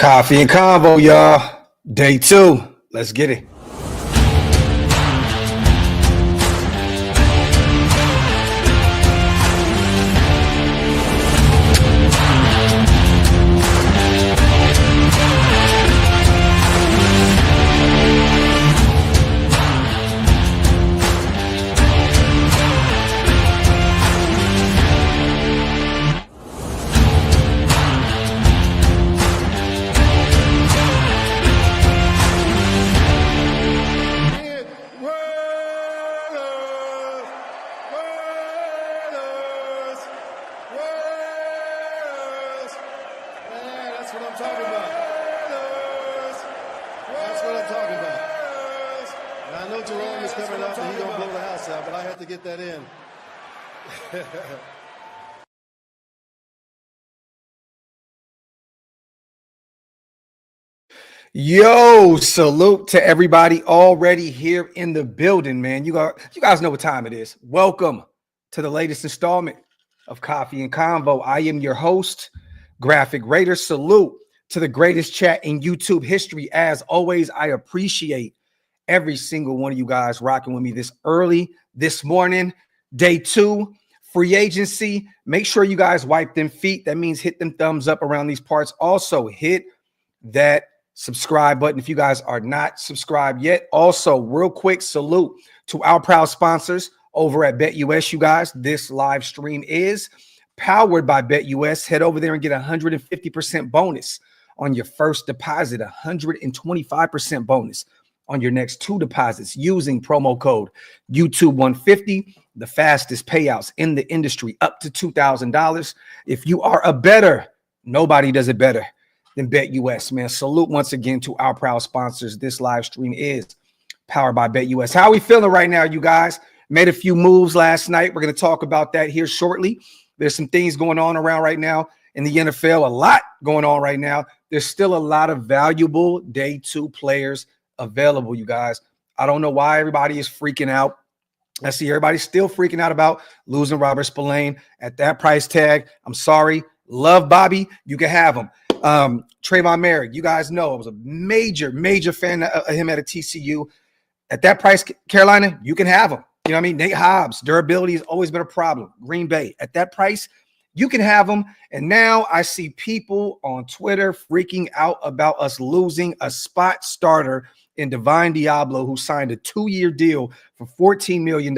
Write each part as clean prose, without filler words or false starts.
Coffee and Convo, y'all. Day 2. Let's get it. Yo, salute to everybody already here in the building, man. You guys know what time it is. Welcome to the latest installment of Coffee and Convo. I am your host, Graphk Raiders. Salute to the greatest chat in YouTube history. As always, I appreciate every single one of you guys rocking with me this early this morning. Day 2, free agency. Make sure you guys wipe them feet. That means hit them thumbs up around these parts. Also, hit that subscribe button if you guys are not subscribed yet. Also, real quick salute to our proud sponsors over at BetUS. You guys, this live stream is powered by BetUS. Head over there and get 150% bonus on your first deposit, 125% bonus on your next 2 deposits using promo code YouTube150. The fastest payouts in the industry, up to $2,000. If you are a bettor, nobody does it better than BetUS, man. Salute once again to our proud sponsors. This live stream is powered by BetUS. How are we feeling right now, you guys? Made a few moves last night. We're going to talk about that here shortly. There's some things going on around right now in the NFL, a lot going on right now. There's still a lot of valuable day 2 players available, you guys. I don't know why everybody is freaking out. I see everybody's still freaking out about losing Robert Spillane at that price tag. I'm sorry. Love Bobby. You can have him. Trayvon Merrick, you guys know I was a major fan of him at a TCU. At that price, Carolina, you can have him. You know what I mean? Nate Hobbs, durability has always been a problem. Green Bay, at that price, you can have him. And now I see people on Twitter freaking out about us losing a spot starter in Divine Diablo, who signed a 2-year deal for $14 million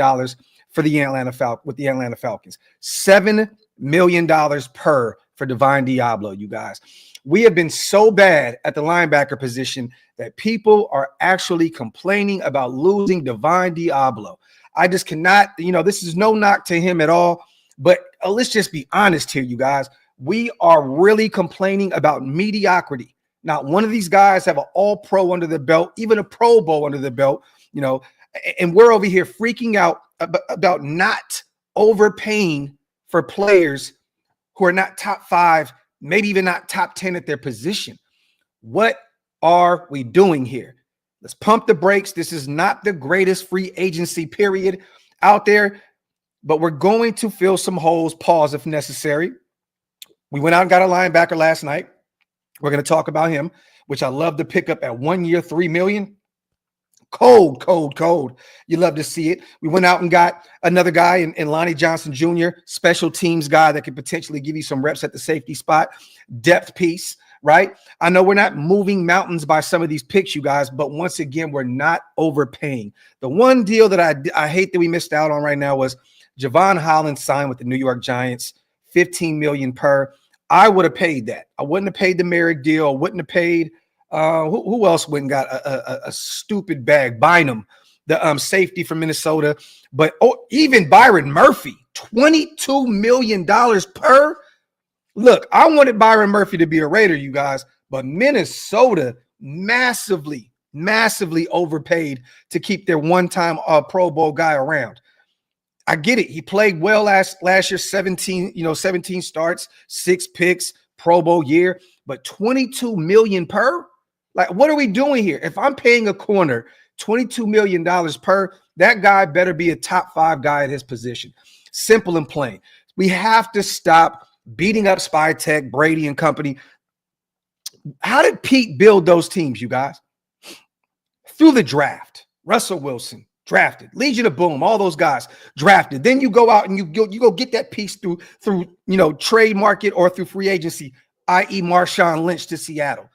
for the Atlanta Falcons. $7 million per for Divine Diablo, you guys. We have been so bad at the linebacker position that people are actually complaining about losing Divine Diablo. I just cannot, this is no knock to him at all, but let's just be honest here, you guys. We are really complaining about mediocrity. Not one of these guys have an all-pro under the belt, even a Pro Bowl under the belt, and we're over here freaking out about not overpaying for players who are not top 5, maybe even not top 10 at their position. What are we doing here? Let's pump the brakes. This is not the greatest free agency period out there, but we're going to fill some holes, pause if necessary. We went out and got a linebacker last night. We're going to talk about him, which I love to pick up at 1 year, $3 million. Cold. You love to see it. We went out and got another guy in Lonnie Johnson Jr., special teams guy that could potentially give you some reps at the safety spot, depth piece, right? I know we're not moving mountains by some of these picks, you guys, but once again, we're not overpaying. The one deal that I hate that we missed out on right now was Javon Holland signed with the New York Giants, $15 million per. I would have paid that. I wouldn't have paid the Merrick deal. I wouldn't have paid who else went and got a stupid bag? Bynum, the safety from Minnesota. But even Byron Murphy, $22 million per. Look, I wanted Byron Murphy to be a Raider, you guys, but Minnesota massively overpaid to keep their one-time Pro Bowl guy around. I get it. He played well last year, 17 starts, 6 picks, Pro Bowl year, but $22 million per? Like, what are we doing here? If I'm paying a corner $22 million per, that guy better be a top 5 guy at his position. Simple and plain. We have to stop beating up Spy Tech, Brady and company. How did Pete build those teams, you guys? Through the draft. Russell Wilson drafted, Legion of Boom, all those guys drafted. Then you go out and you go get that piece through trade market or through free agency, i.e. Marshawn Lynch to Seattle.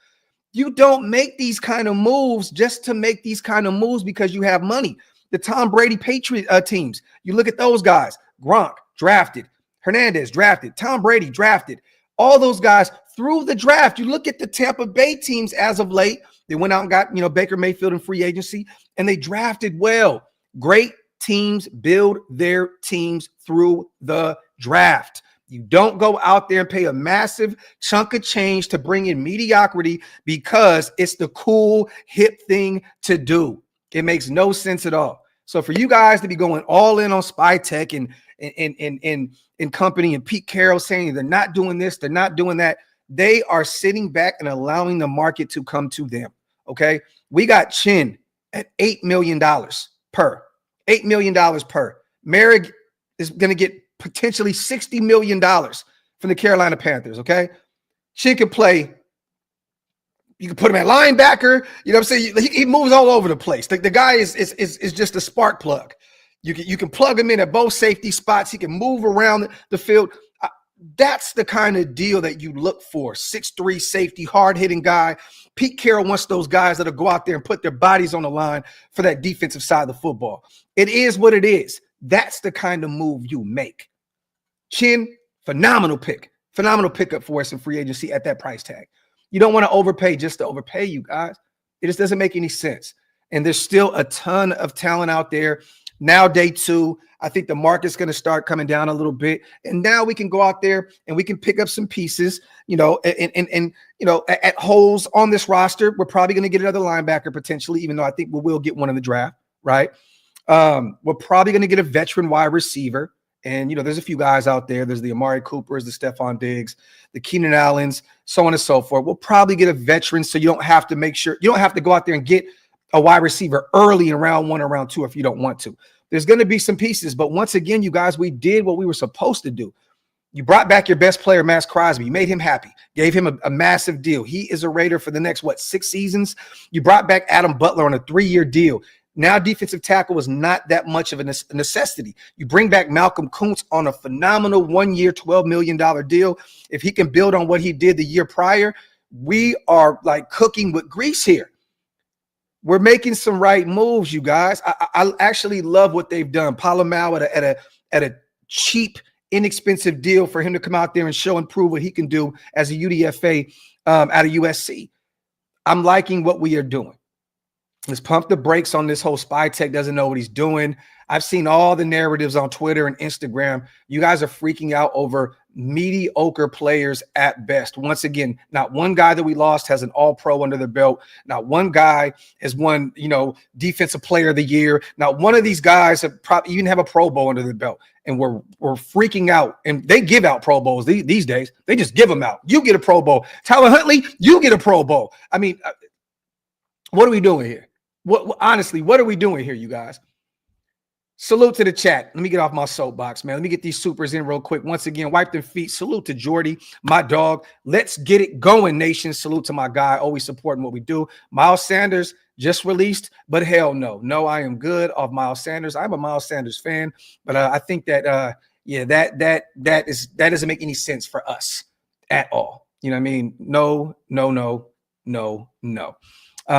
You don't make these kind of moves just to make these kind of moves because you have money. The Tom Brady Patriot teams, you look at those guys. Gronk drafted, Hernandez drafted, Tom Brady drafted. All those guys through the draft. You look at the Tampa Bay teams as of late. They went out and got Baker Mayfield in free agency, and they drafted well. Great teams build their teams through the draft. You don't go out there and pay a massive chunk of change to bring in mediocrity because it's the cool, hip thing to do. It makes no sense at all. So for you guys to be going all in on Spy Tech and company and Pete Carroll saying they're not doing this, they're not doing that, they are sitting back and allowing the market to come to them. Okay, we got Chin at $8 million per. $8 million per. Merrick is going to get potentially $60 million from the Carolina Panthers, okay? Chin can play. You can put him at linebacker. You know what I'm saying? He moves all over the place. The guy is just a spark plug. You can plug him in at both safety spots. He can move around the field. That's the kind of deal that you look for. 6'3" safety, hard-hitting guy. Pete Carroll wants those guys that'll go out there and put their bodies on the line for that defensive side of the football. It is what it is. That's the kind of move you make. Chin, phenomenal pick. Phenomenal pickup for us in free agency at that price tag. You don't want to overpay just to overpay, you guys. It just doesn't make any sense. And there's still a ton of talent out there. Now, day two, I think the market's going to start coming down a little bit. And now we can go out there and we can pick up some pieces, at holes on this roster. We're probably going to get another linebacker potentially, even though I think we will get one in the draft, right? We're probably going to get a veteran wide receiver. And, there's a few guys out there. There's the Amari Coopers, the Stephon Diggs, the Keenan Allens, so on and so forth. We'll probably get a veteran so you don't have to go out there and get a wide receiver early in round 1 or round 2 if you don't want to. There's going to be some pieces. But once again, you guys, we did what we were supposed to do. You brought back your best player, Max Crosby. You made him happy. Gave him a massive deal. He is a Raider for the next, 6 seasons? You brought back Adam Butler on a 3-year deal. Now defensive tackle was not that much of a necessity. You bring back Malcolm Kuntz on a phenomenal 1-year, $12 million deal. If he can build on what he did the year prior, we are like cooking with grease here. We're making some right moves, you guys. I actually love what they've done. Palomau at a cheap, inexpensive deal for him to come out there and show and prove what he can do as a UDFA out of USC. I'm liking what we are doing. Let's pump the brakes on this whole Spy Tech doesn't know what he's doing. I've seen all the narratives on Twitter and Instagram. You guys are freaking out over mediocre players at best. Once again, not one guy that we lost has an all-pro under their belt. Not one guy has won, defensive player of the year. Not one of these guys have probably even have a Pro Bowl under their belt. And we're freaking out. And they give out Pro Bowls these days. They just give them out. You get a Pro Bowl. Tyler Huntley, you get a Pro Bowl. I mean, what are we doing here? Honestly, what are we doing here, you guys? Salute to the chat. Let me get off my soapbox, man. Let me get these supers in real quick. Once again, wipe their feet. Salute to Jordy, my dog. Let's get it going, nation. Salute to my guy, always supporting what we do. Miles Sanders just released, but hell no. No, I am good off Miles Sanders. I'm a Miles Sanders fan, but I think that, that doesn't make any sense for us at all. You know what I mean? No.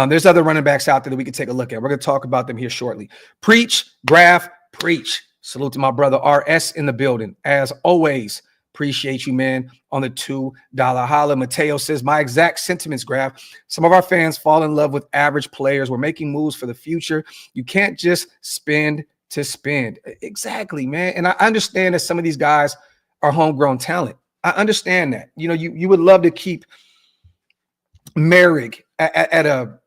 There's other running backs out there that we can take a look at. We're going to talk about them here shortly. Preach, Graphk, preach. Salute to my brother RS in the building. As always, appreciate you, man, on the $2 holla. Mateo says, my exact sentiments, Graphk. Some of our fans fall in love with average players. We're making moves for the future. You can't just spend to spend. Exactly, man. And I understand that some of these guys are homegrown talent. I understand that. You would love to keep Merrick at a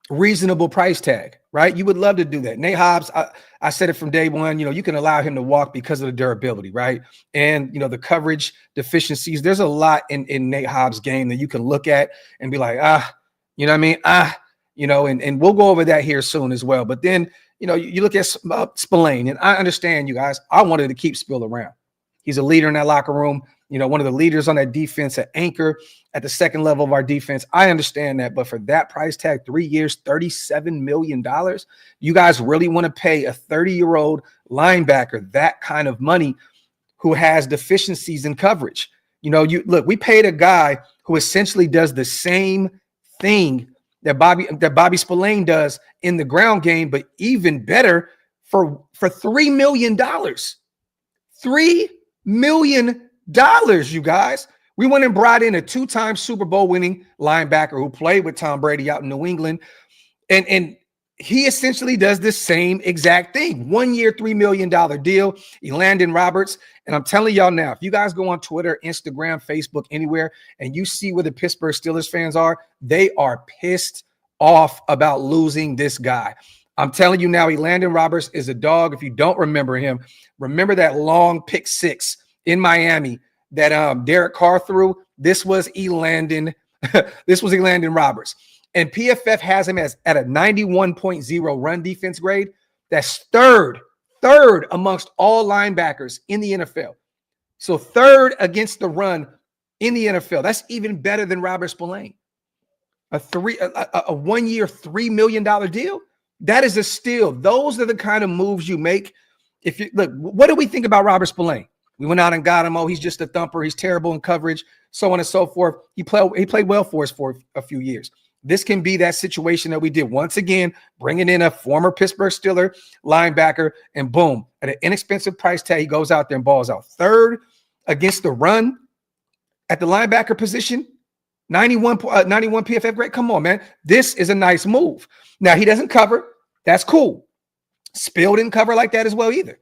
reasonable price tag, right? You would love to do that. Nate Hobbs, I said it from day one, you can allow him to walk because of the durability, right? And, the coverage deficiencies. There's a lot in Nate Hobbs' game that you can look at and be like, you know what I mean? And we'll go over that here soon as well. But then, you look at Spillane, and I understand, you guys, I wanted to keep Spill around. He's a leader in that locker room. One of the leaders on that defense, an anchor. at the second level of our defense. I understand that, but for that price tag, 3 years, $37 million, you guys really want to pay a 30-year-old linebacker that kind of money who has deficiencies in coverage? Look, we paid a guy who essentially does the same thing that Bobby Spillane does in the ground game, but even better for $3 million. $3 million, you guys. We went and brought in a 2-time Super Bowl winning linebacker who played with Tom Brady out in New England. And he essentially does the same exact thing. 1 year, $3 million deal. Elandon Roberts. And I'm telling y'all now, if you guys go on Twitter, Instagram, Facebook, anywhere, and you see where the Pittsburgh Steelers fans are, they are pissed off about losing this guy. I'm telling you now, Elandon Roberts is a dog. If you don't remember him, remember that long pick six in Miami that Derek Carr threw. This was Elandon. This was Elandon Roberts. And PFF has him at a 91.0 run defense grade. That's third amongst all linebackers in the NFL. So third against the run in the NFL. That's even better than Robert Spillane. A 1 year, $3 million deal. That is a steal. Those are the kind of moves you make. If you look, what do we think about Robert Spillane? We went out and got him. Oh, he's just a thumper. He's terrible in coverage, so on and so forth. He played well for us for a few years. This can be that situation that we did once again, bringing in a former Pittsburgh Steeler linebacker, and boom, at an inexpensive price tag, he goes out there and balls out. Third against the run at the linebacker position, 91 PFF grade. Come on, man. This is a nice move. Now, he doesn't cover. That's cool. Spill didn't cover like that as well either.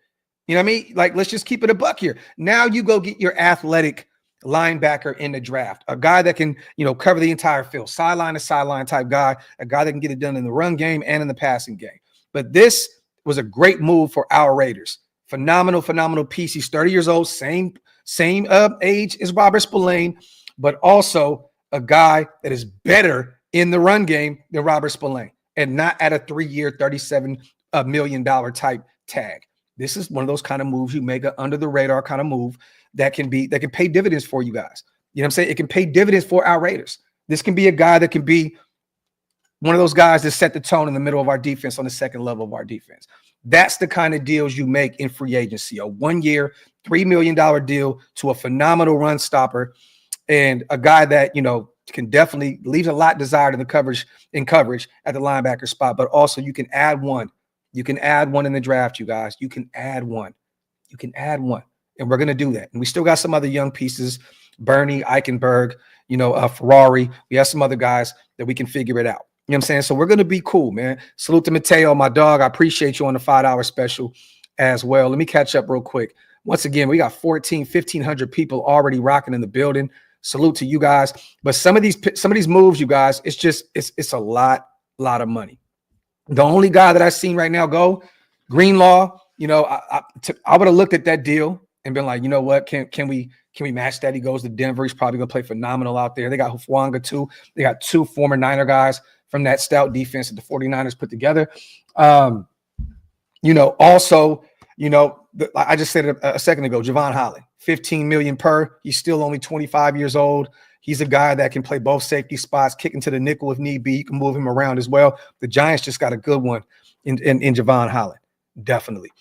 You know what I mean? Like, let's just keep it a buck here. Now you go get your athletic linebacker in the draft, a guy that can, cover the entire field, sideline to sideline type guy, a guy that can get it done in the run game and in the passing game. But this was a great move for our Raiders. Phenomenal piece. He's 30 years old, same age as Robert Spillane, but also a guy that is better in the run game than Robert Spillane, and not at a 3-year, $37 million type tag. This is one of those kind of moves you make, an under the radar kind of move that can pay dividends for you guys. You know what I'm saying? It can pay dividends for our Raiders. This can be a guy that can be one of those guys that set the tone in the middle of our defense on the second level of our defense. That's the kind of deals you make in free agency. A 1 year, $3 million deal to a phenomenal run stopper, and a guy that, can definitely leave a lot desired in coverage at the linebacker spot, but also you can add one. You can add one in the draft, you guys. You can add one. And we're going to do that. And we still got some other young pieces, Bernie, Eichenberg, Ferrari. We have some other guys that we can figure it out. You know what I'm saying? So we're going to be cool, man. Salute to Mateo, my dog. I appreciate you on the $5 special as well. Let me catch up real quick. Once again, we got 1,500 people already rocking in the building. Salute to you guys. But some of these moves, you guys, it's a lot of money. The only guy that I've seen right now go, Greenlaw, I would have looked at that deal and been like, you know what, can we match that? He goes to Denver. He's probably going to play phenomenal out there. They got Hufwanga too. They got 2 former Niner guys from that stout defense that the 49ers put together. I just said it a second ago, Javon Holland, $15 million per. He's still only 25 years old. He's a guy that can play both safety spots, kick into the nickel if need be. You can move him around as well. The Giants just got a good one in Javon Holland, definitely.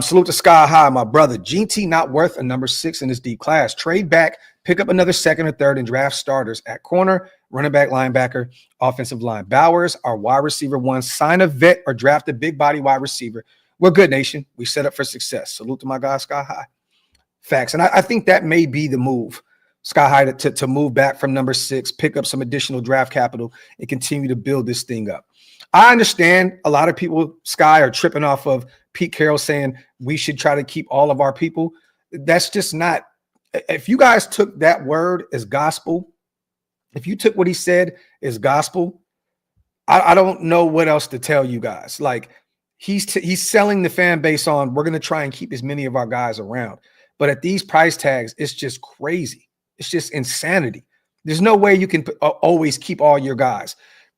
Salute to Sky High, my brother. GT not worth a number 6 in this deep class. Trade back, pick up another second or third, and draft starters at corner, running back, linebacker, offensive line. Bowers, our wide receiver 1. Sign a vet or draft a big body wide receiver. We're good, nation. We set up for success. Salute to my guy, Sky High. Facts. And I think that may be the move, Sky High, to move back from number 6, pick up some additional draft capital, and continue to build this thing up. I understand a lot of people, Sky, are tripping off of Pete Carroll saying we should try to keep all of our people. That's just not – if you guys took that word as gospel, if you took what he said as gospel, I don't know what else to tell you guys. Like, he's selling the fan base on we're going to try and keep as many of our guys around. But at these price tags, it's just crazy. It's just insanity. There's no way you can always keep all your guys.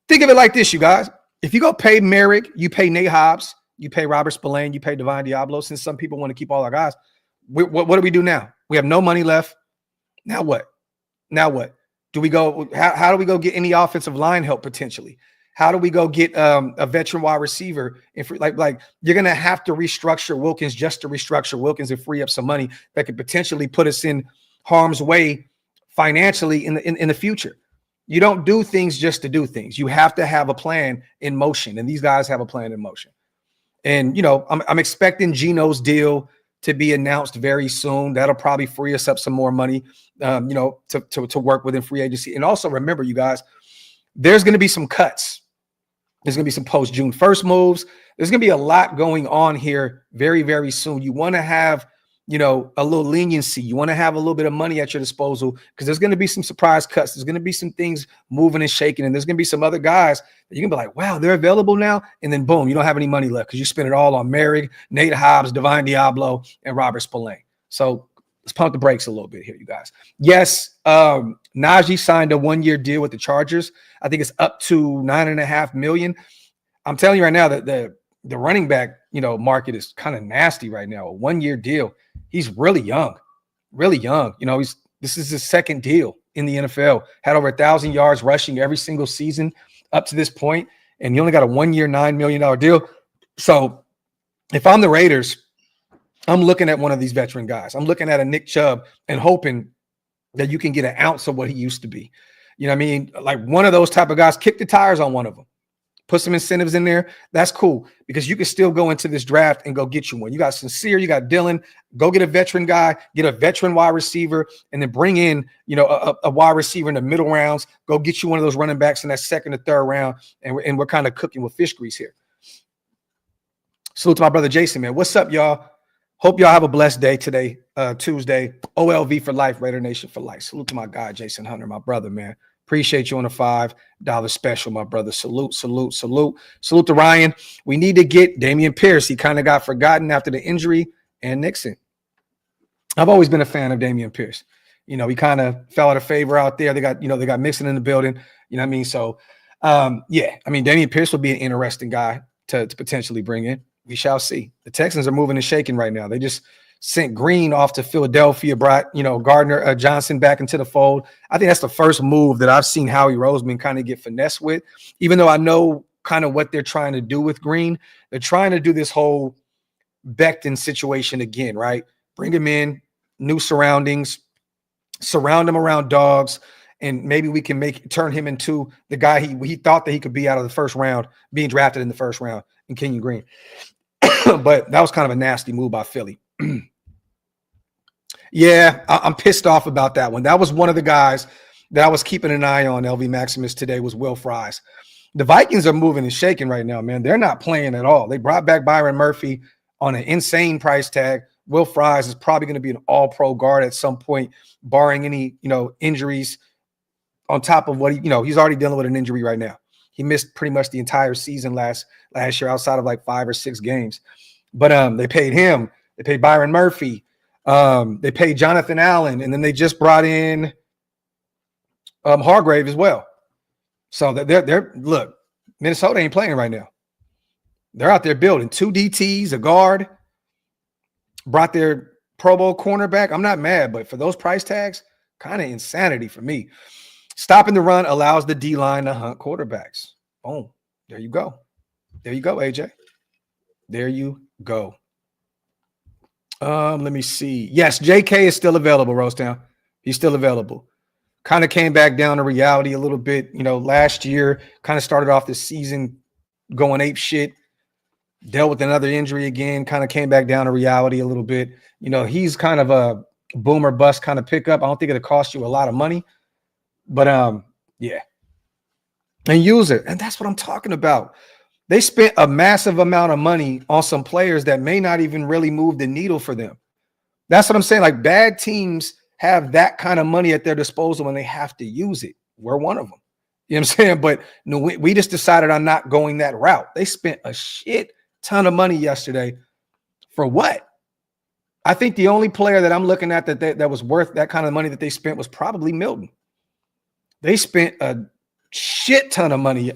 Think of it like this, you guys. If you go pay Merrick, you pay Nate Hobbs, you pay Robert Spillane, you pay Divine Diablo, since some people want to keep all our guys, what do we do now? We have no money left. Now what? Do we go? How do we go get any offensive line help potentially? How do we go get a veteran wide receiver? If like you're gonna have to restructure Wilkins just to restructure Wilkins and free up some money that could potentially put us in harm's way financially in the future. You don't do things just to do things. You have to have a plan in motion, and these guys have a plan in motion. And I'm expecting Geno's deal to be announced very soon. That'll probably free us up some more money, to work within free agency. And also remember, you guys, there's going to be some cuts. There's going to be some post June 1st moves. There's going to be a lot going on here very, very soon. You want to have, a little leniency. You want to have a little bit of money at your disposal because there's going to be some surprise cuts. There's going to be some things moving and shaking. And there's going to be some other guys that you can be like, wow, they're available now. And then boom, you don't have any money left because you spent it all on Merrick, Nate Hobbs, Divine Diablo, and Robert Spillane. So let's pump the brakes a little bit here, you guys. Yes, Najee signed a 1-year deal with the Chargers. I think it's up to $9.5 million. I'm telling you right now that the running back, market is kind of nasty right now. A 1-year deal. He's really young, really young. This is his second deal in the NFL. Had over 1,000 yards rushing every single season up to this point, and he only got a 1-year, $9 million deal. So if I'm the Raiders, I'm looking at one of these veteran guys. I'm looking at a Nick Chubb and hoping that you can get an ounce of what he used to be. You know what I mean? Like one of those type of guys, kick the tires on one of them. Put some incentives in there. That's cool because you can still go into this draft and go get you one. You got Sincere, you got Dylan. Go get a veteran guy, get a veteran wide receiver, and then bring in, a wide receiver in the middle rounds. Go get you one of those running backs in that second or third round, and we're kind of cooking with fish grease here. Salute to my brother Jason, man. What's up, y'all? Hope y'all have a blessed day today, Tuesday. OLV for life, Raider Nation for life. Salute to my guy, Jason Hunter, my brother, man. Appreciate you on a $5 special, my brother. Salute, salute, salute. Salute to Ryan. We need to get Damian Pierce. He kind of got forgotten after the injury, and Nixon. I've always been a fan of Damian Pierce. He kind of fell out of favor out there. They got Mixon in the building. You know what I mean? So, Damian Pierce will be an interesting guy to potentially bring in. We shall see. The Texans are moving and shaking right now. They just sent Green off to Philadelphia, brought, Gardner Johnson back into the fold. I think that's the first move that I've seen Howie Roseman kind of get finesse with, even though I know kind of what they're trying to do with Green. They're trying to do this whole Becton situation again, right? Bring him in, new surroundings, surround him around dogs, and maybe we can turn him into the guy he thought that he could be out of the first round, being drafted in the first round in Kenyon Green. But that was kind of a nasty move by Philly. Yeah, I'm pissed off about that one. That was one of the guys that I was keeping an eye on, LV Maximus, today was Will Fries. The Vikings are moving and shaking right now, man. They're not playing at all. They brought back Byron Murphy on an insane price tag. Will Fries is probably going to be an all-pro guard at some point, barring any, injuries on top of what he's already dealing with an injury right now. He missed pretty much the entire season last year outside of like 5 or 6 games. But they paid him. They paid Byron Murphy. They paid Jonathan Allen. And then they just brought in Hargrave as well. So they're look, Minnesota ain't playing right now. They're out there building 2 DTs, a guard, brought their Pro Bowl cornerback. I'm not mad, but for those price tags, kind of insanity for me. Stopping the run allows the D-line to hunt quarterbacks. Boom. There you go. There you go, AJ. There you go. Let me see. Yes, JK is still available, Rosetown. He's still available. Kind of came back down to reality a little bit. Last year, kind of started off the season going ape shit. Dealt with another injury again, kind of came back down to reality a little bit. He's kind of a boomer bust kind of pickup. I don't think it'll cost you a lot of money. But yeah. And use it. And that's what I'm talking about. They spent a massive amount of money on some players that may not even really move the needle for them. That's what I'm saying. Like, bad teams have that kind of money at their disposal and they have to use it. We're one of them. You know what I'm saying? But no, we just decided on not going that route. They spent a shit ton of money yesterday for what? I think the only player that I'm looking at that was worth that kind of money that they spent was probably Milton. They spent a shit ton of money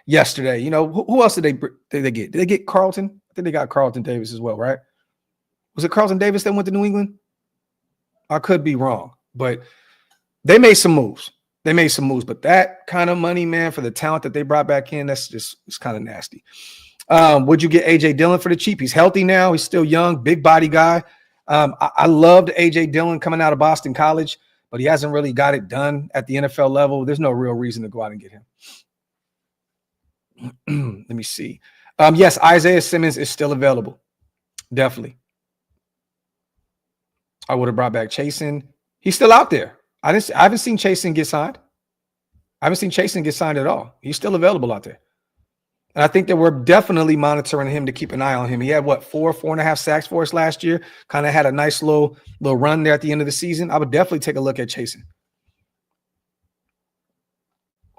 yesterday. Who else did they get? Did they get Carlton? I think they got Carlton Davis as well, right? Was it Carlton Davis that went to New England? I could be wrong, but they made some moves. They made some moves, but that kind of money, man, for the talent that they brought back in, it's kind of nasty. Would you get AJ Dillon for the cheap? He's healthy now. He's still young, big body guy. I loved AJ Dillon coming out of Boston College, but he hasn't really got it done at the NFL level. There's no real reason to go out and get him. Let me see. Yes, Isaiah Simmons is still available. Definitely. I would have brought back Chasen. He's still out there. I haven't seen Chasen get signed. I haven't seen Chasen get signed at all. He's still available out there. And I think that we're definitely monitoring him to keep an eye on him. He had, 4.5 sacks for us last year. Kind of had a nice little run there at the end of the season. I would definitely take a look at Chasen.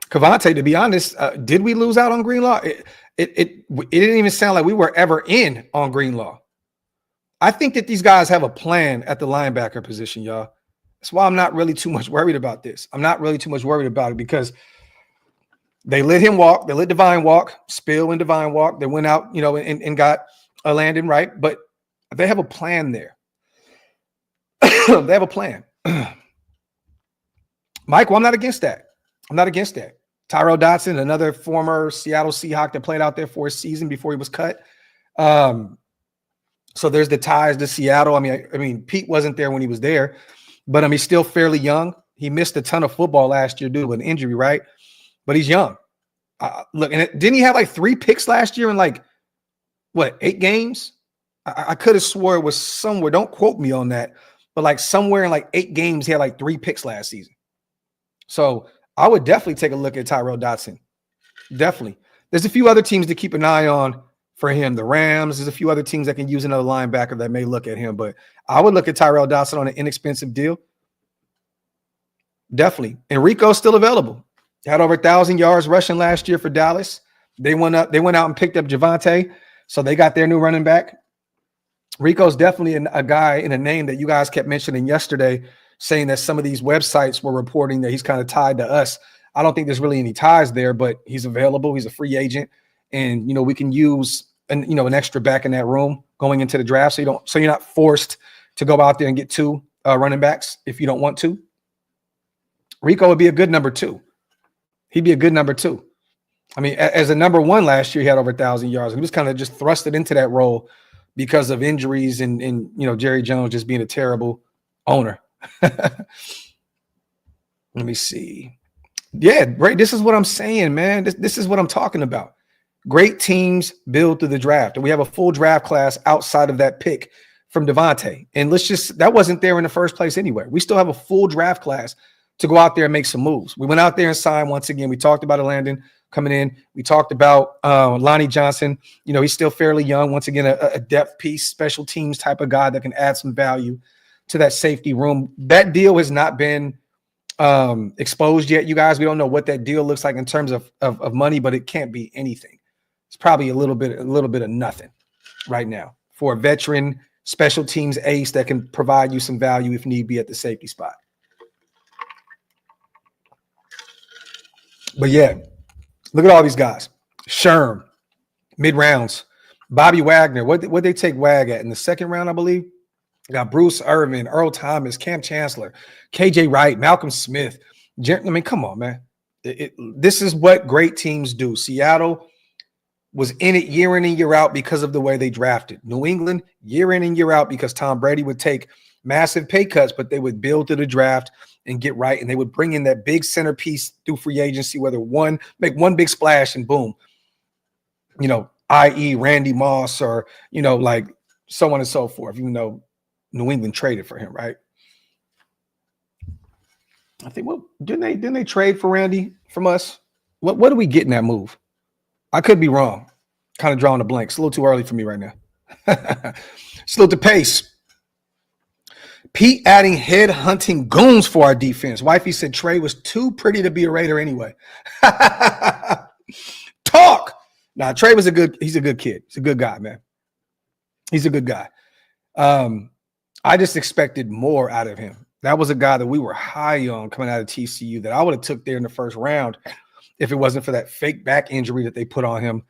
Cavante, to be honest, did we lose out on Greenlaw? It didn't even sound like we were ever in on Greenlaw. I think that these guys have a plan at the linebacker position, y'all. That's why I'm not really too much worried about this. I'm not really too much worried about it because they let him walk. They let Divine walk. Spill and Divine walk. They went out, and got a Landon, right? But they have a plan there. They have a plan. Michael, I'm not against that. Tyrell Dodson, another former Seattle Seahawk that played out there for a season before he was cut. So there's the ties to Seattle. I mean, Pete wasn't there when he was there, but he's still fairly young. He missed a ton of football last year due to an injury, right? But he's young. Look, and didn't he have like 3 picks last year in 8 games? I could have swore it was somewhere. Don't quote me on that, but somewhere in 8 games, he had 3 picks last season. So I would definitely take a look at Tyrell Dodson. Definitely. There's a few other teams to keep an eye on for him. The Rams, there's a few other teams that can use another linebacker that may look at him, but I would look at Tyrell Dodson on an inexpensive deal. Definitely. And Rico's still available. Had over 1,000 yards rushing last year for Dallas. They went out and picked up Javonte, so they got their new running back. Rico's definitely a guy in a name that you guys kept mentioning yesterday, saying that some of these websites were reporting that he's kind of tied to us. I don't think there's really any ties there, but he's available. He's a free agent, and we can use an extra back in that room going into the draft, so you're not forced to go out there and get 2 running backs if you don't want to. Rico would be a good number 2. He'd be a good number 2. As a number 1 last year, he had over 1,000 yards. And he was kind of just thrusted into that role because of injuries and Jerry Jones just being a terrible owner. Let me see. Yeah, right. This is what I'm saying, man. This is what I'm talking about. Great teams build through the draft. And we have a full draft class outside of that pick from Devontae. And that wasn't there in the first place anyway. We still have a full draft class to go out there and make some moves. We went out there and signed once again. We talked about Landon coming in. We talked about Lonnie Johnson. He's still fairly young. Once again, a depth piece, special teams type of guy that can add some value to that safety room. That deal has not been exposed yet, you guys. We don't know what that deal looks like in terms of money, but it can't be anything. It's probably a little bit of nothing right now for a veteran special teams ace that can provide you some value if need be at the safety spot. But yeah, look at all these guys. Sherm, mid-rounds. Bobby Wagner. What they take Wag at? In the 2nd round, I believe. Got Bruce Irvin, Earl Thomas, Cam Chancellor, KJ Wright, Malcolm Smith. Come on, man. This is what great teams do. Seattle was in it year in and year out because of the way they drafted. New England, year in and year out because Tom Brady would take massive pay cuts, but they would build to the draft and get right, and they would bring in that big centerpiece through free agency, make one big splash and boom, i.e. Randy Moss or, so on and so forth, even though New England traded for him, right? I think, didn't they trade for Randy from us? What do we get in that move? I could be wrong. Kind of drawing a blank. It's a little too early for me right now. Still the pace. Pete adding head hunting goons for our defense. Wifey said Trey was too pretty to be a Raider anyway. Talk. Nah, Trey he's a good kid. He's a good guy, man. He's a good guy. I just expected more out of him. That was a guy that we were high on coming out of TCU that I would have took there in the 1st round if it wasn't for that fake back injury that they put on him.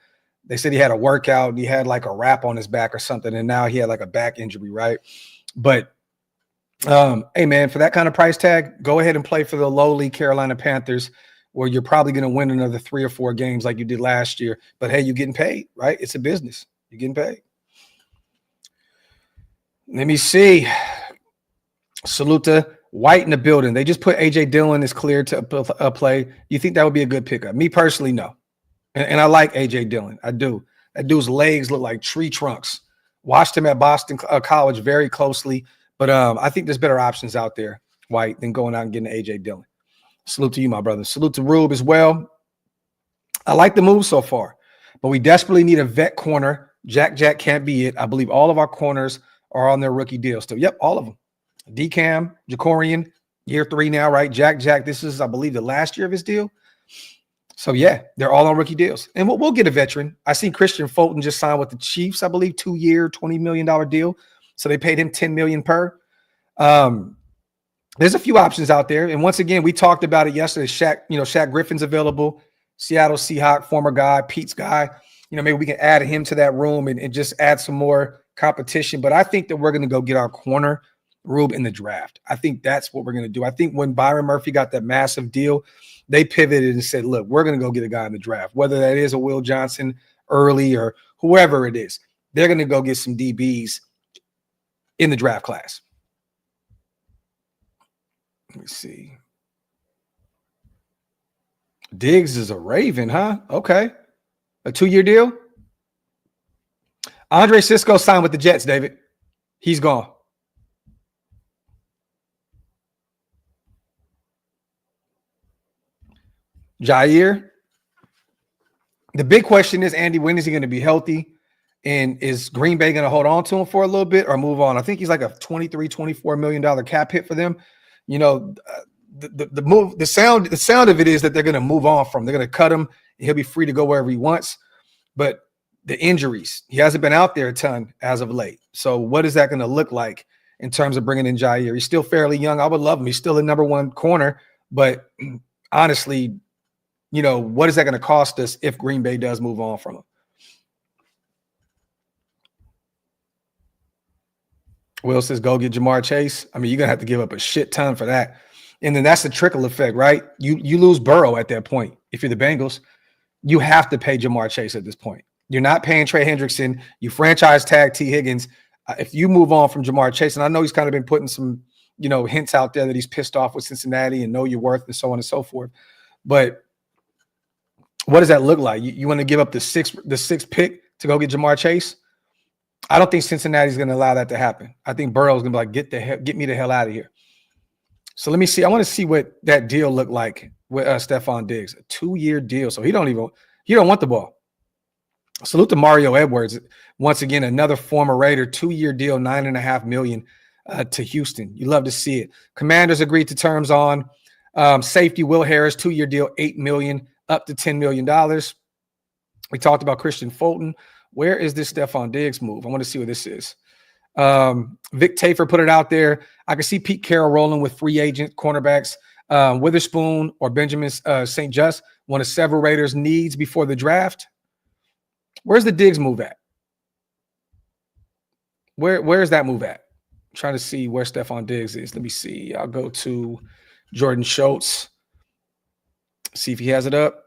They said he had a workout and he had a wrap on his back or something, and now he had a back injury, right? But Hey man, for that kind of price tag, go ahead and play for the lowly Carolina Panthers, where you're probably going to win another 3 or 4 games like you did last year. But hey, you're getting paid, right? It's a business. You're getting paid. Let me see. Salute to White in the building. They just put AJ Dillon is cleared to play. You think that would be a good pickup? Me personally, no. And I like AJ Dillon. I do. That dude's legs look like tree trunks. Watched him at Boston College very closely. But I think there's better options out there, White, than going out and getting AJ Dillon. Salute to you, my brother. Salute to Rube as well. I like the move so far, but we desperately need a vet corner. Jack can't be it. I believe all of our corners are on their rookie deal still. Yep, all of them. DCam, Jacorian, year 3 now, right? Jack, this is, I believe, the last year of his deal. So, yeah, they're all on rookie deals. And we'll get a veteran. I see Christian Fulton just signed with the Chiefs, I believe, 2-year, $20 million deal. So they paid him $10 million per. There's a few options out there. And once again, we talked about it yesterday. Shaq Griffin's available. Seattle Seahawk, former guy, Pete's guy. Maybe we can add him to that room and just add some more competition. But I think that we're going to go get our corner, Rube, in the draft. I think that's what we're going to do. I think when Byron Murphy got that massive deal, they pivoted and said, look, we're going to go get a guy in the draft, whether that is a Will Johnson early or whoever it is. They're going to go get some DBs in the draft class. Let me see. Diggs is a Raven, huh? Okay. A 2-year deal? Andre Cisco signed with the Jets, David. He's gone. Jair. The big question is, Andy, when is he going to be healthy? And is Green Bay going to hold on to him for a little bit or move on? I think he's like a $23, $24 million cap hit for them. The sound of it is that they're going to move on from. They're going to cut him. And he'll be free to go wherever he wants. But the injuries, he hasn't been out there a ton as of late. So what is that going to look like in terms of bringing in Jair? He's still fairly young. I would love him. He's still the number 1 corner. But honestly, what is that going to cost us if Green Bay does move on from him? Will says, go get Jamar Chase. I mean, you're going to have to give up a shit ton for that. And then that's the trickle effect, right? You lose Burrow at that point. If you're the Bengals, you have to pay Jamar Chase at this point. You're not paying Trey Hendrickson. You franchise tag T. Higgins. If you move on from Jamar Chase, and I know he's kind of been putting some, hints out there that he's pissed off with Cincinnati and know your worth and so on and so forth. But what does that look like? You want to give up the sixth pick to go get Jamar Chase? I don't think Cincinnati's going to allow that to happen. I think Burrow's going to be like, get me the hell out of here. So let me see. I want to see what that deal looked like with Stephon Diggs. A 2-year deal. So he don't want the ball. Salute to Mario Edwards. Once again, another former Raider, 2-year deal, $9.5 million to Houston. You love to see it. Commanders agreed to terms on safety Will Harris, 2-year deal, $8 million, up to $10 million. We talked about Christian Fulton. Where is this Stephon Diggs move? I want to see what this is. Vic Tafer put it out there. I can see Pete Carroll rolling with free agent cornerbacks. Witherspoon or Benjamin St. Just, one of several Raiders' needs before the draft. Where's the Diggs move at? Where's that move at? I'm trying to see where Stephon Diggs is. Let me see. I'll go to Jordan Schultz. See if he has it up.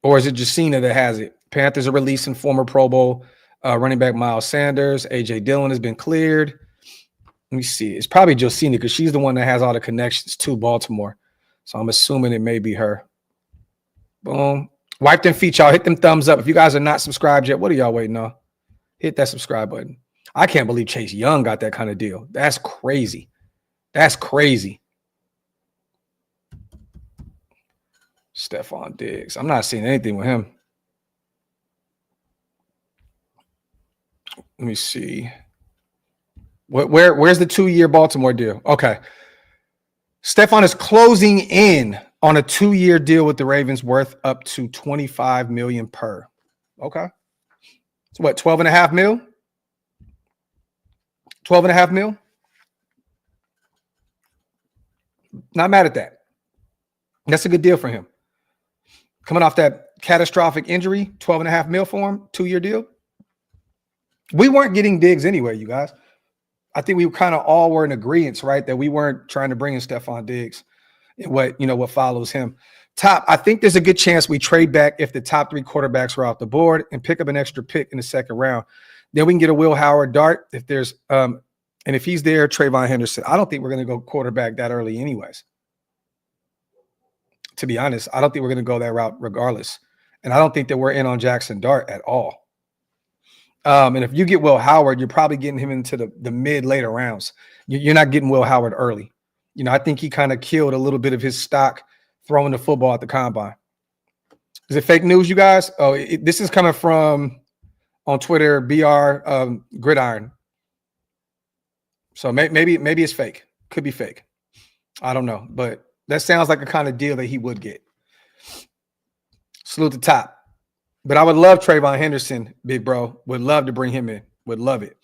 Or is it Jacina that has it? Panthers are releasing former Pro Bowl running back Miles Sanders. AJ Dillon has been cleared. Let me see. It's probably Josina because she's the one that has all the connections to Baltimore. So I'm assuming it may be her. Boom. Wipe them feet, y'all. Hit them thumbs up. If you guys are not subscribed yet, what are y'all waiting on? Hit that subscribe button. I can't believe Chase Young got that kind of deal. That's crazy. That's crazy. Stephon Diggs. I'm not seeing anything with him. Let me see. Where's the 2-year Baltimore deal? Okay. Stephon is closing in on a 2-year deal with the Ravens worth up to $25 million per. Okay. So what, 12.5 mil? 12.5 mil? Not mad at that. That's a good deal for him. Coming off that catastrophic injury, 12.5 mil for him, 2-year deal. We weren't getting Diggs anyway, you guys. I think we kind of all were in agreement, right? That we weren't trying to bring in Stephon Diggs and what follows him. Top, I think there's a good chance we trade back if the top 3 quarterbacks are off the board and pick up an extra pick in the second round. Then we can get a Will Howard dart if there's and if he's there, Trayvon Henderson. I don't think we're going to go quarterback that early anyways. To be honest, I don't think we're going to go that route regardless. And I don't think that we're in on Jackson Dart at all. And if you get Will Howard, you're probably getting him into the mid-later rounds. You're not getting Will Howard early. I think he kind of killed a little bit of his stock throwing the football at the combine. Is it fake news, you guys? Oh, this is coming from on Twitter, BR Gridiron. So maybe it's fake. Could be fake. I don't know, but that sounds like a kind of deal that he would get. Salute the top. But I would love Trayvon Henderson, big bro. Would love to bring him in. Would love it.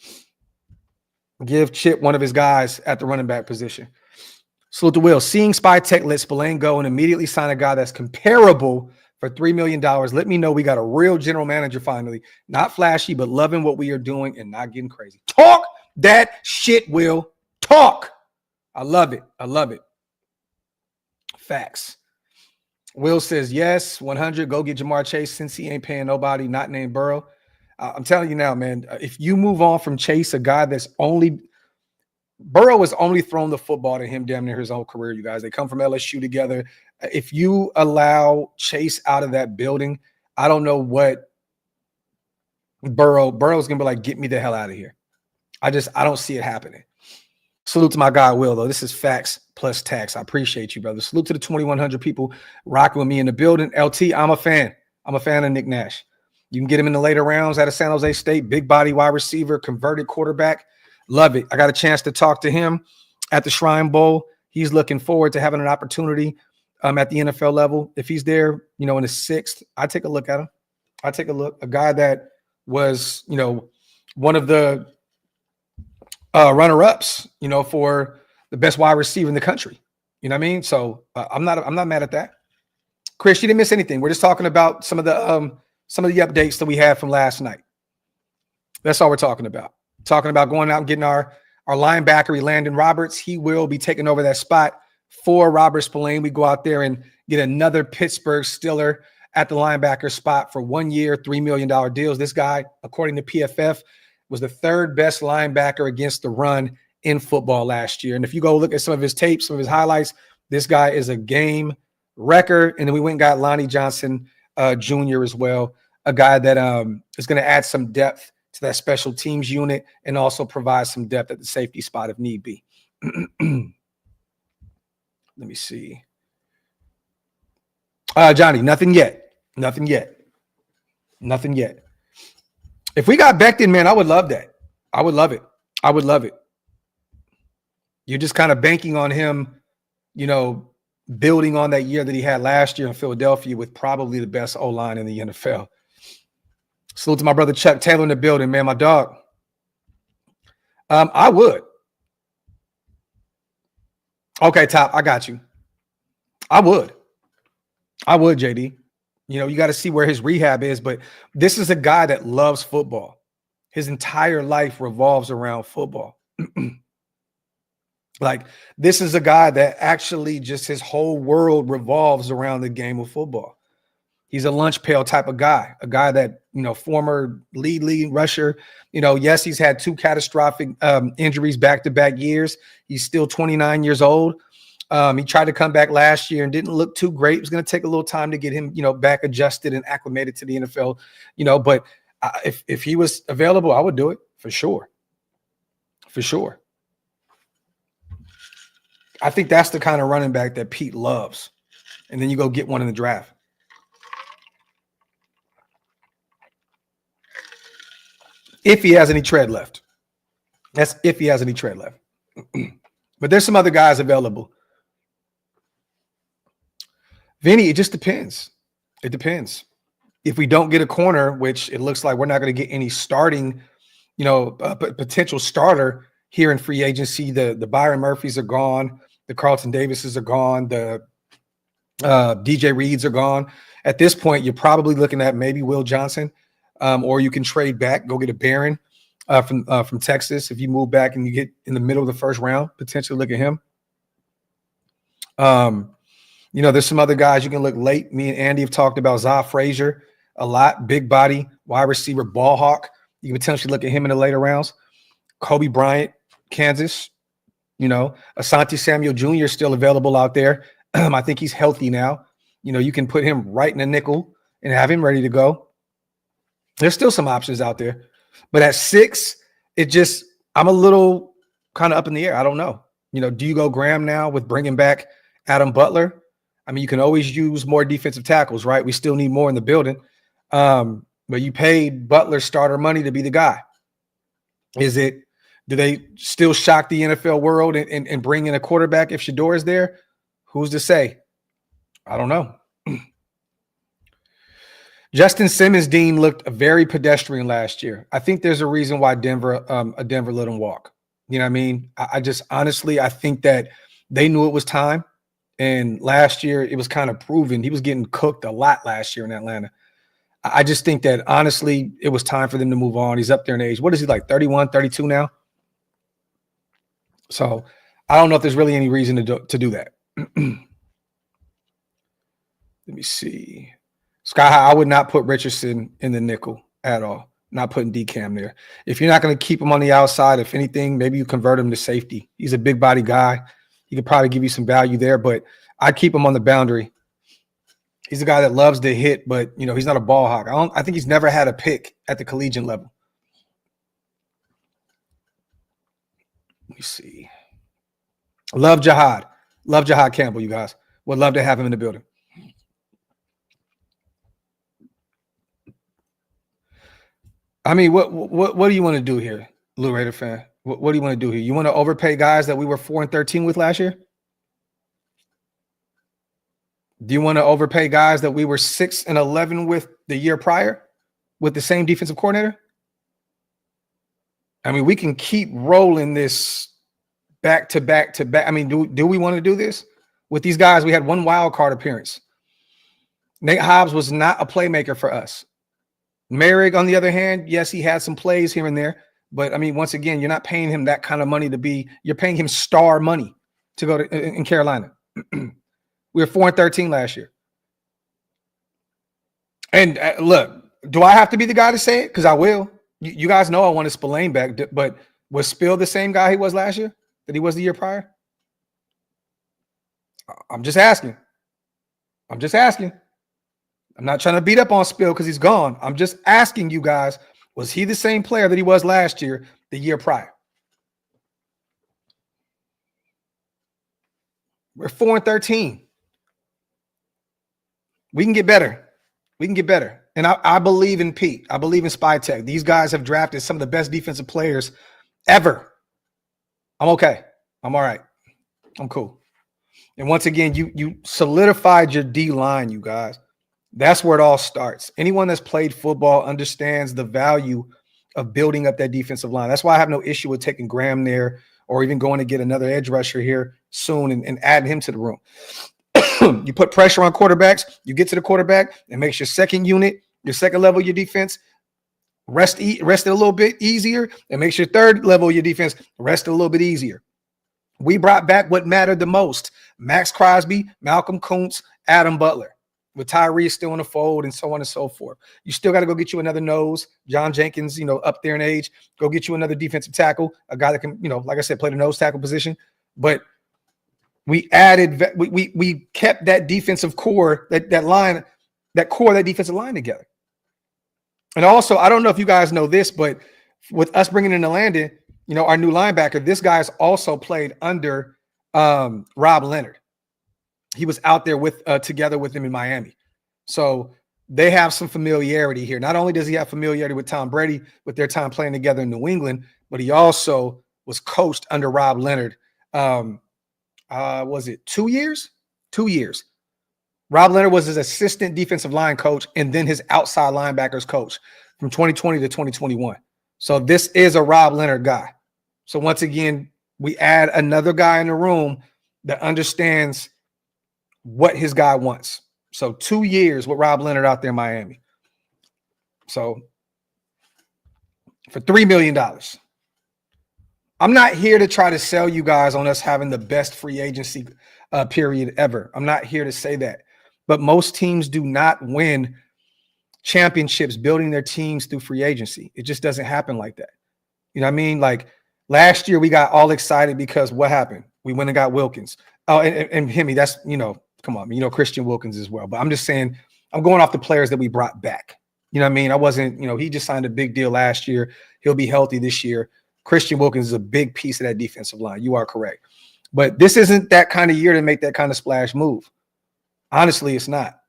Give Chip one of his guys at the running back position. Salute to Will. Seeing Spy Tech let Spillane go and immediately sign a guy that's comparable for $3 million. Let me know we got a real general manager finally. Not flashy, but loving what we are doing and not getting crazy. Talk that shit, Will. Talk. I love it. I love it. Facts. Will says, yes, 100. Go get Jamar Chase since he ain't paying nobody, not named Burrow. I'm telling you now, man, if you move on from Chase, a guy that's Burrow has only thrown the football to him damn near his whole career, you guys. They come from LSU together. If you allow Chase out of that building, I don't know what Burrow's going to be like, get me the hell out of here. I don't see it happening. Salute to my guy, Will, though. This is facts plus tax. I appreciate you, brother. Salute to the 2,100 people rocking with me in the building. LT, I'm a fan. I'm a fan of Nick Nash. You can get him in the later rounds out of San Jose State. Big body wide receiver, converted quarterback. Love it. I got a chance to talk to him at the Shrine Bowl. He's looking forward to having an opportunity at the NFL level. If he's there, in the 6th, I take a look at him. I take a look. A guy that was, one of the runner-ups, for the best wide receiver in the country. You know what I mean? So I'm not mad at that. Chris, you didn't miss anything. We're just talking about some of the updates that we had from last night. That's all we're talking about. Talking about going out and getting our linebacker, Landon Roberts. He will be taking over that spot for Robert Spillane. We go out there and get another Pittsburgh Steeler at the linebacker spot for 1 year, $3 million deals. This guy, according to PFF, was the 3rd best linebacker against the run in football last year. And if you go look at some of his tapes, some of his highlights, this guy is a game wrecker. And then we went and got Lonnie Johnson Jr. as well, a guy that is going to add some depth to that special teams unit and also provide some depth at the safety spot if need be. Let me see. Johnny, nothing yet. Nothing yet. Nothing yet. If we got Becton, man, I would love that. I would love it. I would love it. You're just kind of banking on him, building on that year that he had last year in Philadelphia with probably the best O-line in the NFL. Salute to my brother Chuck Taylor in the building, man, my dog. I would. Okay, Top, I got you. I would, JD. You got to see where his rehab is, but this is a guy that loves football. His entire life revolves around football. Like, this is a guy that actually just his whole world revolves around the game of football. He's a lunch pail type of guy, a guy that, former lead rusher. Yes, he's had 2 catastrophic injuries back-to-back years. He's still 29 years old. He tried to come back last year and didn't look too great. It was going to take a little time to get him, back adjusted and acclimated to the NFL, but if he was available, I would do it for sure. For sure. I think that's the kind of running back that Pete loves. And then you go get one in the draft. If he has any tread left. That's if he has any tread left. But there's some other guys available. Vinny, it just depends. It depends. If we don't get a corner, which it looks like we're not going to get any starting, potential starter here in free agency. The Byron Murphys are gone. The Carlton Davises are gone. The DJ Reeds are gone. At this point, you're probably looking at maybe Will Johnson, or you can trade back, go get a Barron. from Texas. If you move back and you get in the middle of the first round, potentially look at him. There's some other guys you can look late. Me and Andy have talked about Za Frazier a lot. Big body, wide receiver, ball hawk. You can potentially look at him in the later rounds. Kobe Bryant, Kansas. Asante Samuel Jr. is still available out there. I think he's healthy now. You can put him right in a nickel and have him ready to go. There's still some options out there. But at 6, I'm a little kind of up in the air. I don't know. Do you go Graham now with bringing back Adam Butler? I mean, you can always use more defensive tackles, right? We still need more in the building. But you paid Butler starter money to be the guy. Do they still shock the NFL world and bring in a quarterback if Shedeur is there? Who's to say? I don't know. Justin Simmons, Dean, looked very pedestrian last year. I think there's a reason why Denver let him walk. You know what I mean? I just honestly, I think that they knew it was time. And last year, it was kind of proven. He was getting cooked a lot last year in Atlanta. I just think that, honestly, it was time for them to move on. He's up there in age. What is he, like 31, 32 now? So I don't know if there's really any reason to do that. Let me see. Sky High, I would not put Richardson in the nickel at all. Not putting D-Cam there. If you're not going to keep him on the outside, if anything, maybe you convert him to safety. He's a big body guy. He could probably give you some value there, but I'd keep him on the boundary. He's a guy that loves to hit, but he's not a ball hawk. I think he's never had a pick at the collegiate level. Let me see. Love Jihad Campbell, you guys. Would love to have him in the building. I mean, what do you want to do here, Blue Raider fan? What do you want to do here? You want to overpay guys that we were 4-13 with last year? Do you want to overpay guys that we were 6-11 with the year prior with the same defensive coordinator? I mean, we can keep rolling this back to back to back. I mean, do we want to do this with these guys? We had one wild card appearance. Nate Hobbs was not a playmaker for us. Merrick, on the other hand, yes, he had some plays here and there. But, I mean, once again, you're not paying him that kind of money you're paying him star money to go in Carolina. We were 4-13 last year. And look, do I have to be the guy to say it? Because I will. You guys know I wanted Spillane back, but was Spill the same guy he was last year that he was the year prior? I'm just asking. I'm not trying to beat up on Spill because he's gone. I'm just asking you guys, was he the same player that he was last year, the year prior? We're 4-13. We can get better. And I believe in Pete. I believe in Spytech. These guys have drafted some of the best defensive players ever. I'm okay. I'm all right. I'm cool. And once again, you solidified your D line, you guys. That's where it all starts. Anyone that's played football understands the value of building up that defensive line. That's why I have no issue with taking Graham there or even going to get another edge rusher here soon and adding him to the room. You put pressure on quarterbacks, you get to the quarterback, it makes your second unit, your second level of your defense rest it a little bit easier. It makes your third level of your defense rest a little bit easier. We brought back what mattered the most: Max Crosby, Malcolm Kuntz, Adam Butler, with Tyree still in the fold and so on and so forth. You still got to go get you another nose. John Jenkins, up there in age, go get you another defensive tackle, a guy that can, like I said, play the nose tackle position. But we kept that defensive core, that defensive line together. And also, I don't know if you guys know this, but with us bringing in Landon, our new linebacker, this guy's also played under Rob Leonard. He was out there together with him in Miami. So they have some familiarity here. Not only does he have familiarity with Tom Brady with their time playing together in New England, but he also was coached under Rob Leonard. Was it 2 years? 2 years. Rob Leonard was his assistant defensive line coach and then his outside linebackers coach from 2020 to 2021. So this is a Rob Leonard guy. So once again, we add another guy in the room that understands what his guy wants. So 2 years with Rob Leonard out there in Miami. So for $3 million. I'm not here to try to sell you guys on us having the best free agency period ever. I'm not here to say that. But most teams do not win championships building their teams through free agency. It just doesn't happen like that. You know what I mean? Like last year, we got all excited because what happened? We went and got Wilkins. Oh, and Hemi, that's, come on, Christian Wilkins as well. But I'm just saying, I'm going off the players that we brought back. You know what I mean? I wasn't, he just signed a big deal last year. He'll be healthy this year. Christian Wilkins is a big piece of that defensive line. You are correct. But this isn't that kind of year to make that kind of splash move. Honestly, it's not.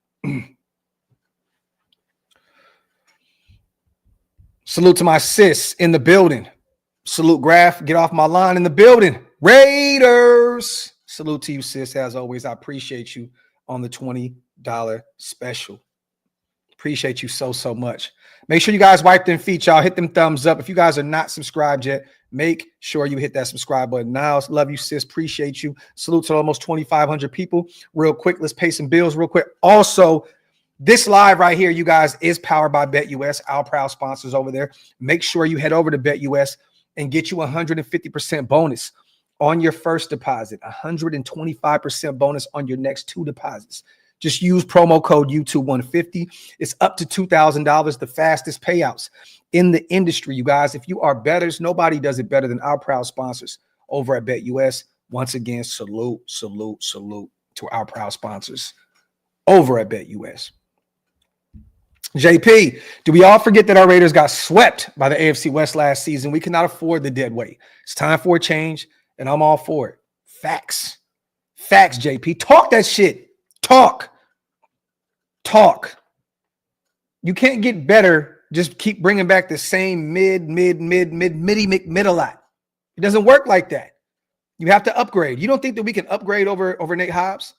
Salute to my sis in the building. Salute Graphk, get off my line in the building. Raiders. Salute to you, sis. As always, I appreciate you on the $20 special. Appreciate you so, so much. Make sure you guys wipe them feet, y'all. Hit them thumbs up. If you guys are not subscribed yet, make sure you hit that subscribe button now. Love you, sis. Appreciate you. Salute to almost 2,500 people. Real quick, let's pay some bills real quick. Also, this live right here, you guys, is powered by BetUS, our proud sponsors over there. Make sure you head over to BetUS and get you 150% bonus on your first deposit, 125% bonus on your next 2 deposits. Just use promo code YouTube150. It's up to $2,000, the fastest payouts in the industry, you guys. If you are bettors, nobody does it better than our proud sponsors over at BetUS. Once again, salute to our proud sponsors over at BetUS. JP, do we all forget that our Raiders got swept by the AFC West last season? We cannot afford the dead weight. It's time for a change, and I'm all for it. Facts, JP. Talk that shit. Talk. You can't get better. Just keep bringing back the same middy McMiddle-lot. It doesn't work like that. You have to upgrade. You don't think that we can upgrade over Nate Hobbs?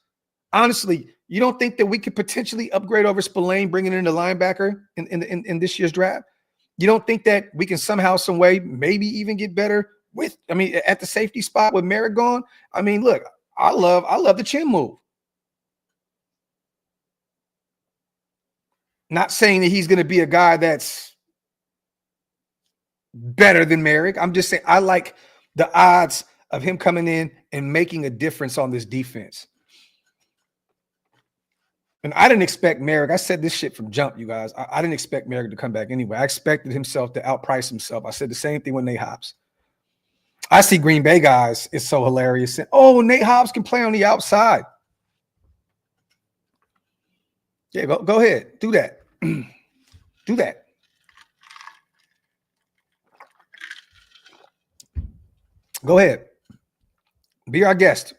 Honestly, you don't think that we could potentially upgrade over Spillane, bringing in the linebacker in this year's draft? You don't think that we can somehow, some way, maybe even get better at the safety spot with Merrick gone? Look, I love the chin move. Not saying that he's going to be a guy that's better than Merrick. I'm just saying I like the odds of him coming in and making a difference on this defense. And I didn't expect Merrick. I said this shit from jump, you guys. I didn't expect Merrick to come back anyway. I expected himself to outprice himself. I said the same thing with Nate Hobbs. I see Green Bay guys. It's so hilarious. Oh, Nate Hobbs can play on the outside. Yeah, go ahead. Do that. Do that. Go ahead. Be our guest.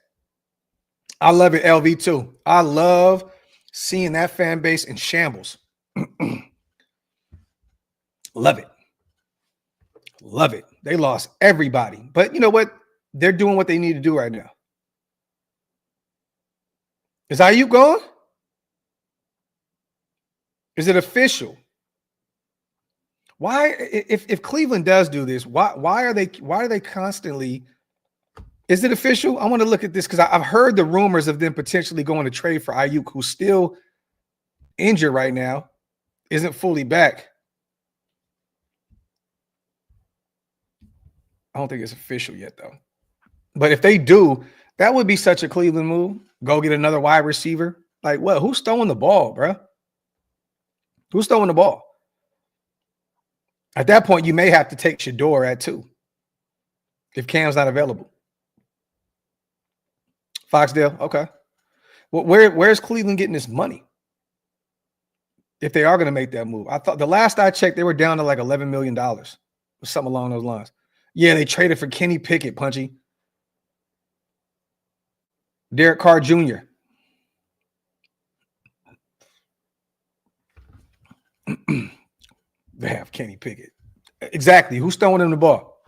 I love it, LV too. I love seeing that fan base in shambles. Love it. Love it. They lost everybody. But you know what? They're doing what they need to do right now. Is Ayuk gone? Is it official? Why, if Cleveland does do this, why are they constantly? Is it official? I want to look at this because I've heard the rumors of them potentially going to trade for Ayuk, who's still injured right now, isn't fully back. I don't think it's official yet, though. But if they do, that would be such a Cleveland move. Go get another wide receiver. Like what? Who's throwing the ball, bro? Who's throwing the ball? At that point, you may have to take Shador at 2 if Cam's not available. Foxdale, okay. Well, where's Cleveland getting this money? If they are going to make that move. I thought the last I checked, they were down to like $11 million or something along those lines. Yeah, they traded for Kenny Pickett, Punchy. Derek Carr Jr. They have Kenny Pickett. Exactly. Who's throwing him the ball?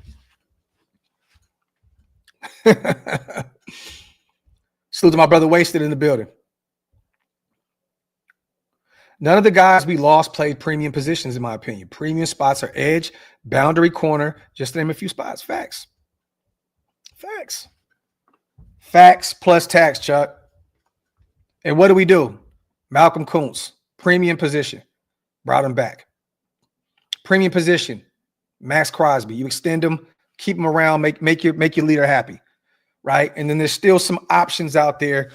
Salute to my brother Wasted in the building. None of the guys we lost played premium positions, in my opinion. Premium spots are edge, boundary corner, just to name a few spots. Facts. Facts plus tax, Chuck. And what do? Malcolm Kuntz, premium position. Brought him back. Premium position. Max Crosby. You extend him, keep him around, make your leader happy, right? And then there's still some options out there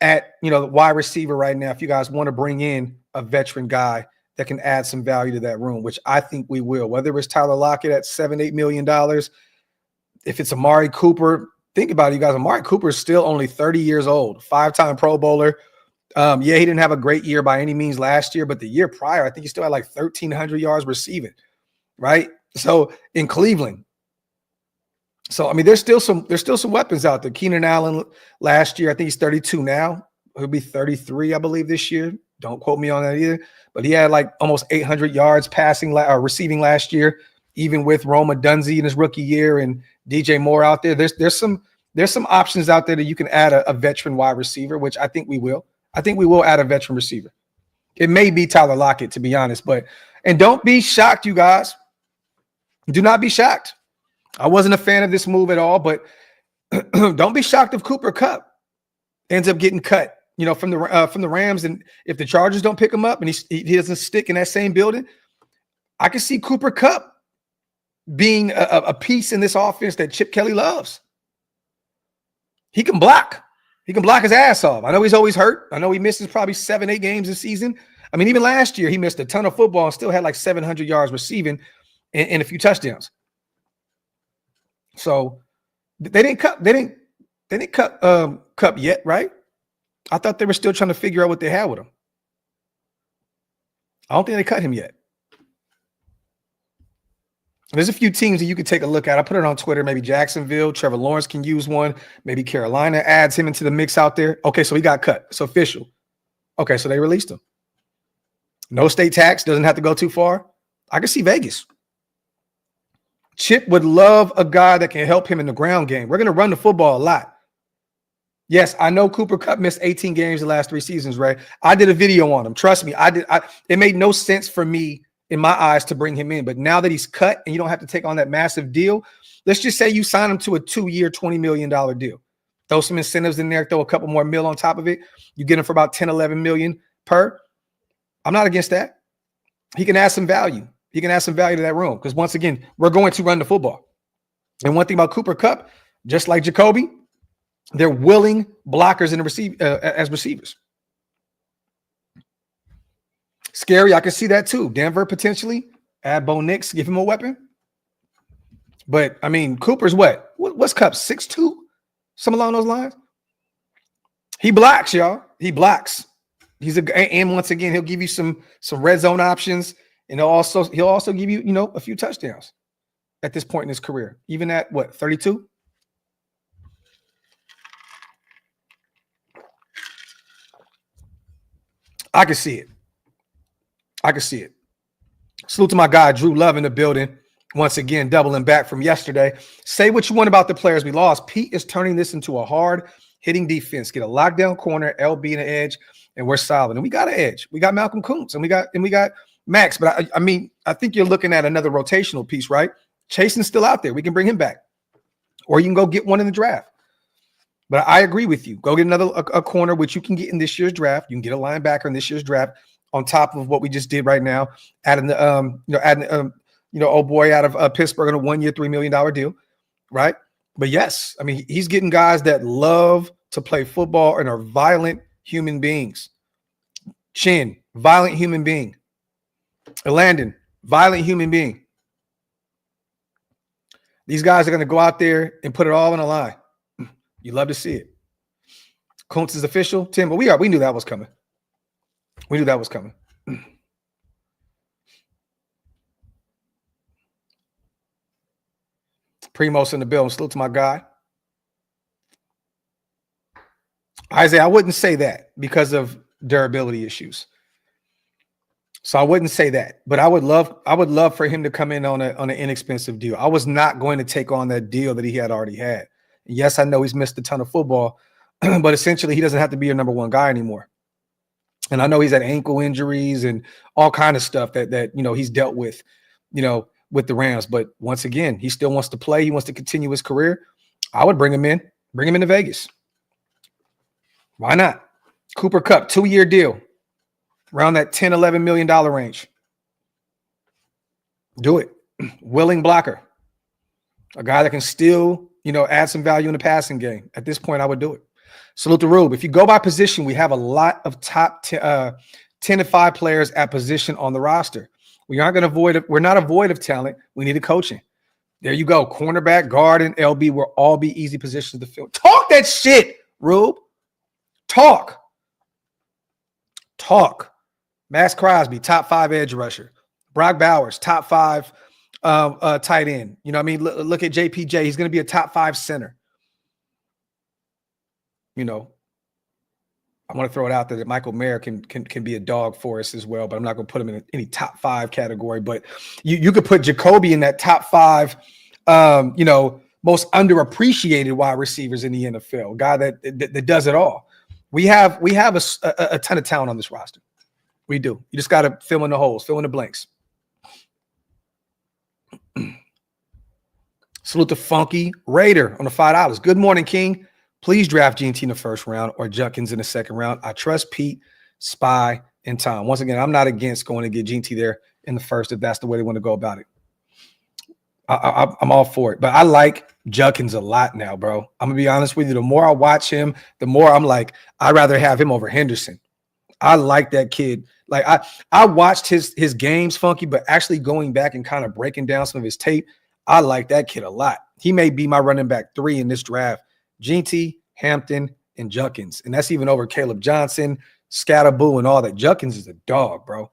at the wide receiver right now. If you guys want to bring in a veteran guy that can add some value to that room, which I think we will. Whether it's Tyler Lockett at $7-8 million, if it's Amari Cooper, think about it, you guys. Amari Cooper is still only 30 years old, 5-time Pro Bowler. Yeah, he didn't have a great year by any means last year, but the year prior, I think he still had like 1,300 yards receiving, right? So in Cleveland. So, I mean, there's still some weapons out there. Keenan Allen last year, I think he's 32 now. He'll be 33, I believe, this year. Don't quote me on that either. But he had like almost 800 yards receiving last year, even with Roma Dunze in his rookie year and DJ Moore out there. There's some options out there that you can add a veteran wide receiver, which I think we will. I think we will add a veteran receiver. It may be Tyler Lockett, to be honest, and don't be shocked, you guys. Do not be shocked. I wasn't a fan of this move at all, but don't be shocked if Cooper Kupp ends up getting cut, from the Rams, and if the Chargers don't pick him up and he doesn't stick in that same building. I can see Cooper Kupp being a piece in this offense that Chip Kelly loves. He can block. He can block his ass off. I know he's always hurt. I know he misses probably 7-8 games this season. I mean, even last year, he missed a ton of football and still had like 700 yards receiving and a few touchdowns. So they didn't cut Kupp yet, right? I thought they were still trying to figure out what they had with him. I don't think they cut him yet. There's a few teams that you could take a look at. I put it on Twitter. Maybe Jacksonville, Trevor Lawrence can use one. Maybe Carolina adds him into the mix out there. Okay, so he got cut. It's official. Okay, so they released him. No state tax, doesn't have to go too far. I can see Vegas. Chip would love a guy that can help him in the ground game. We're going to run the football a lot. Yes, I know Cooper Kupp missed 18 games the last 3 seasons, right? I did a video on him. Trust me, it made no sense for me in my eyes to bring him in. But now that he's cut and you don't have to take on that massive deal, let's just say you sign him to a 2-year, $20 million deal. Throw some incentives in there, throw a couple more mil on top of it. You get him for about 10, 11 million per. I'm not against that. He can add some value. He can add some value to that room because, once again, we're going to run the football. And one thing about Cooper Kupp, just like Jacoby, they're willing blockers in as receivers. Scary. I can see that too. Denver potentially add Bo Nix, give him a weapon. But I mean, Cooper's what's Kupp, 6'2"? Something along those lines. He blocks, y'all. He blocks. And once again, he'll give you some red zone options, and he'll also give you, a few touchdowns at this point in his career. Even at 32? I can see it. Salute to my guy, Drew Love, in the building. Once again, doubling back from yesterday. Say what you want about the players we lost. Pete is turning this into a hard-hitting defense. Get a lockdown corner, LB and an edge, and we're solid. And we got an edge. We got Malcolm Kuntz, and we got Max. But I think you're looking at another rotational piece, right? Chasen's still out there. We can bring him back. Or you can go get one in the draft. But I agree with you. Go get a corner, which you can get in this year's draft. You can get a linebacker in this year's draft on top of what we just did right now, adding old boy out of Pittsburgh on a 1-year, $3 million deal, right? But yes, I mean, he's getting guys that love to play football and are violent human beings. Chin, violent human being. Landon, violent human being. These guys are going to go out there and put it all on the line. You love to see it. Kuntz is official, Tim, but we knew that was coming. We knew that was coming. Primos in the building. Salute to my guy. Isaiah, I wouldn't say that because of durability issues. So I wouldn't say that. But I would love for him to come in on an inexpensive deal. I was not going to take on that deal that he had already had. Yes, I know he's missed a ton of football, but essentially he doesn't have to be your number one guy anymore. And I know he's had ankle injuries and all kind of stuff that he's dealt with, with the Rams. But once again, he still wants to play. He wants to continue his career. I would bring him into Vegas. Why not? Cooper Kupp, 2-year deal, around that $10, $11 million range. Do it. Willing blocker. A guy that can still, add some value in the passing game. At this point, I would do it. Salute to Rube. If you go by position, we have a lot of top 10 to 5 players at position on the roster. We aren't going to avoid it. We're not avoid of talent. We need a coaching. There you go. Cornerback, guard, and LB will all be easy positions to fill. Talk that shit, Rube. Talk. Max Crosby, top 5 edge rusher. Brock Bowers, top 5 tight end. You know what I mean? Look at JPJ. He's going to be a top 5 center. I want to throw it out there that Michael Mayer can be a dog for us as well, but I'm not going to put him in any top 5 category. But you could put Jacoby in that top 5, most underappreciated wide receivers in the NFL. Guy that does it all. We have a ton of talent on this roster. We do. You just got to fill in the holes, fill in the blanks. Salute to Funky Raider on the $5. Good morning, King. Please draft GT in the first round or Junkins in the second round. I trust Pete, Spy, and Tom. Once again, I'm not against going to get GT there in the first if that's the way they want to go about it. I'm all for it. But I like Junkins a lot now, bro. I'm going to be honest with you. The more I watch him, the more I'm like, I'd rather have him over Henderson. I like that kid. Like I watched his games, Funky, but actually going back and kind of breaking down some of his tape, I like that kid a lot. He may be my running back 3 in this draft. GT, Hampton, and Junkins. And that's even over Caleb Johnson, Scatterboo, and all that. Junkins is a dog, bro.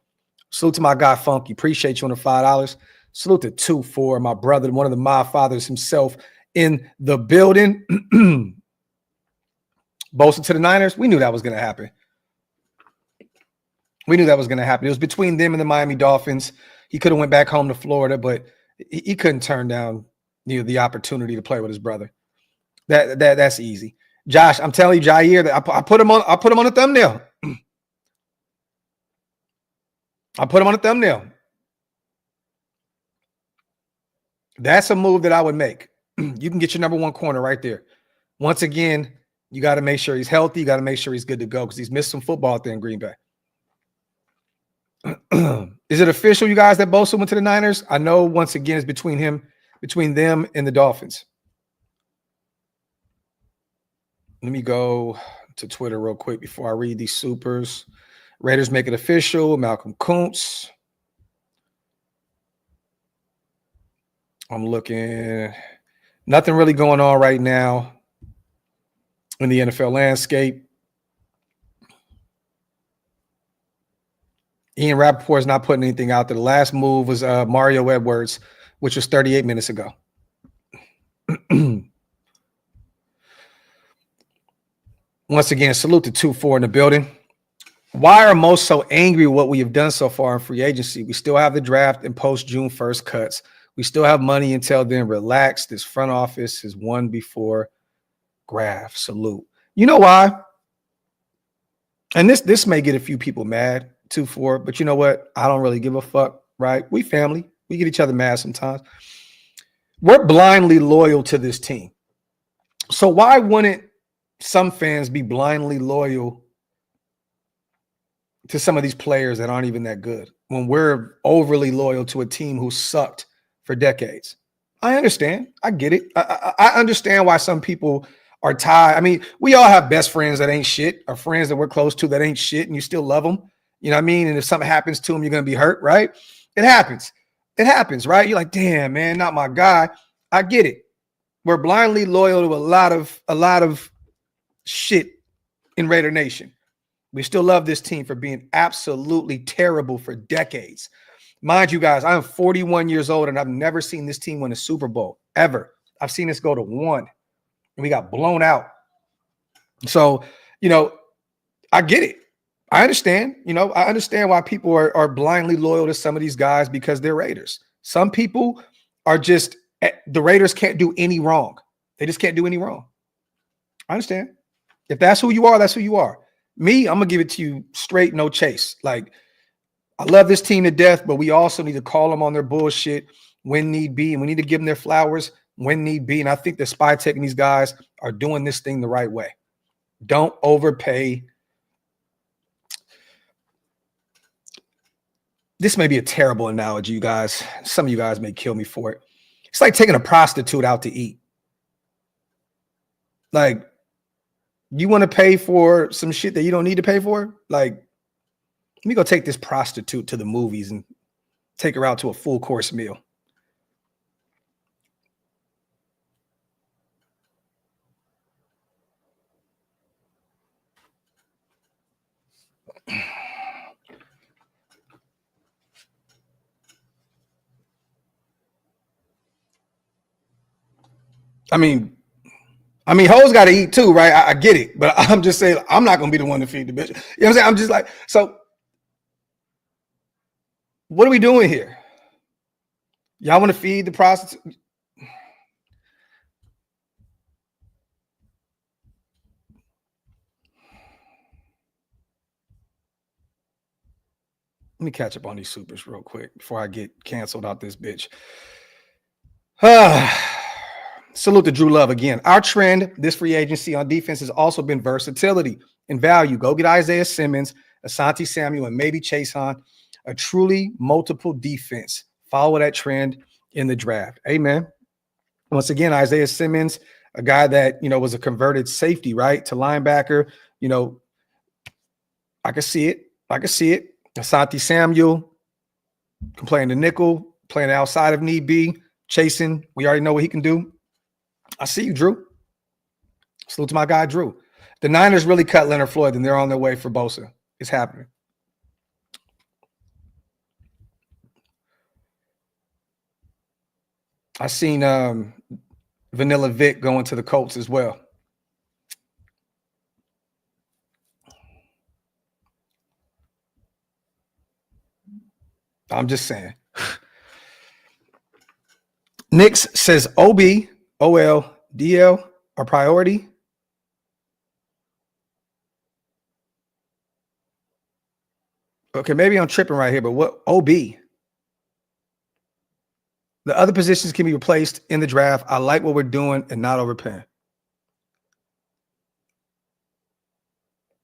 Salute to my guy, Funky. Appreciate you on the $5. Salute to 2-4, my brother, one of the mob fathers himself in the building. Boasting to the Niners. We knew that was going to happen. It was between them and the Miami Dolphins. He could have went back home to Florida, but he couldn't turn down the opportunity to play with his brother. That's easy. Josh, I'm telling you, Jair, that I put him on the thumbnail. I put him on the thumbnail. That's a move that I would make. You can get your number 1 corner right there. Once again, you got to make sure he's healthy. You got to make sure he's good to go because he's missed some football out there in Green Bay. Is it official, you guys, that Bosa went to the Niners? I know once again it's between them and the Dolphins. Let me go to Twitter real quick before I read these supers. Raiders make it official. Malcolm Kuntz. I'm looking. Nothing really going on right now in the NFL landscape. Ian Rappaport is not putting anything out there. The last move was Mario Edwards, which was 38 minutes ago. Once again, salute to 2-4 in the building. Why are most so angry with what we have done so far in free agency? We still have the draft and post-June 1st cuts. We still have money until then. Relax. This front office has won before. Graphk. Salute. You know why? And this may get a few people mad, 2-4, but you know what? I don't really give a fuck, right? We family. We get each other mad sometimes. We're blindly loyal to this team. So why wouldn't some fans be blindly loyal to some of these players that aren't even that good when we're overly loyal to a team who sucked for decades? I understand. I get it. I understand why some people are tied. I mean, we all have best friends that ain't shit, or friends that we're close to that ain't shit, and you still love them. You know what I mean? And if something happens to them, you're going to be hurt, right? It happens. It happens, right? You're like, damn, man, not my guy. I get it. We're blindly loyal to a lot of shit in Raider Nation. We still love this team for being absolutely terrible for decades. Mind you, guys, I'm 41 years old, and I've never seen this team win a Super Bowl, ever. I've seen us go to 1, and we got blown out. So, I get it. I understand. I understand why people are blindly loyal to some of these guys because they're Raiders. Some people are just – the Raiders can't do any wrong. They just can't do any wrong. I understand. If that's who you are, that's who you are. Me, I'm going to give it to you straight, no chase. Like, I love this team to death, but we also need to call them on their bullshit when need be, and we need to give them their flowers when need be. And I think the Spy Tech and these guys are doing this thing the right way. Don't overpay. this may be a terrible analogy, you guys. Some of you guys may kill me for it. It's like taking a prostitute out to eat. Like, you want to pay for some shit that you don't need to pay for? Like, let me go take this prostitute to the movies and take her out to a full course meal. I mean, hoes got to eat too, right? I get it, but I'm just saying I'm not gonna be the one to feed the bitch. You know what I'm saying? I'm just like, so what are we doing here? Y'all want to feed the prostitute? Let me catch up on these supers real quick before I get canceled out this bitch. Salute to Drew Love again. Our trend this free agency on defense has also been versatility and value. Go get Isaiah Simmons, Asante Samuel, and maybe Chase Hunt. A truly multiple defense. Follow that trend in the draft. Amen. Once again, Isaiah Simmons, a guy that, was a converted safety, right, to linebacker. I can see it. Asante Samuel can play in the nickel, playing outside if need be. Chasing, we already know what he can do. I see you, Drew. Salute to my guy, Drew. The Niners really cut Leonard Floyd, and they're on their way for Bosa. It's happening. I seen Vanilla Vic going to the Colts as well. I'm just saying. Nix says OB, OL, DL are priority. Okay, maybe I'm tripping right here, but what OB? The other positions can be replaced in the draft. I like what we're doing and not overpaying.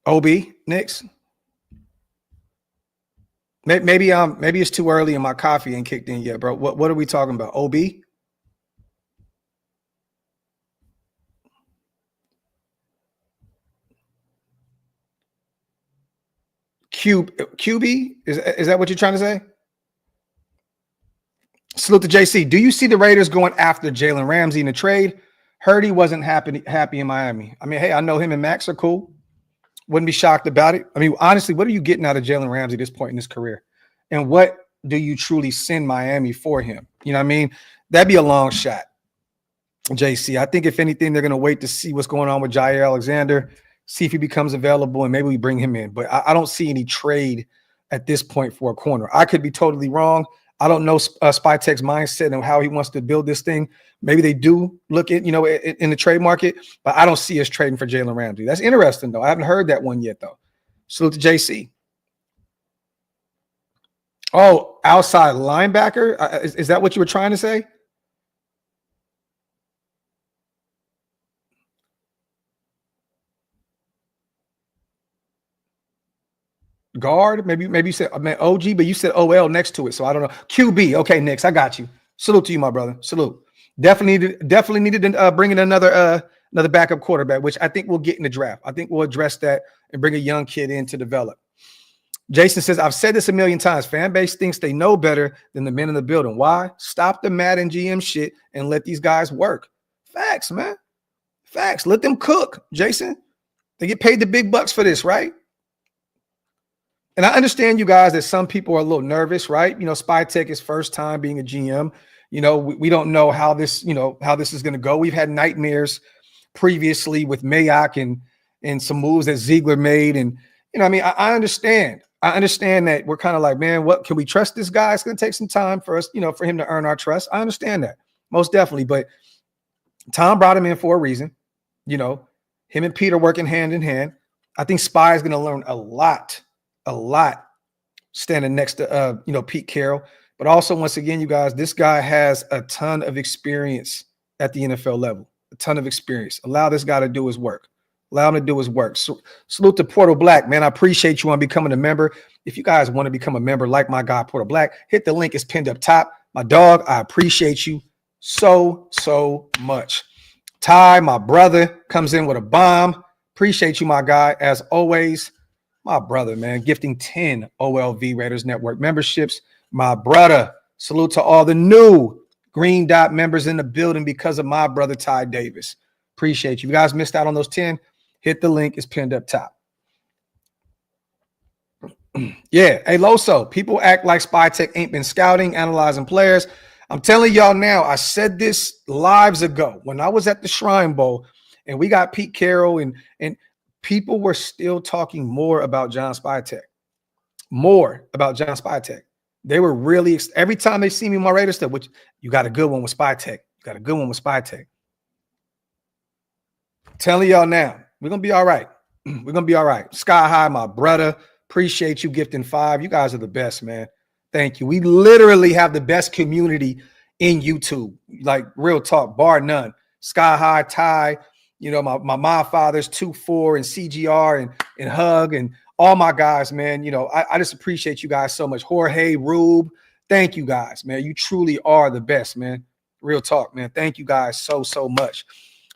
OB, Nix. Maybe it's too early and my coffee ain't kicked in yet, bro. What are we talking about? OB? QB? Is that what you're trying to say? Salute to JC. Do you see the Raiders going after Jalen Ramsey in a trade? Heard he wasn't happy in Miami. I mean, hey, I know him and Max are cool. Wouldn't be shocked about it. I mean, honestly, what are you getting out of Jalen Ramsey at this point in his career? And what do you truly send Miami for him? You know what I mean? That'd be a long shot, JC. I think if anything, they're going to wait to see what's going on with Jair Alexander, see if he becomes available, and maybe we bring him in. But I don't see any trade at this point for a corner. I could be totally wrong. I don't know Spytek's mindset and how he wants to build this thing. Maybe they do look at, in the trade market, but I don't see us trading for Jalen Ramsey. That's interesting, though. I haven't heard that one yet, though. Salute to JC. Oh, outside linebacker? Is that what you were trying to say? Guard? Maybe you said OG, but you said OL next to it, so I don't know. QB. Okay, Nix, I got you. Salute to you, my brother. Salute. Definitely needed to bring in another backup quarterback, which I think we'll get in the draft. I think we'll address that and bring a young kid in to develop. Jason says, I've said this a million times. Fan base thinks they know better than the men in the building. Why? Stop the Madden GM shit and let these guys work. Facts, man. Facts. Let them cook, Jason. They get paid the big bucks for this, right? And I understand, you guys, that some people are a little nervous, right? Spytek is first time being a GM. We don't know how this is going to go. We've had nightmares previously with Mayock and some moves that Ziegler made. And, I understand. I understand that we're kind of like, man, what can we trust this guy? It's going to take some time for us, for him to earn our trust. I understand that most definitely. But Tom brought him in for a reason. Him and Pete are working hand in hand. I think Spy is going to learn a lot standing next to, Pete Carroll. But also, once again, you guys, this guy has a ton of experience at the NFL level, a ton of experience. Allow this guy to do his work. Allow him to do his work. So, salute to Portal Black, man. I appreciate you on becoming a member. If you guys want to become a member like my guy, Portal Black, hit the link. It's pinned up top. My dog, I appreciate you so much. Ty, my brother, comes in with a bomb. Appreciate you, my guy. As always, my brother, man, gifting 10 OLV Raiders Network memberships. My brother, salute to all the new Green Dot members in the building because of my brother, Ty Davis. Appreciate you. If you guys missed out on those 10, hit the link. It's pinned up top. Yeah. Hey, Loso, people act like SpyTech ain't been scouting, analyzing players. I'm telling y'all now, I said this lives ago when I was at the Shrine Bowl and we got Pete Carroll and people were still talking more about John SpyTech. They were really, every time they see me in my Raider stuff, which you got a good one with SpyTech. Telling y'all now, we're going to be all right. Sky High, my brother. Appreciate you gifting 5. You guys are the best, man. Thank you. We literally have the best community in YouTube. Like, real talk, bar none. Sky High, Ty, you know, my fathers, 2-4 and CGR and Hug and all my guys, man. You know, I just appreciate you guys so much. Jorge, Rube, thank you guys, man. You truly are the best, man. Real talk, man. Thank you guys so much.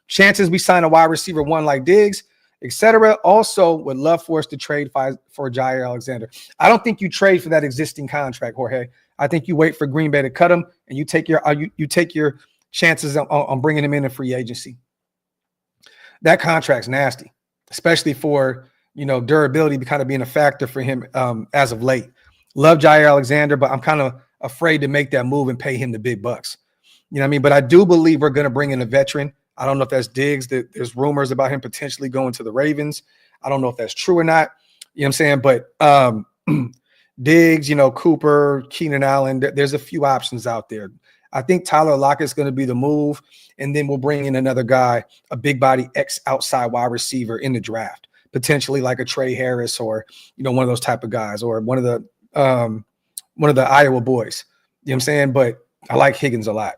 Chances we sign a wide receiver one like Diggs, etc. Also, would love for us to trade for Jair Alexander. I don't think you trade for that existing contract, Jorge. I think you wait for Green Bay to cut him, and you take your chances on bringing him in free agency. That contract's nasty, especially for, you know, durability kind of being a factor for him as of late. Love Jair Alexander, but I'm kind of afraid to make that move and pay him the big bucks. You know what I mean? But I do believe we're going to bring in a veteran. I don't know if that's Diggs. There's rumors about him potentially going to the Ravens. I don't know if that's true or not. You know what I'm saying? But Diggs, you know, Cooper, Keenan Allen, there's a few options out there. I think Tyler Lockett's going to be the move, and then we'll bring in another guy, a big body outside wide receiver in the draft, potentially like a Trey Harris or, you know, one of those type of guys, or one of the Iowa boys. You know what I'm saying? But I like Higgins a lot.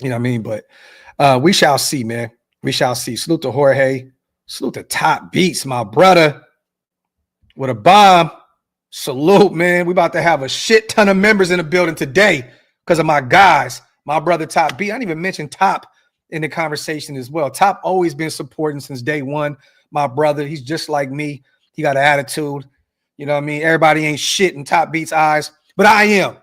You know what I mean? But we shall see, man. We shall see. Salute to Jorge. Salute to Top Beats, my brother. With a bomb. Salute, man. We about to have a shit ton of members in the building today because of my guys. My brother Top B. I didn't even mention Top in the conversation as well. Top always been supporting since day one. My brother, he's just like me. He got an attitude. You know what I mean? Everybody ain't shit in Top Beats' eyes, but I am.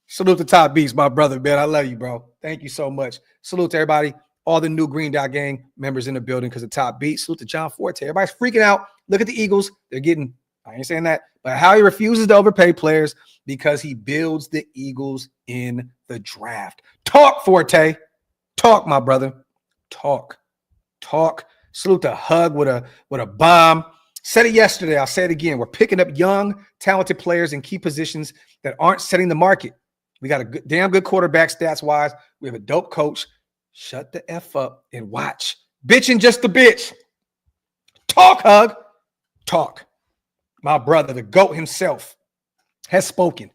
Salute to Top Beats, my brother, man. I love you, bro. Thank you so much. Salute to everybody, all the new Green Dot Gang members in the building because of Top Beats. Salute to John Forte. Everybody's freaking out. Look at the Eagles. They're getting, I ain't saying that, but how he refuses to overpay players because he builds the Eagles in the draft. Talk, Forte. Talk, my brother. Talk. Salute to Hug with a bomb. Said it yesterday. I'll say it again. We're picking up young, talented players in key positions that aren't setting the market. We got a damn good quarterback stats-wise. We have a dope coach. Shut the F up and watch. Bitching just a bitch. Talk, Hug. Talk. My brother, the GOAT himself, has spoken.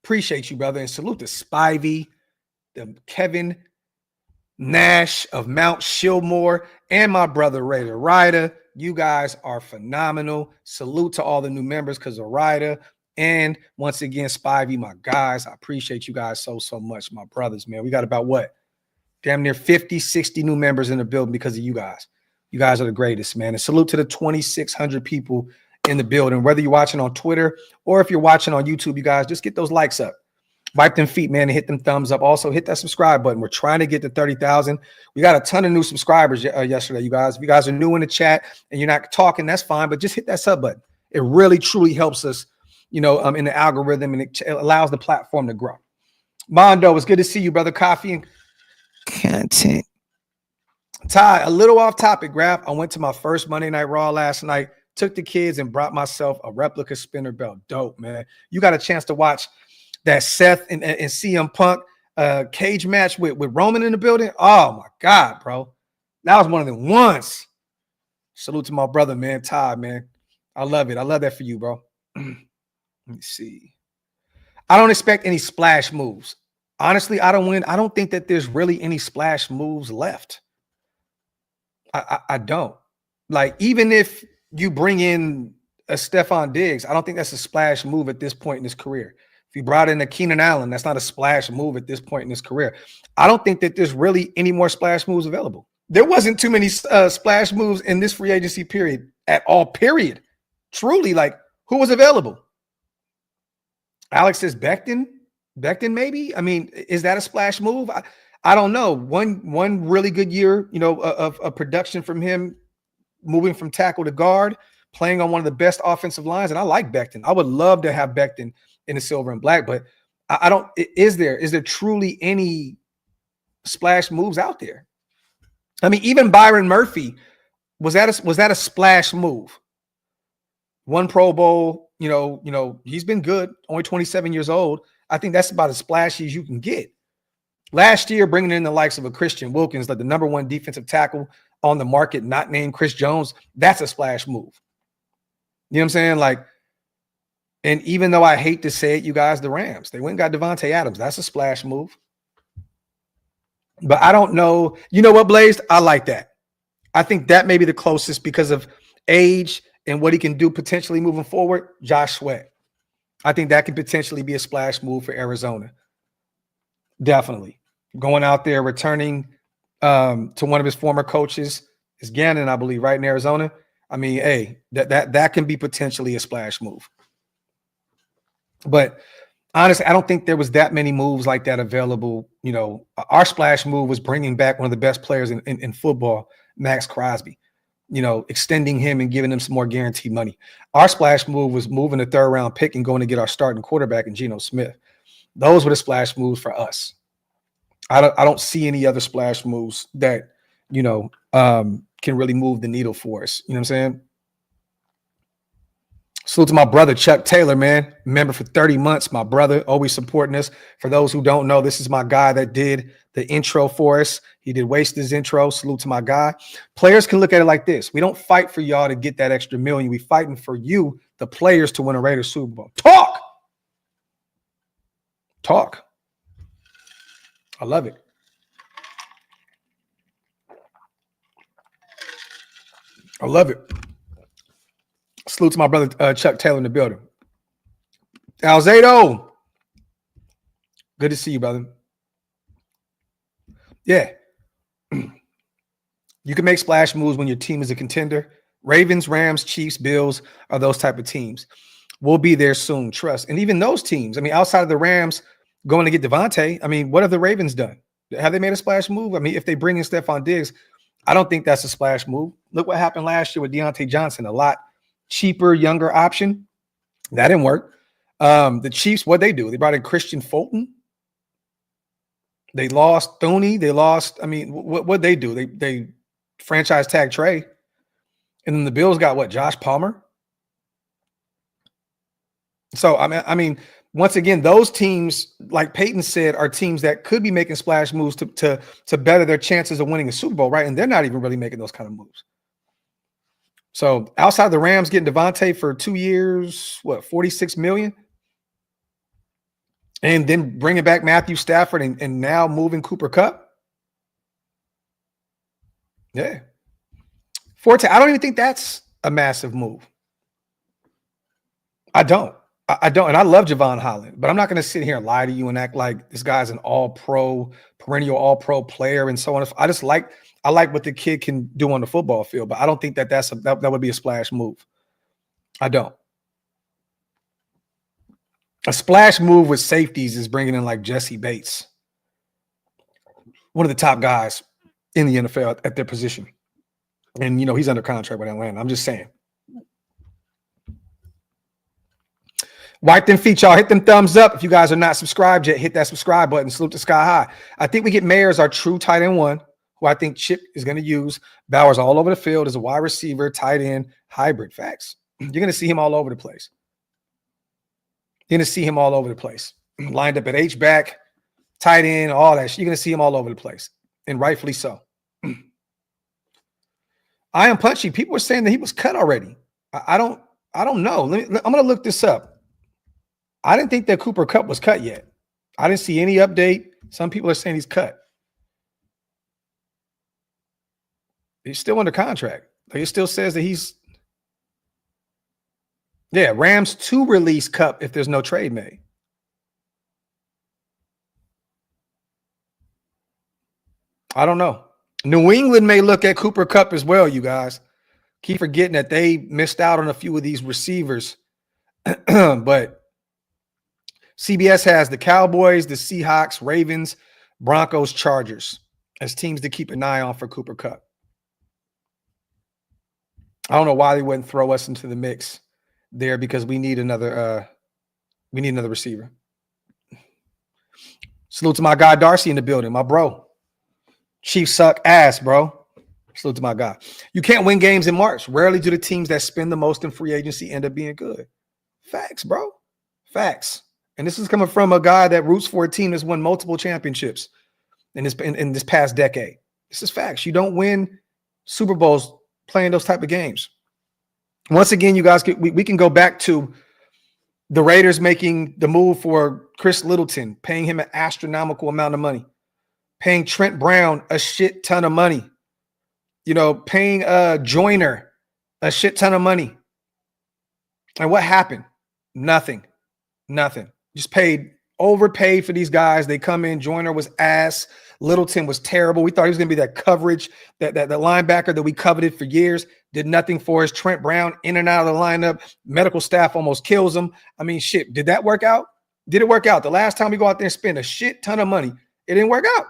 Appreciate you, brother. And salute to Spivey, the Kevin Nash of Mount Shillmore, and my brother, Raider Ryder. You guys are phenomenal. Salute to all the new members because of Ryder. And once again, Spivey, my guys, I appreciate you guys so much, my brothers, man. We got about what? Damn near 50, 60 new members in the building because of you guys. You guys are the greatest, man. And salute to the 2,600 people in the building, whether you're watching on Twitter or if you're watching on YouTube, you guys, just get those likes up. Wipe them feet, man, and hit them thumbs up. Also, hit that subscribe button. We're trying to get to 30,000. We got a ton of new subscribers yesterday, you guys. If you guys are new in the chat and you're not talking, that's fine, but just hit that sub button. It really, truly helps us, you know, in the algorithm, and it allows the platform to grow. Mondo, it's good to see you, brother. Coffee and content. Ty, a little off topic, Graphk. I went to my first Monday Night Raw last night, took the kids and brought myself a replica spinner belt. Dope, man. You got a chance to watch that Seth and CM Punk cage match with Roman in the building. Oh, my God, bro. That was one of the ones. Salute to my brother, man, Ty, man. I love it. I love that for you, bro. Let me see. I don't expect any splash moves. Honestly, I don't think that there's really any splash moves left. I don't. Like, even if you bring in a Stephon Diggs, I don't think that's a splash move at this point in his career. If you brought in a Keenan Allen, that's not a splash move at this point in his career. I don't think that there's really any more splash moves available. There wasn't too many splash moves in this free agency period at all, period. Truly, like, who was available? Alex says Becton maybe? I mean, is that a splash move? I don't know. One really good year, of production from him, moving from tackle to guard, playing on one of the best offensive lines. And I like Becton. I would love to have Becton in the silver and black, but I don't. Is there truly any splash moves out there? I mean, even Byron Murphy, was that a splash move? One Pro Bowl, he's been good, only 27 years old. I think that's about as splashy as you can get. Last year, bringing in the likes of a Christian Wilkins, like the number one defensive tackle on the market, not named Chris Jones, that's a splash move. You know what I'm saying? Like, and even though I hate to say it, you guys, the Rams, they went and got Devontae Adams. That's a splash move. But I don't know. You know what, Blaze? I like that. I think that may be the closest because of age and what he can do potentially moving forward. Josh Sweat. I think that could potentially be a splash move for Arizona. Definitely. Going out there, returning to one of his former coaches is Gannon, I believe, right in Arizona. I mean, hey, that can be potentially a splash move. But honestly, I don't think there was that many moves like that available. Our splash move was bringing back one of the best players in football, Max Crosby, extending him and giving him some more guaranteed money. Our splash move was moving the third round pick and going to get our starting quarterback in Geno Smith. Those were the splash moves for us. I don't see any other splash moves that, can really move the needle for us. You know what I'm saying? Salute to my brother, Chuck Taylor, man. Member for 30 months, my brother, always supporting us. For those who don't know, this is my guy that did the intro for us. He did Waster's intro. Salute to my guy. Players can look at it like this. We don't fight for y'all to get that extra million. We fighting for you, the players, to win a Raiders Super Bowl. Talk. I love it. Salute to my brother, Chuck Taylor, in the building. Alzado, good to see you, brother. Yeah. You can make splash moves when your team is a contender. Ravens, Rams, Chiefs, Bills are those type of teams. We'll be there soon, trust. And even those teams, I mean, outside of the Rams going to get Devontae, I mean, what have the Ravens done? Have they made a splash move? I mean, if they bring in Stephon Diggs, I don't think that's a splash move. Look what happened last year with Deontay Johnson, a lot cheaper, younger option. That didn't work. The Chiefs, what'd they do? They brought in Christian Fulton. They lost Thuney. They lost, what'd they do? They franchise tag Trey. And then the Bills got what? Josh Palmer. So, I mean, once again, those teams, like Peyton said, are teams that could be making splash moves to better their chances of winning a Super Bowl, right? And they're not even really making those kind of moves. So outside the Rams getting Devontae for 2 years, $46 million? And then bringing back Matthew Stafford and now moving Cooper Kupp? Yeah. Forte, I don't even think that's a massive move. I don't. And I love Javon Holland, but I'm not going to sit here and lie to you and act like this guy's an all-pro, perennial all-pro player and so on. I like what the kid can do on the football field, but I don't think that would be a splash move. I don't. A splash move with safeties is bringing in like Jesse Bates, one of the top guys in the NFL at their position. And, he's under contract with Atlanta. I'm just saying. Wipe them feet, y'all. Hit them thumbs up. If you guys are not subscribed yet, hit that subscribe button. Salute to Sky High. I think we get Mayer as our true tight end one, who I think Chip is going to use. Bowers all over the field as a wide receiver, tight end, hybrid. Facts. You're going to see him all over the place. Lined up at H-back, tight end, all that shit. You're going to see him all over the place, and rightfully so. I am punchy. People are saying that he was cut already. I don't know. I'm going to look this up. I didn't think that Cooper Kupp was cut yet. I didn't see any update. Some people are saying he's cut. He's still under contract. Like, it still says that Rams to release Kupp if there's no trade made. I don't know. New England may look at Cooper Kupp as well, you guys. Keep forgetting that they missed out on a few of these receivers. But CBS has the Cowboys, the Seahawks, Ravens, Broncos, Chargers as teams to keep an eye on for Cooper Kupp. I don't know why they wouldn't throw us into the mix there, because we need another receiver. Salute to my guy Darcy in the building, my bro. Chiefs suck ass, bro. Salute to my guy. You can't win games in March. Rarely do the teams that spend the most in free agency end up being good. Facts, bro. Facts. And this is coming from a guy that roots for a team that's won multiple championships in this past decade. This is facts. You don't win Super Bowls playing those type of games. Once again, you guys, we can go back to the Raiders making the move for Chris Littleton, paying him an astronomical amount of money, paying Trent Brown a shit ton of money, paying Joyner a shit ton of money. And what happened? Nothing. Just overpaid for these guys. They come in. Joyner was ass. Littleton was terrible. We thought he was going to be that coverage, that linebacker that we coveted for years. Did nothing for us. Trent Brown in and out of the lineup. Medical staff almost kills him. I mean, shit. Did that work out? Did it work out? The last time we go out there and spend a shit ton of money, it didn't work out.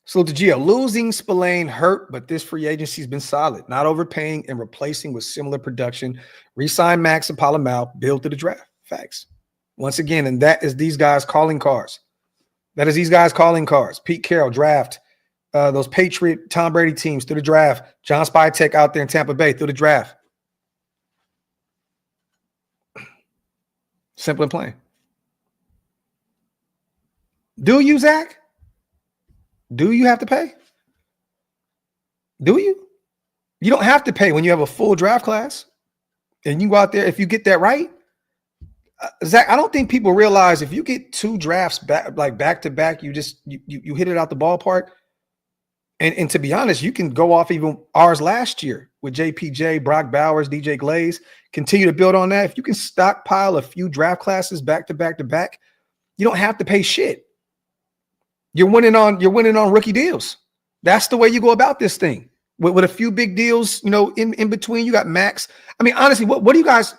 Salute to Gio. Losing Spillane hurt, but this free agency has been solid. Not overpaying and replacing with similar production. Resign Max and Palomal, build to the draft. Facts. Once again, and that is these guys calling cards. Pete Carroll, draft. Those Patriot, Tom Brady teams through the draft. John Spytek out there in Tampa Bay through the draft. Simple and plain. Do you, Zach? Do you have to pay? Do you? You don't have to pay when you have a full draft class and you go out there. If you get that right, Zach, I don't think people realize if you get two drafts back to back, you hit it out the ballpark. And to be honest, you can go off even ours last year with JPJ, Brock Bowers, DJ Glaze. Continue to build on that. If you can stockpile a few draft classes back to back to back, you don't have to pay shit. You're winning on rookie deals. That's the way you go about this thing. With a few big deals, in between. You got Max. I mean, honestly, what do you guys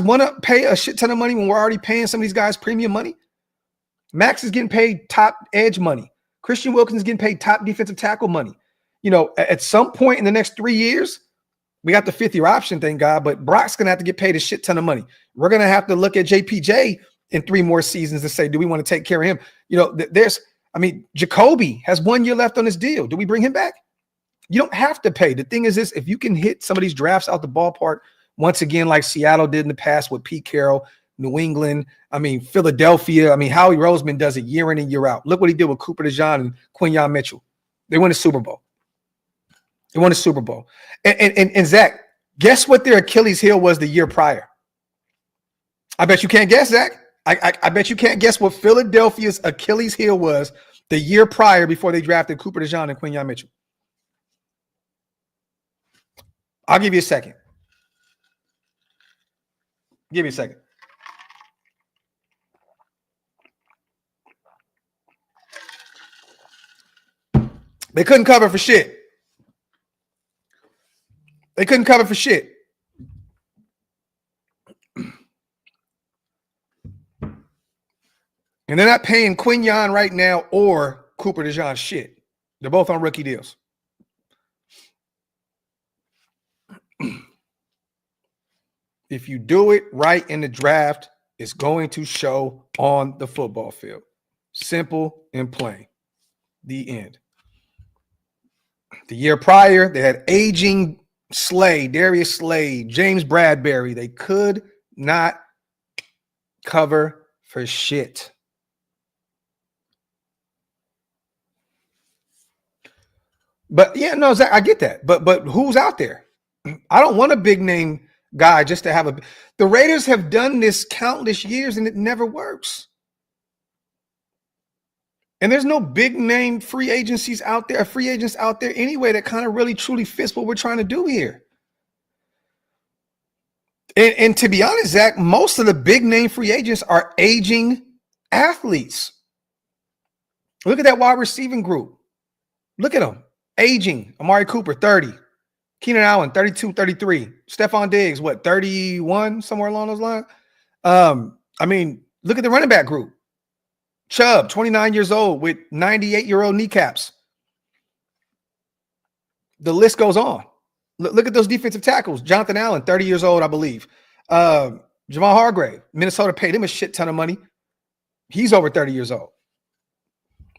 want to pay a shit ton of money when we're already paying some of these guys premium money? Max is getting paid top edge money. Christian Wilkins is getting paid top defensive tackle money. At some point in the next 3 years, we got the fifth year option, thank God, but Brock's going to have to get paid a shit ton of money. We're going to have to look at JPJ in 3 more seasons to say, do we want to take care of him? Jacoby has 1 year left on his deal. Do we bring him back? You don't have to pay. The thing is this, if you can hit some of these drafts out the ballpark, once again, like Seattle did in the past with Pete Carroll, New England, Philadelphia, Howie Roseman does it year in and year out. Look what he did with Cooper DeJean and Quinyon Mitchell. They won a Super Bowl. And Zach, guess what their Achilles heel was the year prior? I bet you can't guess, Zach. I bet you can't guess what Philadelphia's Achilles heel was the year prior before they drafted Cooper DeJean and Quinyon Mitchell. I'll give you a second. Give me a second. They couldn't cover for shit. And they're not paying Quinyon right now or Cooper DeJean shit. They're both on rookie deals. If you do it right in the draft, it's going to show on the football field. Simple and plain. The end. The year prior, they had aging Darius Slade, James Bradbury. They could not cover for shit. But yeah, no, Zach, I get that. But who's out there? I don't want a big name guy just to have the Raiders have done this countless years and it never works. And there's no big name free agents out there anyway that kind of really truly fits what we're trying to do here. And to be honest, Zach, most of the big name free agents are aging athletes. Look at that wide receiving group. Look at them. Aging. Amari Cooper, 30. Keenan Allen, 32, 33. Stephon Diggs, 31, somewhere along those lines. I mean, look at the running back group. Chubb, 29 years old with 98-year-old kneecaps. The list goes on. Look at those defensive tackles. Jonathan Allen, 30 years old, I believe. Javon Hargrave, Minnesota paid him a shit ton of money. He's over 30 years old.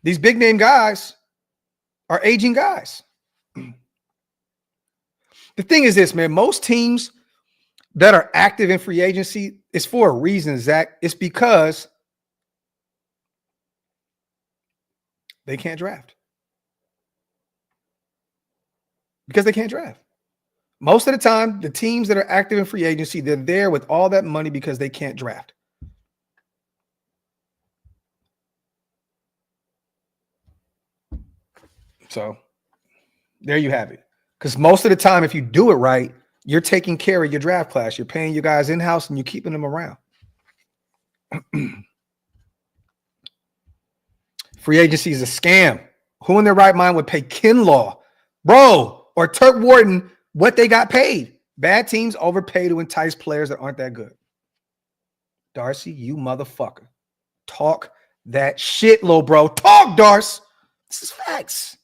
These big name guys are aging guys. The thing is this, man, most teams that are active in free agency is for a reason, Zach. It's because they can't draft. Because they can't draft. Most of the time, the teams that are active in free agency, they're there with all that money because they can't draft. So there you have it. Because most of the time, if you do it right, you're taking care of your draft class. You're paying your guys in-house and you're keeping them around. Free agency is a scam. Who in their right mind would pay Kinlaw, bro, or Turk Wharton what they got paid? Bad teams overpay to entice players that aren't that good. Darcy, you motherfucker. Talk that shit, little bro. Talk, Darce. This is facts.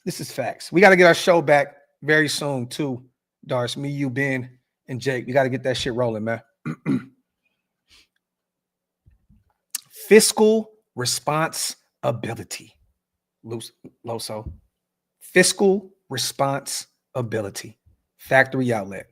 This is facts. We got to get our show back very soon, too, Darce. Me, you, Ben, and Jake. We got to get that shit rolling, man. Fiscal responsibility. Loso. Fiscal responsibility. Factory outlet.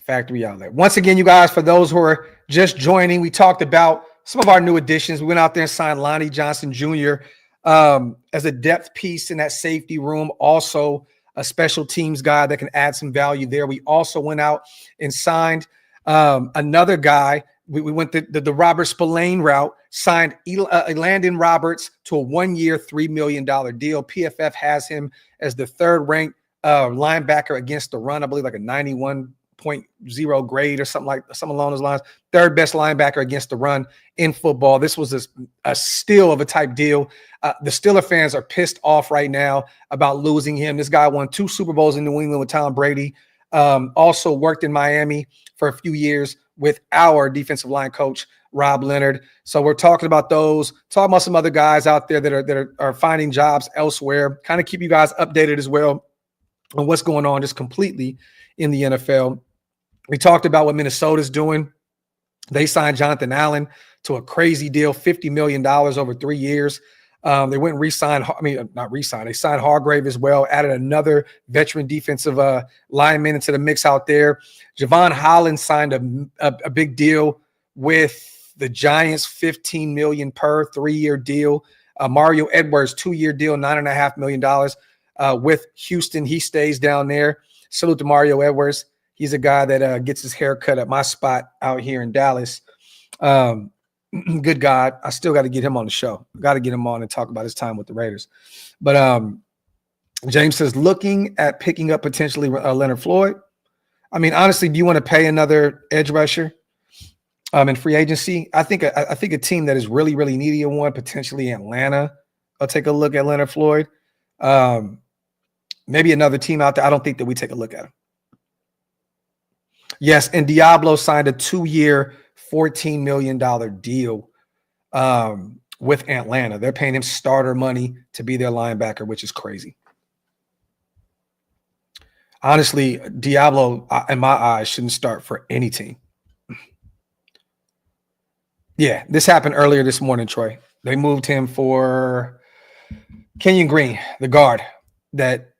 Factory outlet. Once again, you guys, for those who are just joining, we talked about some of our new additions. We went out there and signed Lonnie Johnson Jr. As a depth piece in that safety room. Also, a special teams guy that can add some value there. We also went out and signed another guy. We went the Robert Spillane route, signed Landon Roberts to a 1-year, $3 million deal. PFF has him as the third-ranked linebacker against the run. I believe like a 91.0 grade or something along those lines. Third best linebacker against the run in football. This was a steal of a type deal. The Steeler fans are pissed off right now about losing him. This guy won 2 Super Bowls in New England with Tom Brady. Also worked in Miami for a few years with our defensive line coach, Rob Leonard. So we're talking about those, talking about some other guys out there that are finding jobs elsewhere, kind of keep you guys updated as well on what's going on just completely in the NFL. We talked about what Minnesota's doing. They signed Jonathan Allen to a crazy deal, $50 million over 3 years. They went and they signed Hargrave as well, added another veteran defensive lineman into the mix out there. Javon Holland signed a big deal with the Giants, $15 million per 3-year deal. Mario Edwards, 2-year deal, $9.5 million with Houston. He stays down there. Salute to Mario Edwards. He's a guy that gets his hair cut at my spot out here in Dallas. Good God. I still got to get him on the show. Got to get him on and talk about his time with the Raiders. But James says, looking at picking up potentially Leonard Floyd. I mean, honestly, do you want to pay another edge rusher in free agency? I think a team that is really, really needy of one, potentially Atlanta, I'll take a look at Leonard Floyd. Maybe another team out there. I don't think that we take a look at him. Yes, and Diablo signed a 2-year, $14 million deal with Atlanta. They're paying him starter money to be their linebacker, which is crazy. Honestly, Diablo, in my eyes, shouldn't start for any team. Yeah, this happened earlier this morning, Troy. They moved him for Kenyon Green, the guard that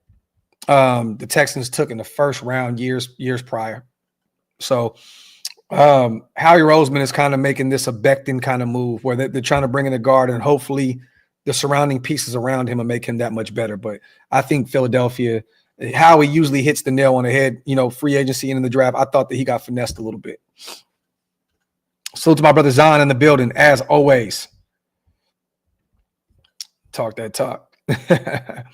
the Texans took in the first round years prior. So Howie Roseman is kind of making this a Becton kind of move where they're trying to bring in a guard and hopefully the surrounding pieces around him will make him that much better. But I think Philadelphia, Howie usually hits the nail on the head, free agency and in the draft. I thought that he got finessed a little bit. Salute to my brother Zahn in the building, as always. Talk that talk. Let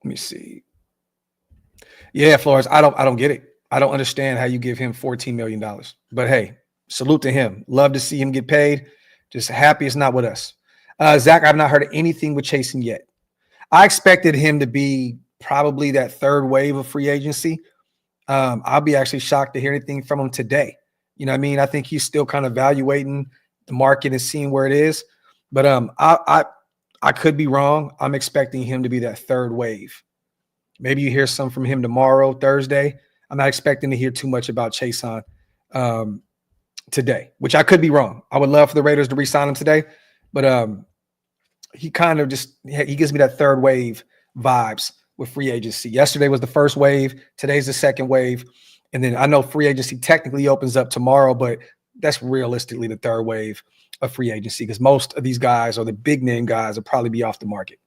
me see. Yeah, Flores, I don't get it. I don't understand how you give him $14 million. But hey, salute to him. Love to see him get paid. Just happy it's not with us. Zach, I've not heard anything with chasing yet. I expected him to be probably that third wave of free agency. I'll be actually shocked to hear anything from him today. You know what I mean? I think he's still kind of evaluating the market and seeing where it is. But I could be wrong. I'm expecting him to be that third wave. Maybe you hear some from him tomorrow, Thursday. I'm not expecting to hear too much about Chason today, which I could be wrong. I would love for the Raiders to re-sign him today, but he kind of he gives me that third wave vibes with free agency. Yesterday was the first wave. Today's the second wave. And then I know free agency technically opens up tomorrow, but that's realistically the third wave of free agency because most of these guys or the big name guys will probably be off the market.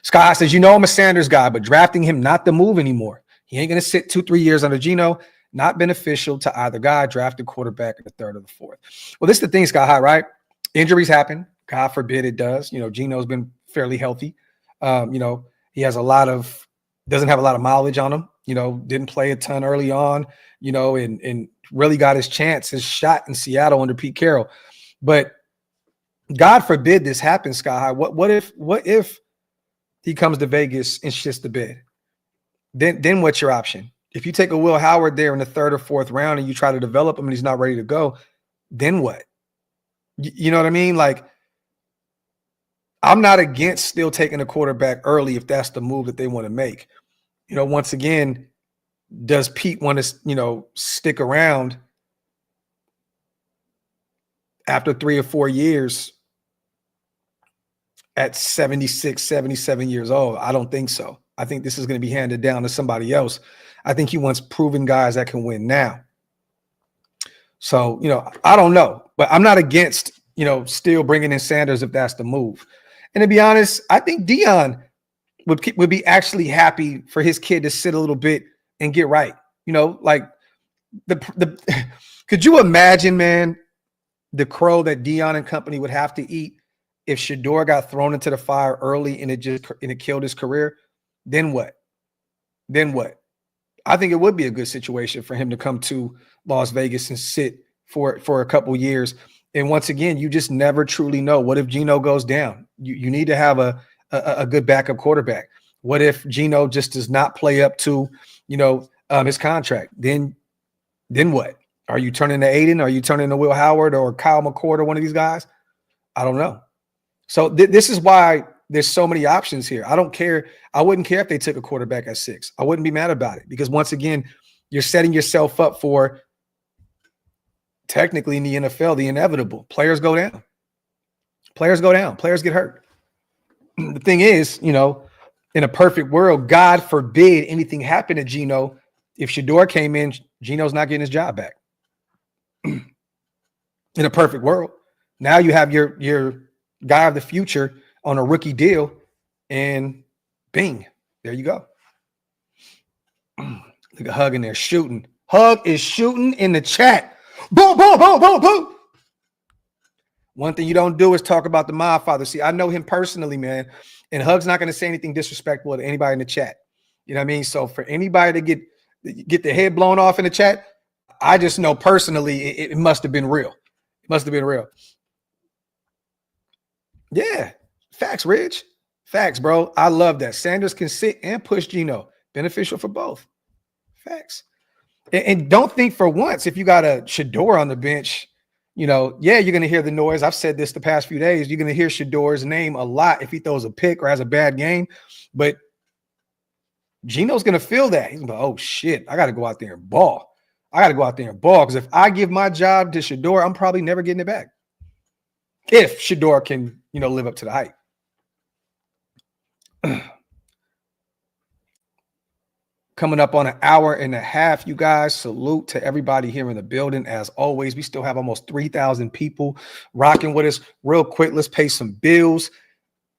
Sky says, I'm a Sanders guy, but drafting him not the move anymore. He ain't going to sit 2-3 years under Geno. Not beneficial to either guy. Draft a quarterback in the third or the fourth. Well, this is the thing, Sky High, right? Injuries happen. God forbid it does. Geno's been fairly healthy. He has doesn't have a lot of mileage on him. Didn't play a ton early on, and really got his shot in Seattle under Pete Carroll. But God forbid this happens, Sky High. What if he comes to Vegas and shits the bed? Then what's your option? If you take a Will Howard there in the third or fourth round and you try to develop him and he's not ready to go, then what? You know what I mean? Like, I'm not against still taking a quarterback early if that's the move that they want to make. Once again, does Pete want to, stick around after 3 or 4 years at 76, 77 years old? I don't think so. I think this is going to be handed down to somebody else. I think he wants proven guys that can win now. So, I don't know, but I'm not against, still bringing in Sanders if that's the move. And to be honest, I think Dion would be actually happy for his kid to sit a little bit and get right. Like could you imagine, man, the crow that Dion and company would have to eat if Shedeur got thrown into the fire early and it killed his career? Then what? I think it would be a good situation for him to come to Las Vegas and sit for a couple years. And once again, you just never truly know. What if Geno goes down? You need to have a good backup quarterback. What if Geno just does not play up to, his contract? Then what? Are you turning to Aiden? Are you turning to Will Howard or Kyle McCord or one of these guys? I don't know. So this is why there's so many options here. I don't care. I wouldn't care if they took a quarterback at 6. I wouldn't be mad about it because once again, you're setting yourself up for technically in the NFL, the inevitable. Players go down. Players get hurt. The thing is, in a perfect world, God forbid anything happened to Geno. If Shedeur came in, Geno's not getting his job back. In a perfect world. Now you have your guy of the future on a rookie deal, and bing, there you go. Look at Hug in there shooting. Hug is shooting in the chat. Boom, boom, boom, boom, boom. One thing you don't do is talk about the mob father. See, I know him personally, man, and Hug's not going to say anything disrespectful to anybody in the chat. You know what I mean? So for anybody to get their head blown off in the chat, I just know personally it must have been real. It must have been real. Yeah. Facts, Rich. Facts, bro. I love that. Sanders can sit and push Geno. Beneficial for both. Facts. And don't think for once, if you got a Shedeur on the bench, you're going to hear the noise. I've said this the past few days. You're going to hear Shedeur's name a lot if he throws a pick or has a bad game. But Geno's going to feel that. He's going to go, oh, shit, I got to go out there and ball. Because if I give my job to Shedeur, I'm probably never getting it back. If Shedeur can, live up to the hype. Coming up on an hour and a half, you guys. Salute to everybody here in the building. As always, we still have almost 3,000 people rocking with us. Real quick, let's pay some bills.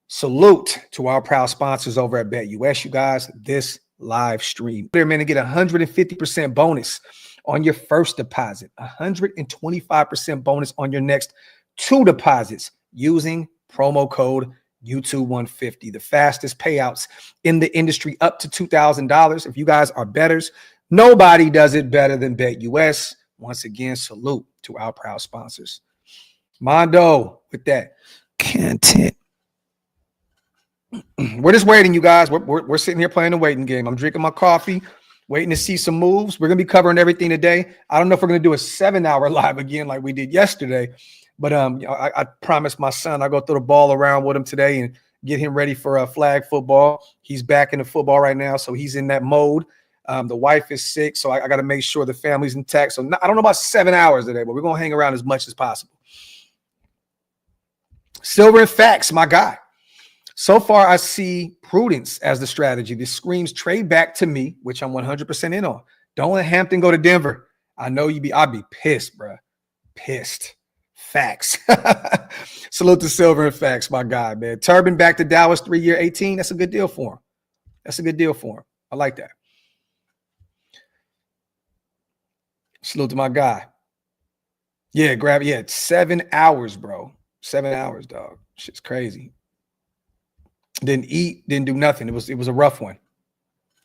Salute to our proud sponsors over at BetUS, you guys. This live stream. There, man, to get 150% bonus on your first deposit, 125% bonus on your next 2 deposits using Promo code YouTube150. The fastest payouts in the industry, up to $2,000. If you guys are bettors, nobody does it better than BetUS. Once again, salute to our proud sponsors. Mondo with that content. We're just waiting, you guys. We're sitting here playing the waiting game. I'm drinking my coffee, waiting to see some moves. We're going to be covering everything today. I don't know if we're going to do a 7-hour live again like we did yesterday, but I promised my son I'll go throw the ball around with him today and get him ready for flag football. He's back into football right now, so he's in that mode. The wife is sick, so I got to make sure the family's intact. So I don't know about 7 hours today, but we're going to hang around as much as possible. Silver and facts, my guy. So far, I see prudence as the strategy. This screams trade back to me, which I'm 100% in on. Don't let Hampton go to Denver. I know I'd be pissed, bro. Pissed. Facts. Salute to Silver and facts, my guy, man. Turbin back to Dallas, 3-year, 18. That's a good deal for him. That's a good deal for him. I like that. Salute to my guy. Yeah, grab. Yeah, 7 hours, bro. 7 hours, dog. Shit's crazy. Didn't eat, didn't do nothing. It was a rough one.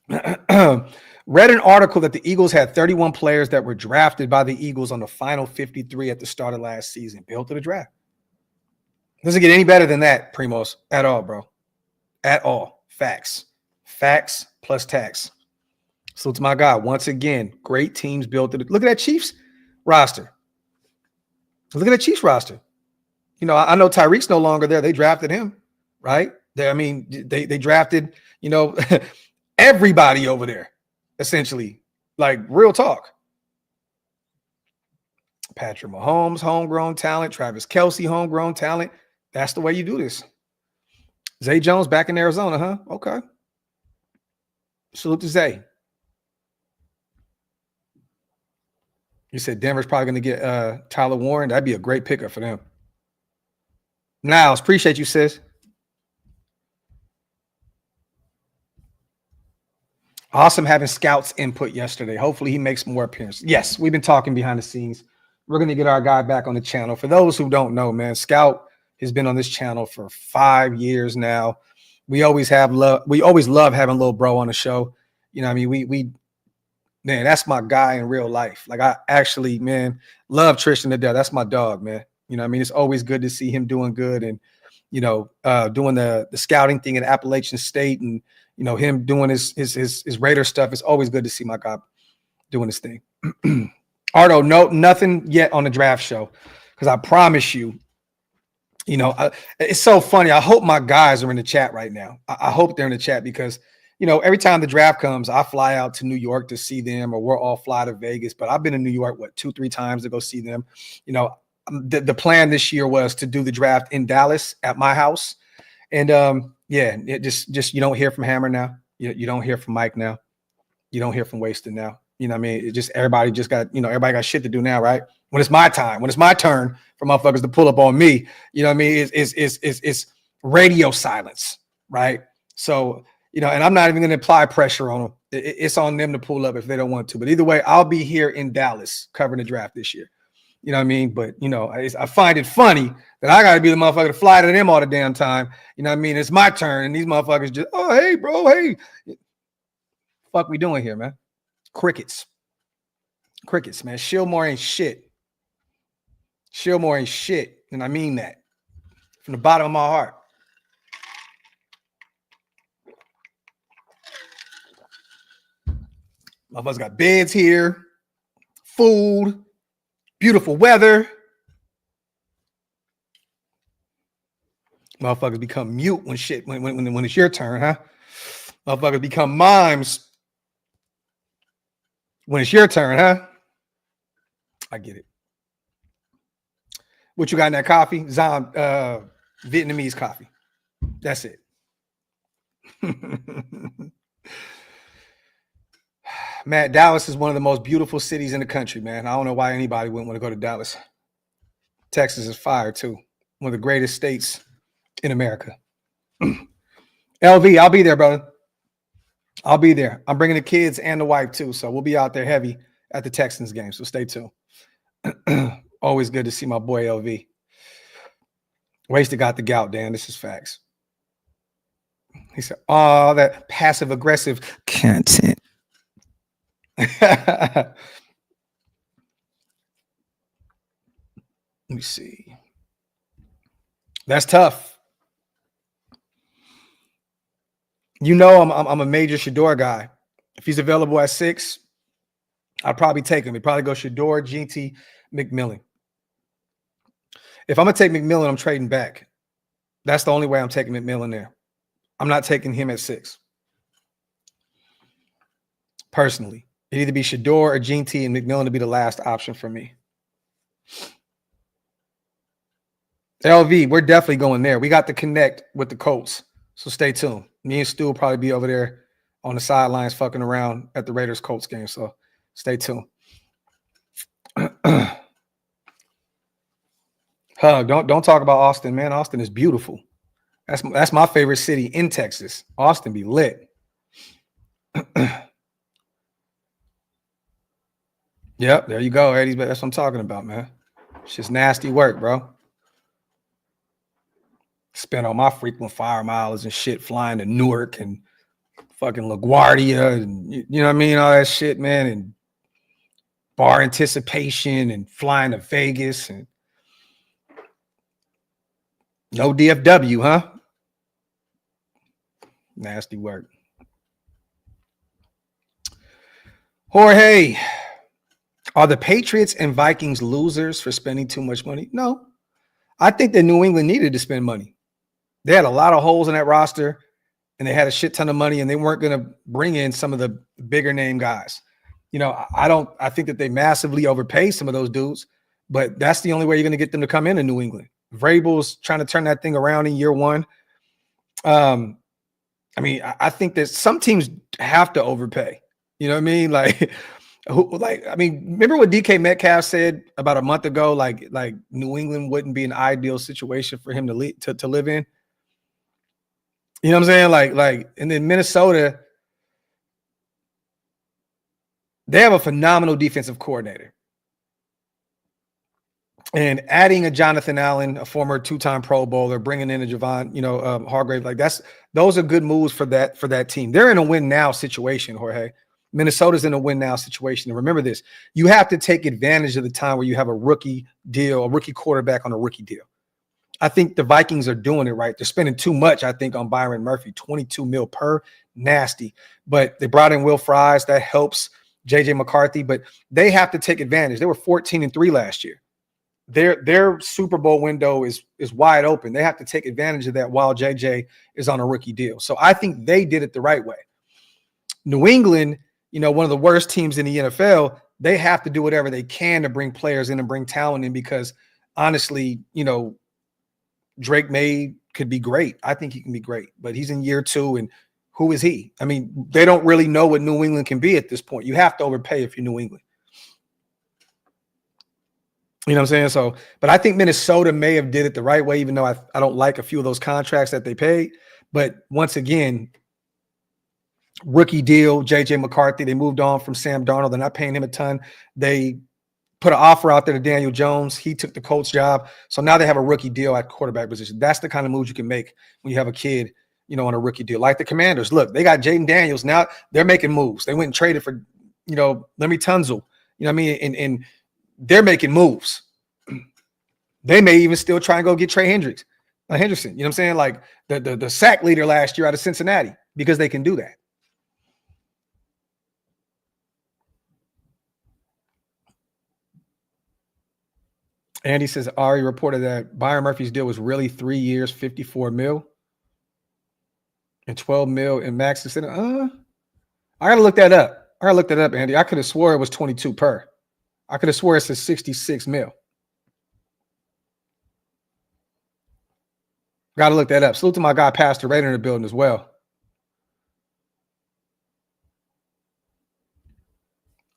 Read an article that the Eagles had 31 players that were drafted by the Eagles on the final 53 at the start of last season. Built to the draft. Doesn't get any better than that, Primos, at all, bro. At all. Facts. Facts plus tax. So to my guy, once again, great teams built it. Look at that Chiefs roster. Look at that Chiefs roster. You know, I know Tyreek's no longer there. They drafted him, right? They drafted, everybody over there, essentially. Like, real talk. Patrick Mahomes, homegrown talent. Travis Kelce, homegrown talent. That's the way you do this. Zay Jones back in Arizona, huh? Okay. Salute to Zay. You said Denver's probably going to get Tyler Warren. That'd be a great pickup for them. Niles, appreciate you, sis. Awesome having Scout's input yesterday. Hopefully he makes more appearances. Yes, we've been talking behind the scenes. We're going to get our guy back on the channel. For those who don't know, man, Scout has been on this channel for 5 years now. We always love having little bro on the show. You know what I mean? Man, that's my guy in real life. Like, I actually, man, love Tristan to death. That's my dog, man. You know what I mean? It's always good to see him doing good and, doing the scouting thing at Appalachian State and, him doing his Raider stuff. It's always good to see my guy doing his thing. Ardo, nothing yet on the draft show because I promise you, it's so funny. I hope my guys are in the chat right now. I hope they're in the chat because, every time the draft comes, I fly out to New York to see them or we're all fly to Vegas. But I've been in New York, 2-3 times to go see them. The plan this year was to do the draft in Dallas at my house. And it just you don't hear from Hammer now. You don't hear from Mike now. You don't hear from Wasted now. You know what I mean? It just everybody got shit to do now, right? When it's my time, when it's my turn for motherfuckers to pull up on me, you know what I mean? It's radio silence, right? So, and I'm not even going to apply pressure on them. It's on them to pull up if they don't want to. But either way, I'll be here in Dallas covering the draft this year. You know what I mean? But, I find it funny that I got to be the motherfucker to fly to them all the damn time. You know what I mean? It's my turn. And these motherfuckers just, oh, hey, bro, hey. Fuck we doing here, man? Crickets, man. Shilmore ain't shit. Shilmore ain't shit. And I mean that from the bottom of my heart. Motherfuckers got beds here, food, beautiful weather. Motherfuckers become mute when it's your turn, huh? Motherfuckers become mimes when it's your turn, huh? I get it. What you got in that coffee? Vietnamese coffee. That's it. Man, Dallas is one of the most beautiful cities in the country, man. I don't know why anybody wouldn't want to go to Dallas. Texas is fire, too. One of the greatest states in America. LV, I'll be there, brother. I'll be there. I'm bringing the kids and the wife, too, so we'll be out there heavy at the Texans game, so stay tuned. Always good to see my boy LV. Wasted got the gout, Dan. This is facts. He said, "Oh, that passive aggressive content." Let me see. That's tough. You know, I'm a major Shador guy. If he's available at 6, I'd probably take him. It'd probably go Shador, GT, McMillan. If I'm gonna take McMillan, I'm trading back. That's the only way I'm taking McMillan there. I'm not taking him at 6. Personally, it'd either be Shador or GT, and McMillan to be the last option for me. LV, we're definitely going there. We got to connect with the Colts, so stay tuned. Me and Stu will probably be over there on the sidelines fucking around at the Raiders Colts game, so stay tuned. Hug, don't talk about Austin, man. Austin is beautiful. That's my favorite city in Texas. Austin be lit. Yep, there you go, Eddie. That's what I'm talking about, man. It's just nasty work, bro. Spent all my frequent flyer miles and shit flying to Newark and fucking LaGuardia and you know what I mean, all that shit, man, and bar anticipation and flying to Vegas and no DFW, huh? Nasty work. Jorge, are the Patriots and Vikings losers for spending too much money? No. I think that New England needed to spend money. They had a lot of holes in that roster, and they had a shit ton of money, and they weren't going to bring in some of the bigger name guys. You know, I think that they massively overpaid some of those dudes, but that's the only way you're going to get them to come into New England. Vrabel's trying to turn that thing around in year 1. I mean, I think that some teams have to overpay. You know what I mean? Like, remember what DK Metcalf said about a month ago? Like New England wouldn't be an ideal situation for him to live in. You know what I'm saying? Like, and then Minnesota, they have a phenomenal defensive coordinator. And adding a Jonathan Allen, a former 2-time Pro Bowler, bringing in a Javon, Hargrave, like those are good moves for that team. They're in a win now situation, Jorge. Minnesota's in a win now situation. And remember this, you have to take advantage of the time where you have a rookie quarterback on a rookie deal. I think the Vikings are doing it right. They're spending too much, I think, on Byron Murphy, $22 million per, nasty. But they brought in Will Fries, that helps JJ McCarthy, but they have to take advantage. They were 14-3 last year. Their Super Bowl window is wide open. They have to take advantage of that while JJ is on a rookie deal. So I think they did it the right way. New England, one of the worst teams in the NFL, they have to do whatever they can to bring players in and bring talent in because honestly, Drake May could be great. I think he can be great, but he's in year 2 and who is he? I mean, they don't really know what New England can be at this point. You have to overpay if you're New England. You know what I'm saying? So, but I think Minnesota may have did it the right way, even though I don't like a few of those contracts that they paid. But once again, rookie deal, JJ McCarthy, they moved on from Sam Darnold. They're not paying him a ton. They put an offer out there to Daniel Jones. He took the Colts job. So now they have a rookie deal at quarterback position. That's the kind of moves you can make when you have a kid, on a rookie deal. Like the Commanders. Look, they got Jaden Daniels. Now they're making moves. They went and traded for, Lemmy Tunzel. You know what I mean? And they're making moves. They may even still try and go get Trey Henderson. You know what I'm saying? Like the sack leader last year out of Cincinnati, because they can do that. Andy says Ari reported that Byron Murphy's deal was really 3 years, $54 million, and $12 million. And Max said, I gotta look that up. Andy. I could have swore it was 22 per. I could have swore it says 66 mil. Got to look that up. Salute to my guy, Pastor Raider, in the building as well.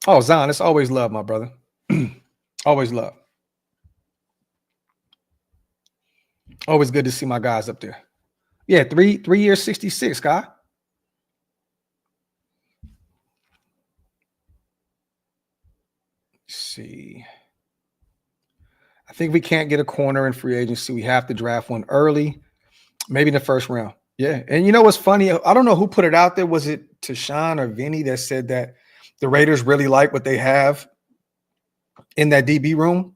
Oh, Zon, it's always love, my brother. Always love. Always good to see my guys up there. Yeah, 3 years, 66, guy. Let's see. I I think we can't get a corner in free agency. We have to draft one early, maybe in the first round. Yeah. And you know what's funny? I don't know who put it out there. Was it Tashawn or Vinny that said that the Raiders really like what they have in that DB room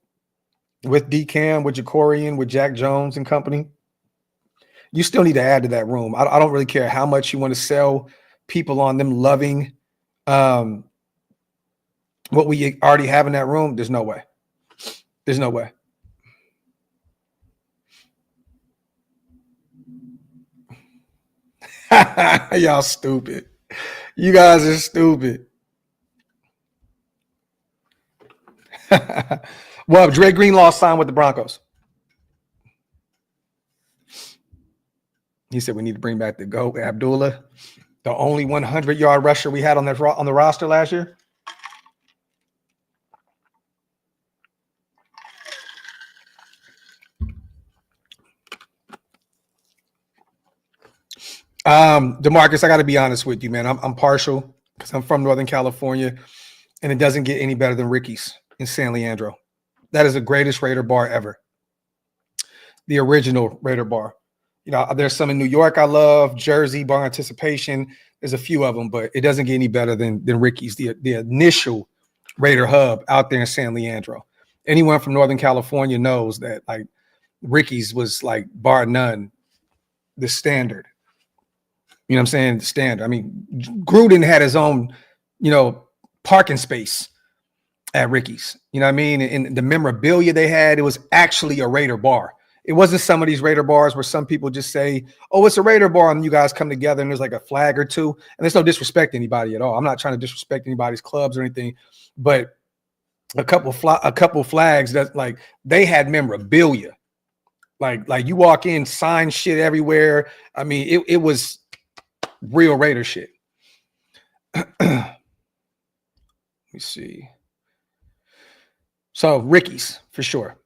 with DCAM, with Jacorian, with Jack Jones and company? You still need to add to that room. I don't really care how much you want to sell people on them loving what we already have in that room. There's no way. There's no way. Y'all stupid. You guys are stupid. Well, Dre Greenlaw signed with the Broncos. He said we need to bring back the GOAT, Abdullah, the only 100-yard rusher we had on the roster last year. DeMarcus, I got to be honest with you, man. I'm partial because I'm from Northern California, and it doesn't get any better than Ricky's in San Leandro. That is the greatest Raider bar ever. The original Raider bar. You know, there's some in New York I love, Jersey, Bar Anticipation. There's a few of them, but it doesn't get any better than Ricky's, the initial Raider hub out there in San Leandro. Anyone from Northern California knows that, like, Ricky's was, like, bar none, the standard. You know what I'm saying? The standard. I mean, Gruden had his own, parking space at Ricky's. You know what I mean? And the memorabilia they had, it was actually a Raider bar. It wasn't some of these Raider bars where some people just say, oh, it's a Raider bar, and you guys come together and there's like a flag or two. And there's no disrespect to anybody at all. I'm not trying to disrespect anybody's clubs or anything, but a couple flags that, like, they had memorabilia. Like you walk in, sign shit everywhere. I mean, it was real Raider shit. Let me see. So Ricky's for sure.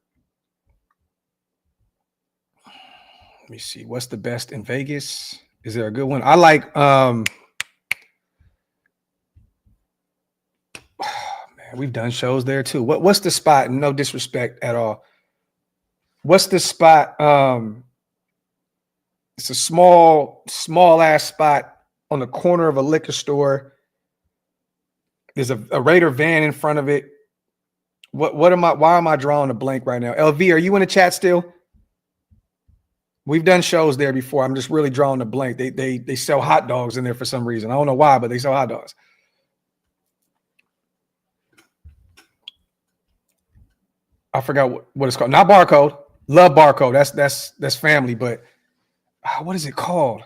Let me see. What's the best in Vegas? Is there a good one? I like man, we've done shows there too. What's the spot? No disrespect at all. What's the spot? It's a small ass spot on the corner of a liquor store. There's a Raider van in front of it. Why am I drawing a blank right now? LV, are you in the chat still? We've done shows there before. I'm just really drawing a blank. They sell hot dogs in there for some reason. I don't know why, but they sell hot dogs. I forgot what it's called. Not Barcode. Love Barcode. That's family, but what is it called?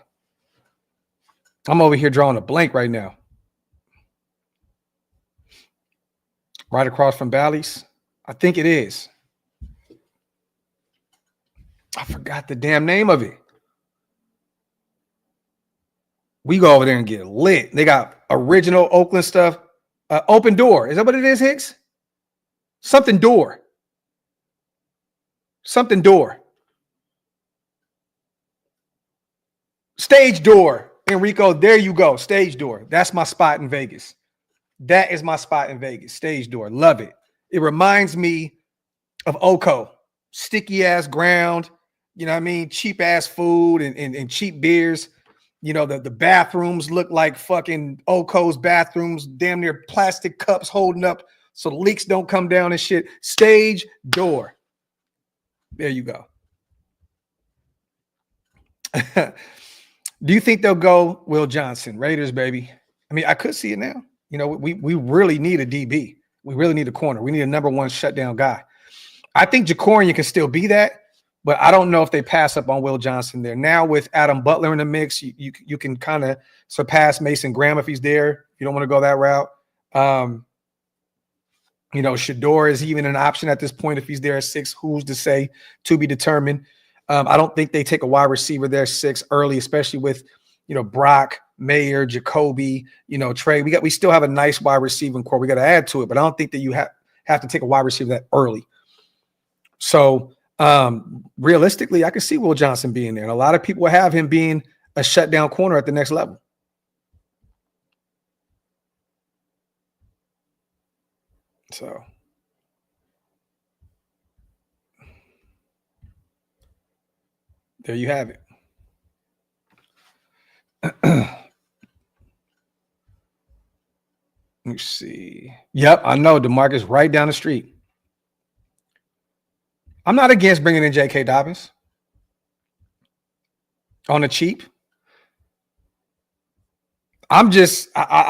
I'm over here drawing a blank right now. Right across from Bally's. I think it is. I forgot the damn name of it. We go over there and get lit. They got original Oakland stuff. Open Door. Is that what it is, Hicks? Something Door. Something Door. Stage Door. Enrico, there you go. Stage Door. That's my spot in Vegas. That is my spot in Vegas. Stage Door. Love it. It reminds me of Oko. Sticky ass ground. You know what I mean? Cheap ass food and cheap beers. You know, the bathrooms look like fucking Oko's bathrooms, damn near plastic cups holding up so the leaks don't come down and shit. Stage Door. There you go. Do you think they'll go Will Johnson? Raiders, baby. I mean, I could see it now. You know, we really need a DB. We really need a corner. We need a number one shutdown guy. I think Jacorian can still be that, but I don't know if they pass up on Will Johnson there. Now with Adam Butler in the mix, you can kind of surpass Mason Graham if he's there. You don't want to go that route. You know, Shador is even an option at this point if he's there at 6. Who's to say? To be determined. I don't think they take a wide receiver there 6 early, especially with, Brock, Mayer, Jacoby, Trey. We still have a nice wide receiving core. We got to add to it, but I don't think that you have to take a wide receiver that early. So realistically, I can see Will Johnson being there. And a lot of people have him being a shutdown corner at the next level. So There you have it. Let's see. Yep, I know. DeMarcus right down the street. I'm not against bringing in J.K. Dobbins on the cheap. I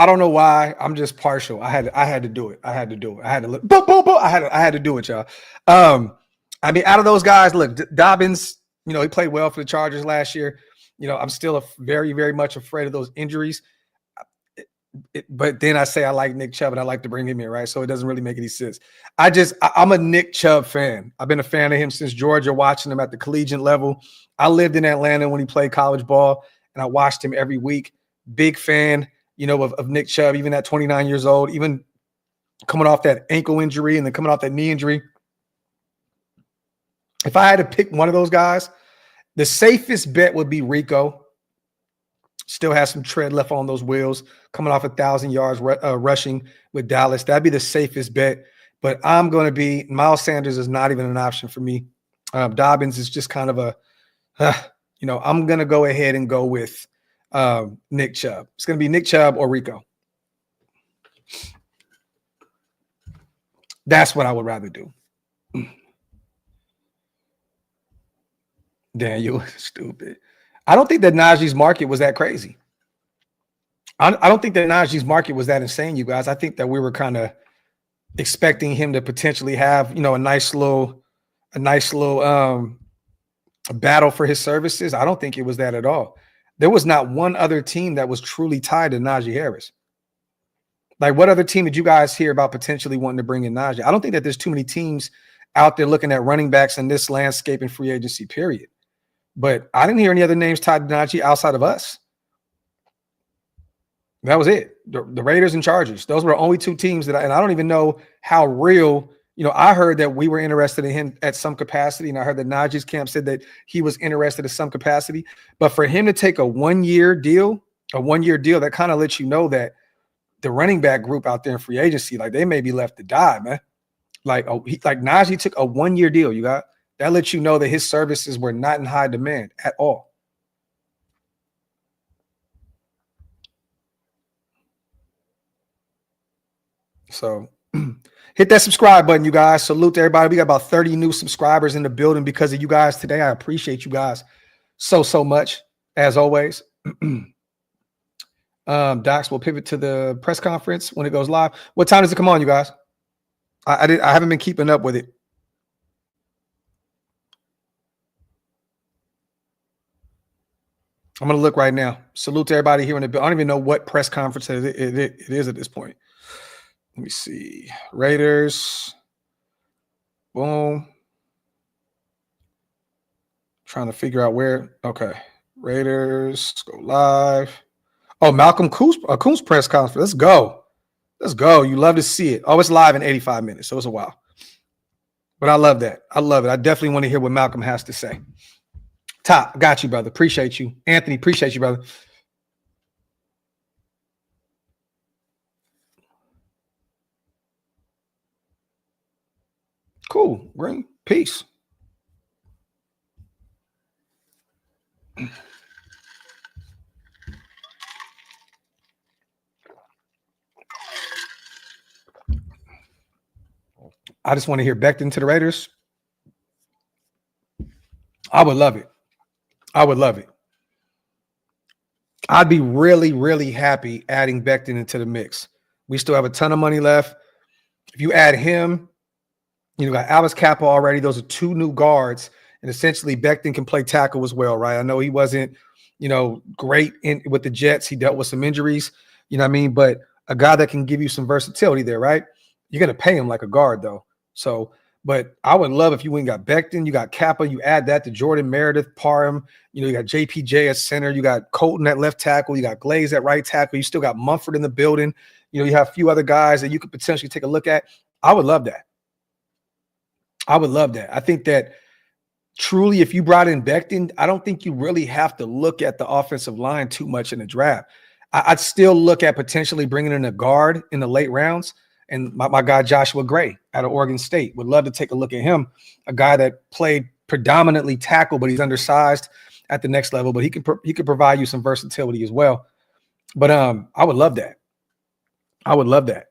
don't know why. I'm just partial. I had to do it. I had to do it. I had to look. I had to do it, y'all. I mean, out of those guys, look, Dobbins, he played well for the Chargers last year. I'm still very, very much afraid of those injuries. But then I say I like Nick Chubb and I like to bring him in, right? So it doesn't really make any sense. I'm a Nick Chubb fan. I've been a fan of him since Georgia, watching him at the collegiate level. I lived in Atlanta when he played college ball, and I watched him every week. Big fan, of Nick Chubb, even at 29 years old, even coming off that ankle injury and then coming off that knee injury. If I had to pick one of those guys, the safest bet would be Rico. Still has some tread left on those wheels, coming off 1,000 yards rushing with Dallas. That'd be the safest bet. But I'm going to be – Miles Sanders is not even an option for me. Dobbins is just kind of I'm going to go ahead and go with Nick Chubb. It's going to be Nick Chubb or Rico. That's what I would rather do. Daniel, stupid. I don't think that Najee's market was that crazy. I don't think that Najee's market was that insane, you guys. I think that we were kind of expecting him to potentially have, a nice little battle for his services. I don't think it was that at all. There was not one other team that was truly tied to Najee Harris. Like, what other team did you guys hear about potentially wanting to bring in Najee? I don't think that there's too many teams out there looking at running backs in this landscape and free agency, period. But I didn't hear any other names tied to Najee outside of us. That was it. The Raiders and Chargers. Those were the only two teams and I don't even know how real. I heard that we were interested in him at some capacity, and I heard that Najee's camp said that he was interested in some capacity. But for him to take a one-year deal, that kind of lets you know that the running back group out there in free agency, like, they may be left to die, man. Like Najee took a one-year deal. You got that lets you know that his services were not in high demand at all. So hit that subscribe button, you guys. Salute to everybody. We got about 30 new subscribers in the building because of you guys today. I appreciate you guys so much, as always. Docs will pivot to the press conference when it goes live. What time does it come on, you guys? I haven't been keeping up with it. I'm going to look right now. Salute to everybody here in the building. I don't even know what press conference it is at this point. Let me see. Raiders. Boom. Trying to figure out where. Okay. Raiders. Let's go live. Oh, Malcolm Coons press conference. Let's go. Let's go. You love to see it. Oh, it's live in 85 minutes, so it's a while. But I love that. I love it. I definitely want to hear what Malcolm has to say. Top, got you, brother. Appreciate you. Anthony, appreciate you, brother. Cool. Green. Peace. I just want to hear Becton to the Raiders. I would love it. I would love it. I'd be really, really happy adding Becton into the mix. We still have a ton of money left. If you add him, you got Alex Kappa already. Those are two new guards. And essentially, Becton can play tackle as well, right? I know he wasn't, great with the Jets. He dealt with some injuries, you know what I mean? But a guy that can give you some versatility there, right? You're going to pay him like a guard, though. So, but I would love if you went and got Becton, you got Kappa, you add that to Jordan Meredith, Parham, you got JPJ at center, you got Colton at left tackle, you got Glaze at right tackle, you still got Mumford in the building, you have a few other guys that you could potentially take a look at. I would love that. I would love that. I think that truly, if you brought in Becton, I don't think you really have to look at the offensive line too much in the draft. I'd still look at potentially bringing in a guard in the late rounds. And my guy Joshua Gray out of Oregon State, would love to take a look at him, a guy that played predominantly tackle, but he's undersized. at the next level, but he could provide you some versatility as well. But I would love that. I would love that.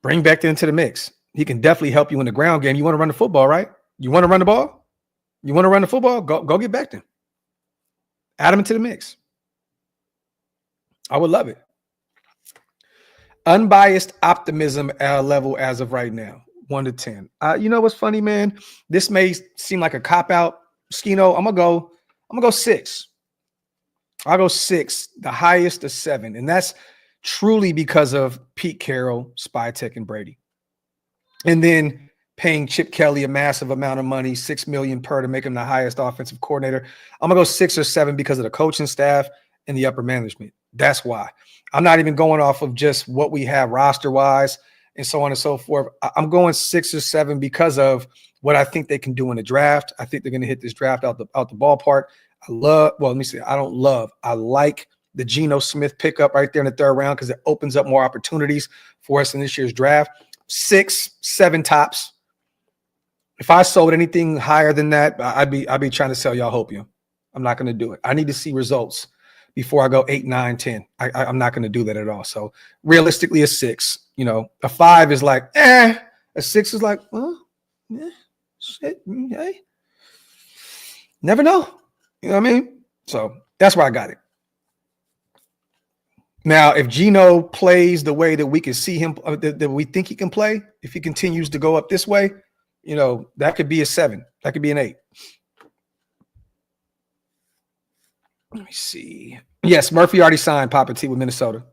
Bring Becton into the mix. He can definitely help you in the ground game. You want to run the football, right? You want to run the ball? You want to run the football? Go get Becton. Add him into the mix. I would love it. Unbiased optimism level as of right now, 1 to 10. You know what's funny, man? This may seem like a cop-out. Skino, I'm gonna go 6. I'll go 6, the highest of 7. And that's truly because of Pete Carroll, Spytek, and Brady. And then paying Chip Kelly a massive amount of money, $6 million per, to make him the highest offensive coordinator. I'm gonna go 6 or 7 because of the coaching staff and the upper management. That's why. I'm not even going off of just what we have roster-wise and so on and so forth. I'm going 6 or 7 because of what I think they can do in the draft. I think they're going to hit this draft out the ballpark. I like the Geno Smith pickup right there in the 3rd round because it opens up more opportunities for us in this year's draft. 6, 7 tops. If I sold anything higher than that, I'd be trying to sell y'all hopium. I'm not going to do it. I need to see results before I go 8, 9, 10. I'm not going to do that at all. So realistically, a 6. You know, a 5 is like, A 6 is like, well, shit, hey. Never know. You know what I mean? So that's where I got it. Now, if Geno plays the way that we can see him, that we think he can play, if he continues to go up this way, you know, that could be a 7. That could be an 8. Let me see. Yes, Murphy already signed Papa T with Minnesota.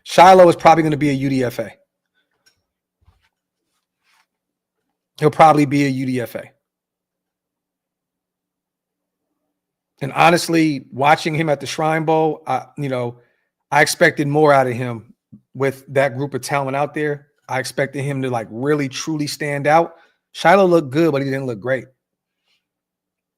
Shiloh is probably going to be a UDFA. He'll probably be a UDFA. And honestly, watching him at the Shrine Bowl, I expected more out of him with that group of talent out there. I expected him to like really, truly stand out. Shiloh looked good, but he didn't look great.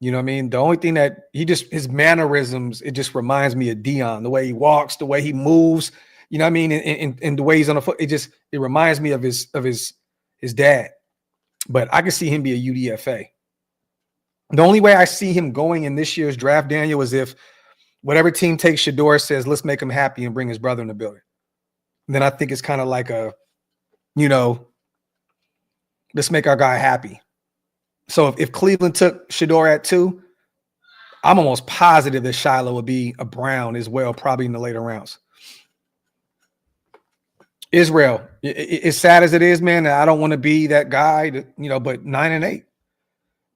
You know what I mean? The only thing that his mannerisms, it just reminds me of Dion, the way he walks, the way he moves, you know what I mean? And the way he's on the foot, it reminds me of his dad. But I can see him be a UDFA. The only way I see him going in this year's draft, Daniel, is if whatever team takes Shador says, let's make him happy and bring his brother in the building. And then I think it's kind of like let's make our guy happy. So if Cleveland took Shador at 2, I'm almost positive that Shiloh would be a Brown as well, probably in the later rounds. Israel, as sad as it is, man, I don't want to be that guy, but 9 and 8.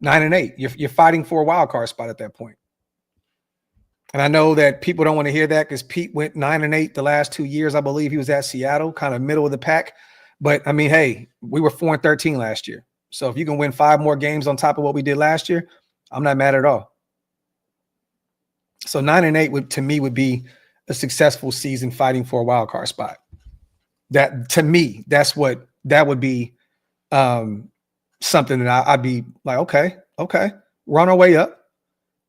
9 and 8. You're fighting for a wild card spot at that point. And I know that people don't want to hear that because Pete went 9 and 8 the last 2 years. I believe he was at Seattle, kind of middle of the pack. But I mean, hey, we were 4 and 13 last year. So if you can win 5 more games on top of what we did last year, I'm not mad at all. So 9 and 8 to me would be a successful season fighting for a wild card spot. That to me, that would be something that I'd be like, okay, we're on our way up.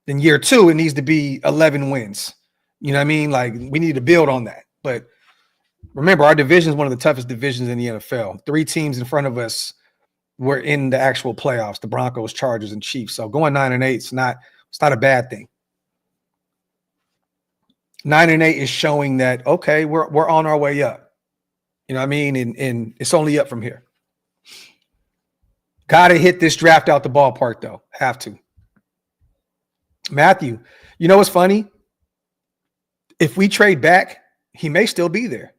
Then year 2, it needs to be 11 wins. You know what I mean? Like we need to build on that. But remember, our division is one of the toughest divisions in the NFL. 3 teams in front of us were in the actual playoffs: the Broncos, Chargers, and Chiefs. So going 9 and 8 it's not a bad thing. 9 and 8 is showing that okay, we're on our way up. You know what I mean? And it's only up from here. Got to hit this draft out the ballpark, though. Have to. Matthew, you know what's funny? If we trade back, he may still be there.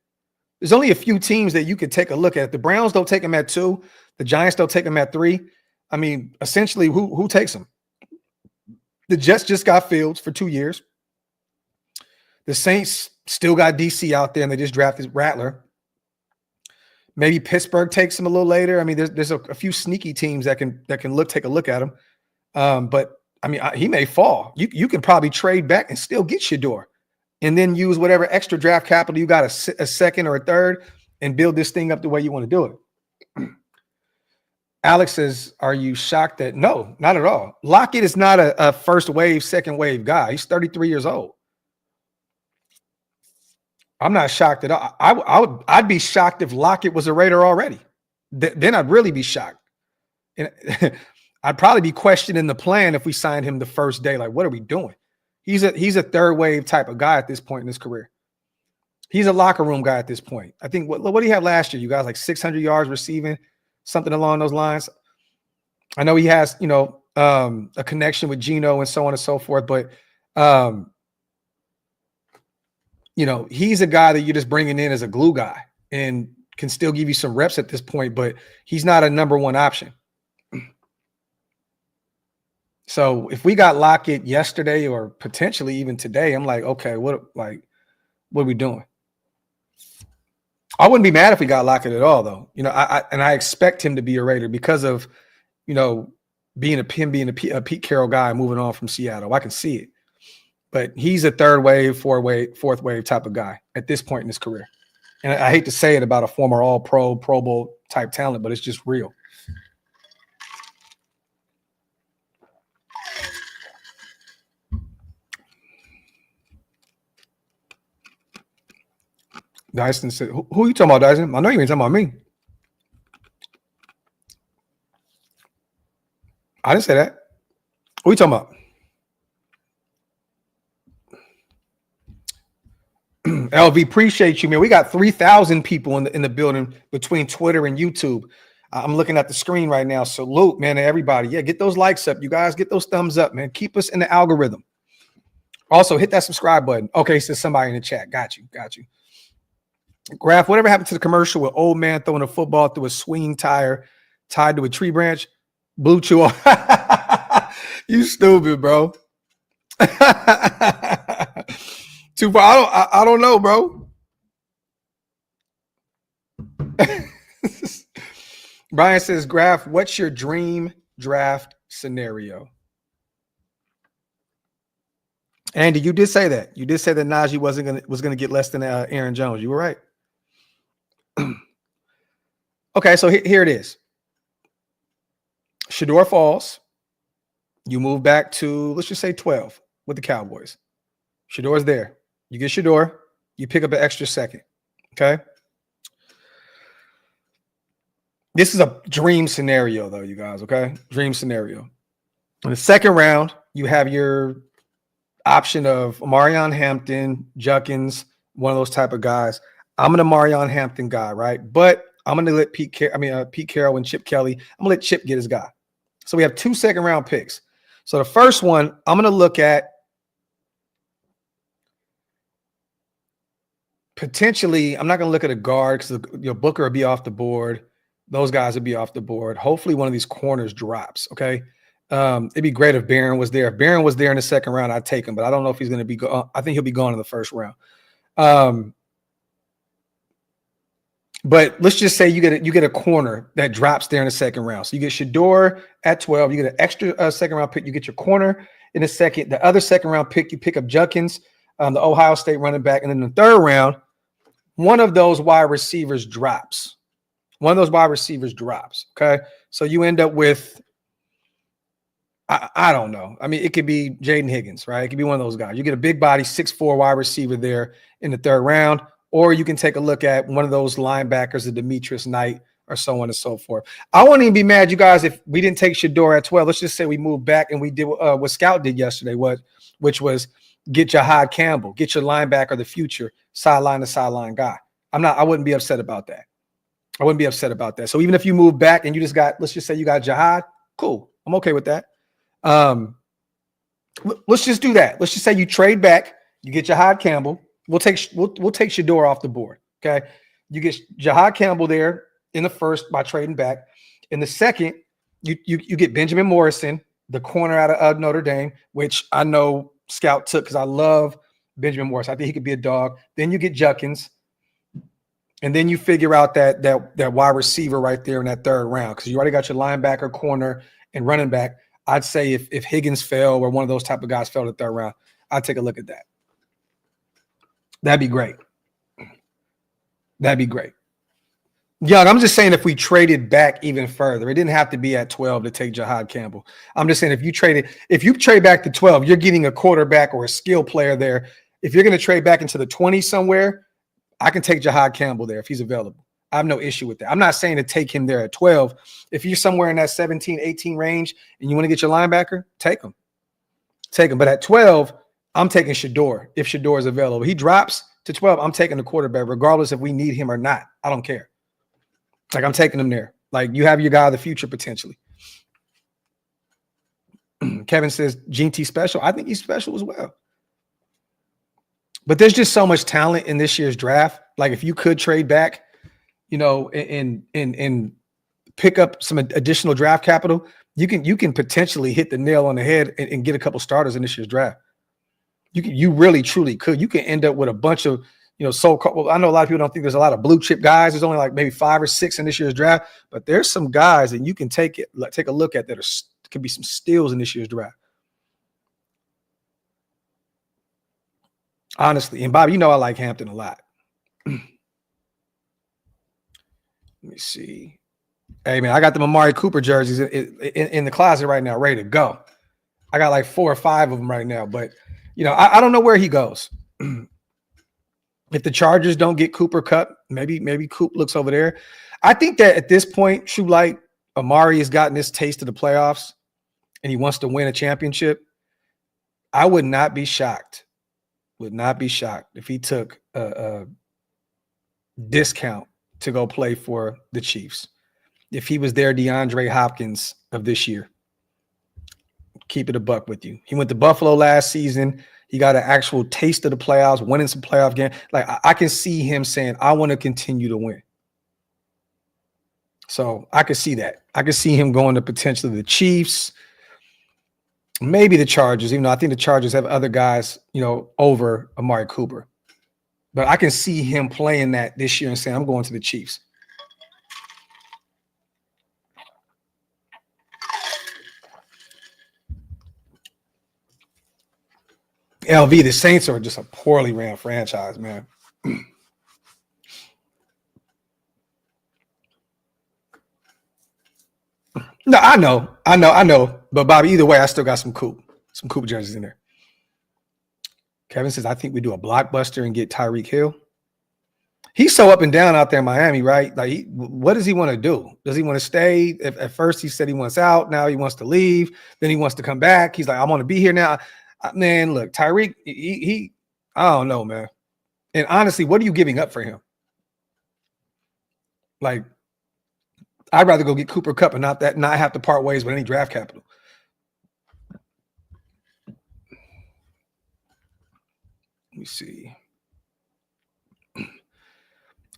There's only a few teams that you could take a look at. The Browns don't take him at 2. The Giants don't take him at 3. I mean, essentially, who takes him? The Jets just got Fields for 2 years. The Saints still got DC out there, and they just drafted Rattler. Maybe Pittsburgh takes him a little later. I mean, there's a few sneaky teams that can take a look at him. But I mean, he may fall. You can probably trade back and still get Shador, and then use whatever extra draft capital you got, a second or a third, and build this thing up the way you want to do it. Alex says, "Are you shocked that?" No, not at all. Lockett is not a first wave, second wave guy. He's 33 years old. I'm not shocked at all. I'd be shocked if Lockett was a Raider already. Then I'd really be shocked. And I'd probably be questioning the plan if we signed him the first day. Like, what are we doing? He's a third wave type of guy at this point in his career. He's a locker room guy at this point. I think what did he have last year? You guys, like 600 yards receiving, something along those lines. I know he has, a connection with Geno and so on and so forth, but he's a guy that you're just bringing in as a glue guy and can still give you some reps at this point, but he's not a number one option. So if we got Lockett yesterday or potentially even today, I'm like, okay, what are we doing? I wouldn't be mad if we got Lockett at all, though. I expect him to be a Raider because of, being a Pete Carroll guy moving on from Seattle. I can see it. But he's a third wave, fourth wave type of guy at this point in his career. And I hate to say it about a former All-Pro, Pro Bowl type talent, but it's just real. Dyson said, who are you talking about, Dyson? I know you ain't talking about me. I didn't say that. Who are you talking about? LV, appreciate you, man. We got 3,000 people in the building between Twitter and YouTube. I'm looking at the screen right now. Salute, man, to everybody. Yeah, get those likes up. You guys get those thumbs up, man. Keep us in the algorithm. Also, hit that subscribe button. Okay, says somebody in the chat. Got you. Graphk, whatever happened to the commercial with old man throwing a football through a swinging tire tied to a tree branch? Blue chew off. You stupid, bro. Too far. I don't know, bro. Brian says, Graphk, what's your dream draft scenario? Andy, you did say that. You did say that Najee was gonna get less than Aaron Jones. You were right. Okay, so here it is. Shedeur falls. You move back to, let's just say 12 with the Cowboys. Shedeur's there. You get Shedeur. You pick up an extra second. Okay. This is a dream scenario, though, you guys. Okay. Dream scenario. In the second round, you have your option of Marion Hampton, Juckins, one of those type of guys. I'm an Marion Hampton guy, right? But I'm going to let Pete Carroll and Chip Kelly, I'm going to let Chip get his guy. So we have 2 second-round picks. So the first one, I'm going to look at potentially, I'm not going to look at a guard because Booker will be off the board. Those guys would be off the board. Hopefully one of these corners drops, okay? It'd be great if Barron was there. If Barron was there in the second round, I'd take him, but I don't know if he's going to be gone. I think he'll be gone in the first round. But let's just say you get a corner that drops there in the second round. So you get Shedeur at 12. You get an extra second round pick. You get your corner in the second. The other second round pick, you pick up Juckins, the Ohio State running back. And then in the third round, one of those wide receivers drops. Okay. So you end up with, I don't know. I mean, it could be Jaden Higgins, right? It could be one of those guys. You get a big body, 6'4" wide receiver there in the third round. Or you can take a look at one of those linebackers, the Demetrius Knight, or so on and so forth. I wouldn't even be mad, you guys, if we didn't take Shedeur at 12. Let's just say we moved back and we did what Scout did yesterday, which was get Jahad Campbell, get your linebacker of the future, sideline to sideline guy. I wouldn't be upset about that. So even if you move back and you just got, let's just say you got Jahad, cool. I'm okay with that. Let's just do that. Let's just say you trade back, you get Jahad Campbell. We'll take Shedeur off the board. Okay. You get Jahad Campbell there in the first by trading back. In the second, you get Benjamin Morrison, the corner out of Notre Dame, which I know Scout took because I love Benjamin Morrison. I think he could be a dog. Then you get Juckins. And then you figure out that wide receiver right there in that third round because you already got your linebacker, corner, and running back. I'd say if Higgins fell or one of those type of guys fell in the third round, I'd take a look at that. That'd be great. Young, I'm just saying if we traded back even further, it didn't have to be at 12 to take Jahad Campbell. I'm just saying if you trade back to 12, you're getting a quarterback or a skill player there. If you're going to trade back into the 20s somewhere, I can take Jahad Campbell there if he's available. I have no issue with that. I'm not saying to take him there at 12. If you're somewhere in that 17, 18 range and you want to get your linebacker, take him. Take him. But at 12, I'm taking Shador if Shador is available. He drops to 12, I'm taking the quarterback, regardless if we need him or not. I don't care. Like, I'm taking him there. Like, you have your guy of the future potentially. Kevin says, Gene T special. I think he's special as well. But there's just so much talent in this year's draft. Like, if you could trade back, you know, and pick up some additional draft capital, you can potentially hit the nail on the head and get a couple starters in this year's draft. You really truly could. You can end up with a bunch of, you know, so-called. Well, I know a lot of people don't think there's a lot of blue chip guys. There's only like maybe 5 or 6 in this year's draft, but there's some guys that you can take a look at that could be some steals in this year's draft. Honestly, and Bobby, you know I like Hampton a lot. Let me see. Hey, man, I got the Amari Cooper jerseys in the closet right now, ready to go. I got like 4 or 5 of them right now, but, you know, I don't know where he goes. If the Chargers don't get Cooper Kupp, maybe Coop looks over there. I think that at this point, True Light, Amari has gotten this taste of the playoffs, and he wants to win a championship. I would not be shocked. Would not be shocked if he took a discount to go play for the Chiefs. If he was their DeAndre Hopkins of this year. Keep it a buck with you. He went to Buffalo last season. He got an actual taste of the playoffs, winning some playoff games. Like, I can see him saying, I want to continue to win. So I could see that. I could see him going to potentially the Chiefs, maybe the Chargers, even though I think the Chargers have other guys, you know, over Amari Cooper. But I can see him playing that this year and saying, I'm going to the Chiefs. LV, the Saints are just a poorly ran franchise, man. No, I know. But Bobby, either way, I still got some Coop jerseys in there. Kevin says, I think we do a blockbuster and get Tyreek Hill. He's so up and down out there in Miami, right? Like, what does he want to do? Does he want to stay? At first, he said he wants out. Now he wants to leave. Then he wants to come back. He's like, I want to be here now. Man, look, Tyreek, he I don't know, man. And honestly, what are you giving up for him? Like, I'd rather go get Cooper Kupp and not have to part ways with any draft capital. Let me see.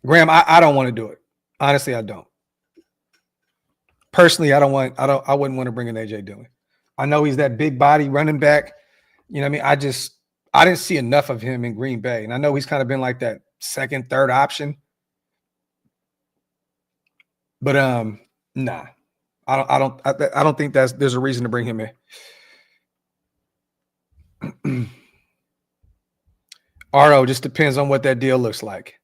Graham, I don't want to do it. Honestly, I don't. Personally, I wouldn't want to bring in AJ Dillon. I know he's that big body running back. You know what I mean? I didn't see enough of him in Green Bay. And I know he's kind of been like that second, third option. But nah. I don't think there's a reason to bring him in. RO, just depends on what that deal looks like.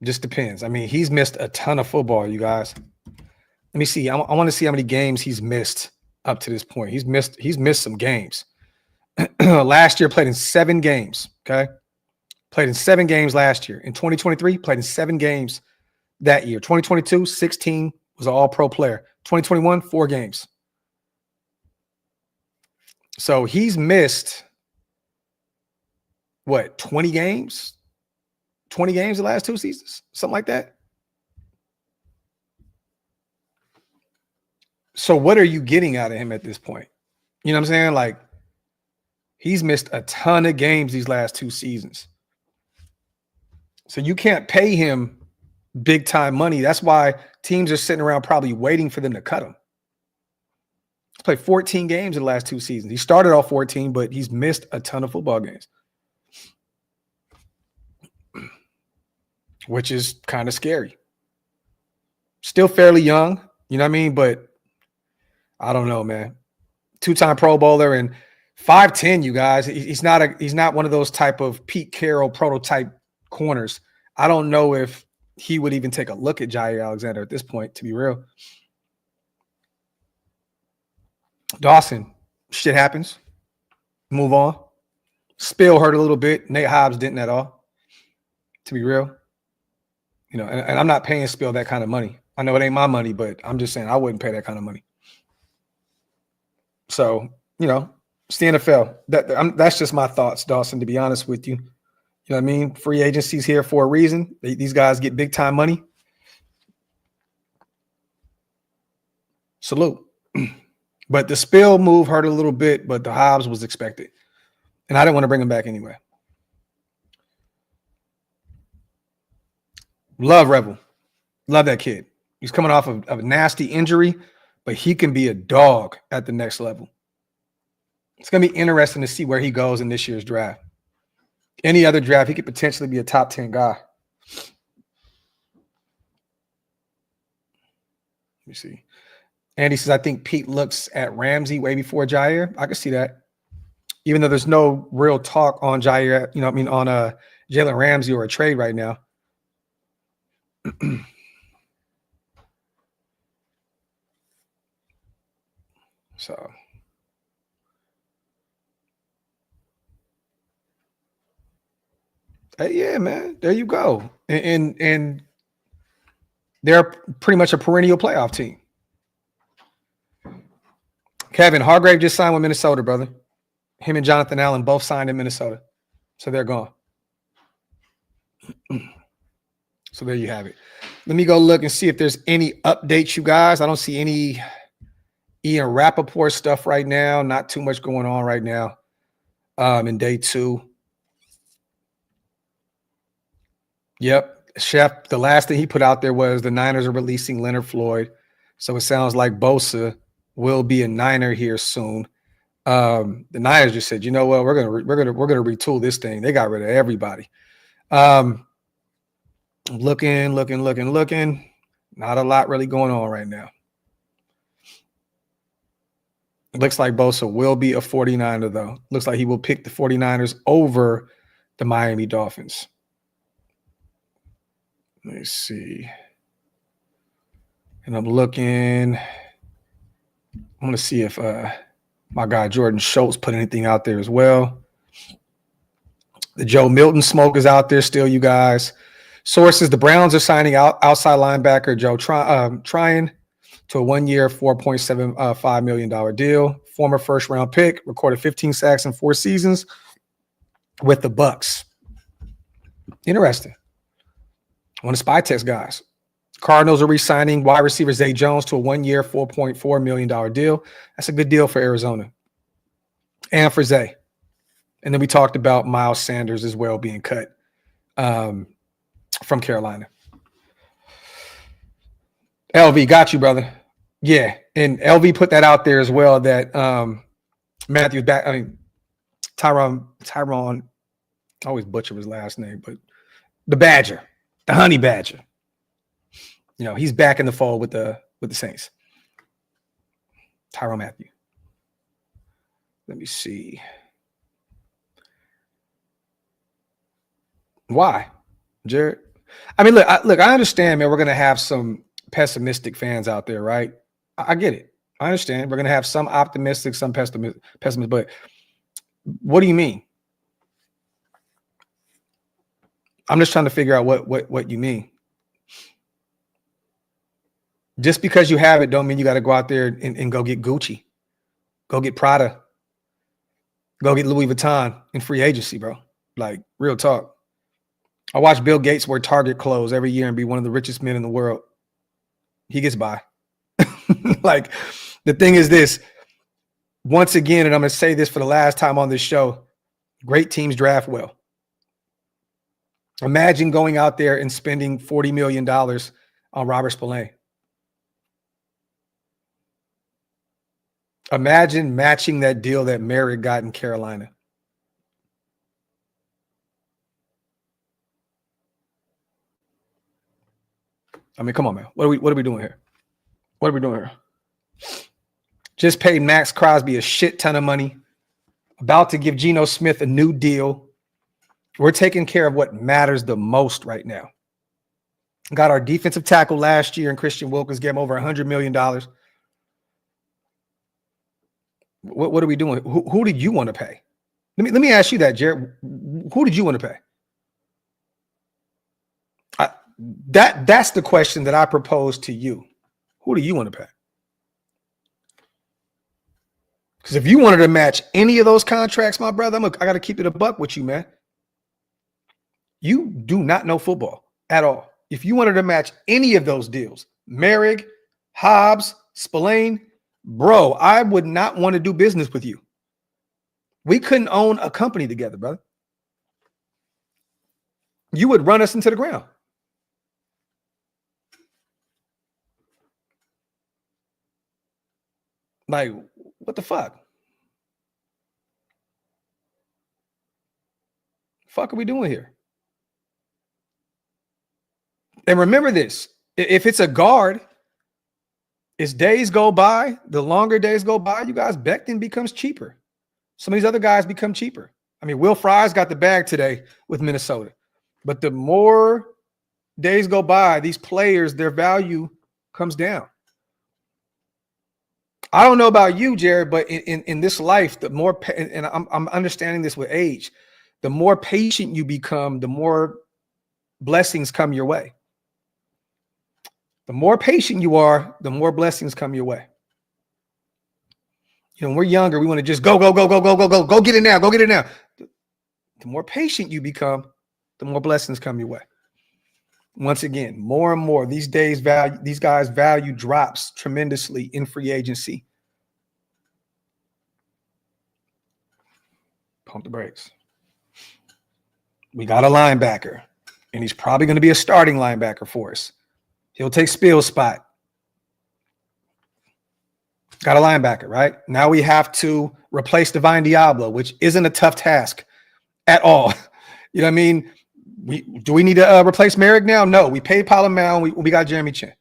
Just depends. I mean, he's missed a ton of football, you guys. Let me see. I want to see how many games he's missed up to this point. He's missed some games. Last year, played in 7 games. Okay. Played in 7 games last year. In 2023, played in 7 games that year. 2022, 16, was an all-pro player. 2021, 4 games. So he's missed, what, 20 games? 20 games the last 2 seasons? Something like that. So what are you getting out of him at this point? You know what I'm saying? Like, he's missed a ton of games these last 2 seasons. So you can't pay him big time money. That's why teams are sitting around probably waiting for them to cut him. He's played 14 games in the last 2 seasons. He started off 14, but he's missed a ton of football games, which is kind of scary. Still fairly young, you know what I mean? But I don't know, man. 2-time Pro Bowler and 5'10", you guys. He's not one of those type of Pete Carroll prototype corners. I don't know if he would even take a look at Jair Alexander at this point, to be real. Dawson, shit happens. Move on. Spill hurt a little bit. Nate Hobbs didn't at all, to be real. You know, and I'm not paying Spill that kind of money. I know it ain't my money, but I'm just saying I wouldn't pay that kind of money. So, you know, it's the NFL. That's just my thoughts, Dawson, to be honest with you. You know what I mean? Free agency's here for a reason. These guys get big time money. Salute. But the Spill move hurt a little bit, but the Hobbs was expected. And I didn't want to bring him back anyway. Love Rebel. Love that kid. He's coming off of a nasty injury, but he can be a dog at the next level. It's going to be interesting to see where he goes in this year's draft. Any other draft, he could potentially be a top 10 guy. Let me see. Andy says, I think Pete looks at Ramsey way before Jair. I can see that. Even though there's no real talk on Jair, you know what I mean, on Jalen Ramsey or a trade right now. So yeah, man, there you go. And they're pretty much a perennial playoff team. Kevin Hargrave just signed with Minnesota, brother. Him and Jonathan Allen both signed in Minnesota. So they're gone. So there you have it. Let me go look and see if there's any updates, you guys. I don't see any Ian Rappaport stuff right now. Not too much going on right now in day 2. Yep. Chef, the last thing he put out there was the Niners are releasing Leonard Floyd. So it sounds like Bosa will be a Niner here soon. The Niners just said, you know what, we're gonna retool this thing. They got rid of everybody. Looking. Not a lot really going on right now. It looks like Bosa will be a 49er, though. Looks like he will pick the 49ers over the Miami Dolphins. Let me see. And I'm looking. I'm going to see if my guy Jordan Schultz put anything out there as well. The Joe Milton smoke is out there still, you guys. Sources, the Browns are signing outside linebacker Joe Tryon to a 1-year, $4.75 million deal. Former first-round pick, recorded 15 sacks in 4 seasons with the Bucks. Interesting. One of the spy test guys. Cardinals are re-signing wide receiver Zay Jones to a 1-year, $4.4 million deal. That's a good deal for Arizona and for Zay. And then we talked about Miles Sanders as well being cut from Carolina. LV, got you, brother. Yeah, and LV put that out there as well that Matthew's back. I mean, Tyron, I always butcher his last name, but the Badger, the Honey Badger. You know, he's back in the fold with the Saints. Tyrann Mathieu. Let me see. Why, Jared? I mean, look, I understand, man. We're going to have some pessimistic fans out there, right? I get it. I understand. We're going to have some optimistic, some pessimists. But what do you mean? I'm just trying to figure out what you mean. Just because you have it don't mean you got to go out there and go get Gucci, go get Prada, go get Louis Vuitton in free agency, bro. Like, real talk. I watch Bill Gates wear Target clothes every year and be one of the richest men in the world. He gets by. Like, the thing is this, once again, and I'm going to say this for the last time on this show, great teams draft well. Imagine going out there and spending $40 million on Robert Spillane. Imagine matching that deal that Merritt got in Carolina. I mean, come on, man. What are we doing here? What are we doing here? Just paid Max Crosby a shit ton of money. About to give Geno Smith a new deal. We're taking care of what matters the most right now. Got our defensive tackle last year, and Christian Wilkins gave him over $100 million. What are we doing? Who did you want to pay? Let me ask you that, Jared. Who did you want to pay? That's the question that I propose to you. Who do you want to pay? Because if you wanted to match any of those contracts, my brother, I got to keep it a buck with you, man. You do not know football at all. If you wanted to match any of those deals, Merrick, Hobbs, Spillane, bro, I would not want to do business with you. We couldn't own a company together, brother. You would run us into the ground. Like, what the fuck? Fuck are we doing here? And remember this, if it's a guard, as days go by, the longer days go by, you guys, Becton becomes cheaper. Some of these other guys become cheaper. I mean, Will Fry's got the bag today with Minnesota. But the more days go by, these players, their value comes down. I don't know about you, Jared, but in this life, the more, and I'm understanding this with age, the more patient you become, the more blessings come your way. The more patient you are, the more blessings come your way. You know, when we're younger, we want to just go get it now, go get it now. The more patient you become, the more blessings come your way. Once again, more and more these days, these guys' value drops tremendously in free agency. Pump the brakes. We got a linebacker, and he's probably going to be a starting linebacker for us. He'll take Spill's spot. Got a linebacker, right? Now we have to replace Divine Diablo, which isn't a tough task at all. You know what I mean? Do we need to replace Merrick now? No. We paid Palomar. We got Jeremy Chin.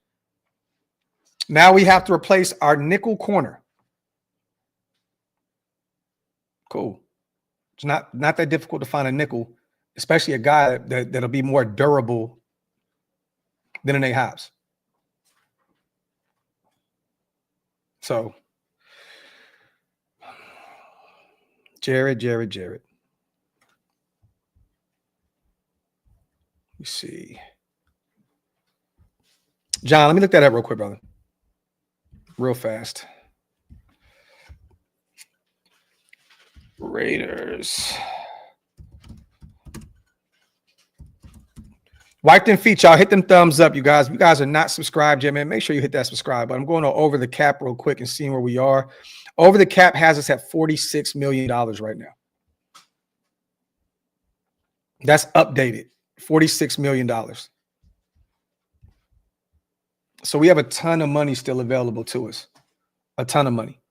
Now we have to replace our nickel corner. Cool. It's not that difficult to find a nickel, especially a guy that'll be more durable than an A Hobbs. So, Jared. Let me see. John, let me look that up real quick, brother. Real fast. Raiders. Wiped and feet, y'all. Hit them thumbs up, you guys. If you guys are not subscribed yet, man, make sure you hit that subscribe button. I'm going to Over the Cap real quick and seeing where we are. Over the Cap has us at $46 million right now. That's updated. $46 million. So we have a ton of money still available to us. A ton of money.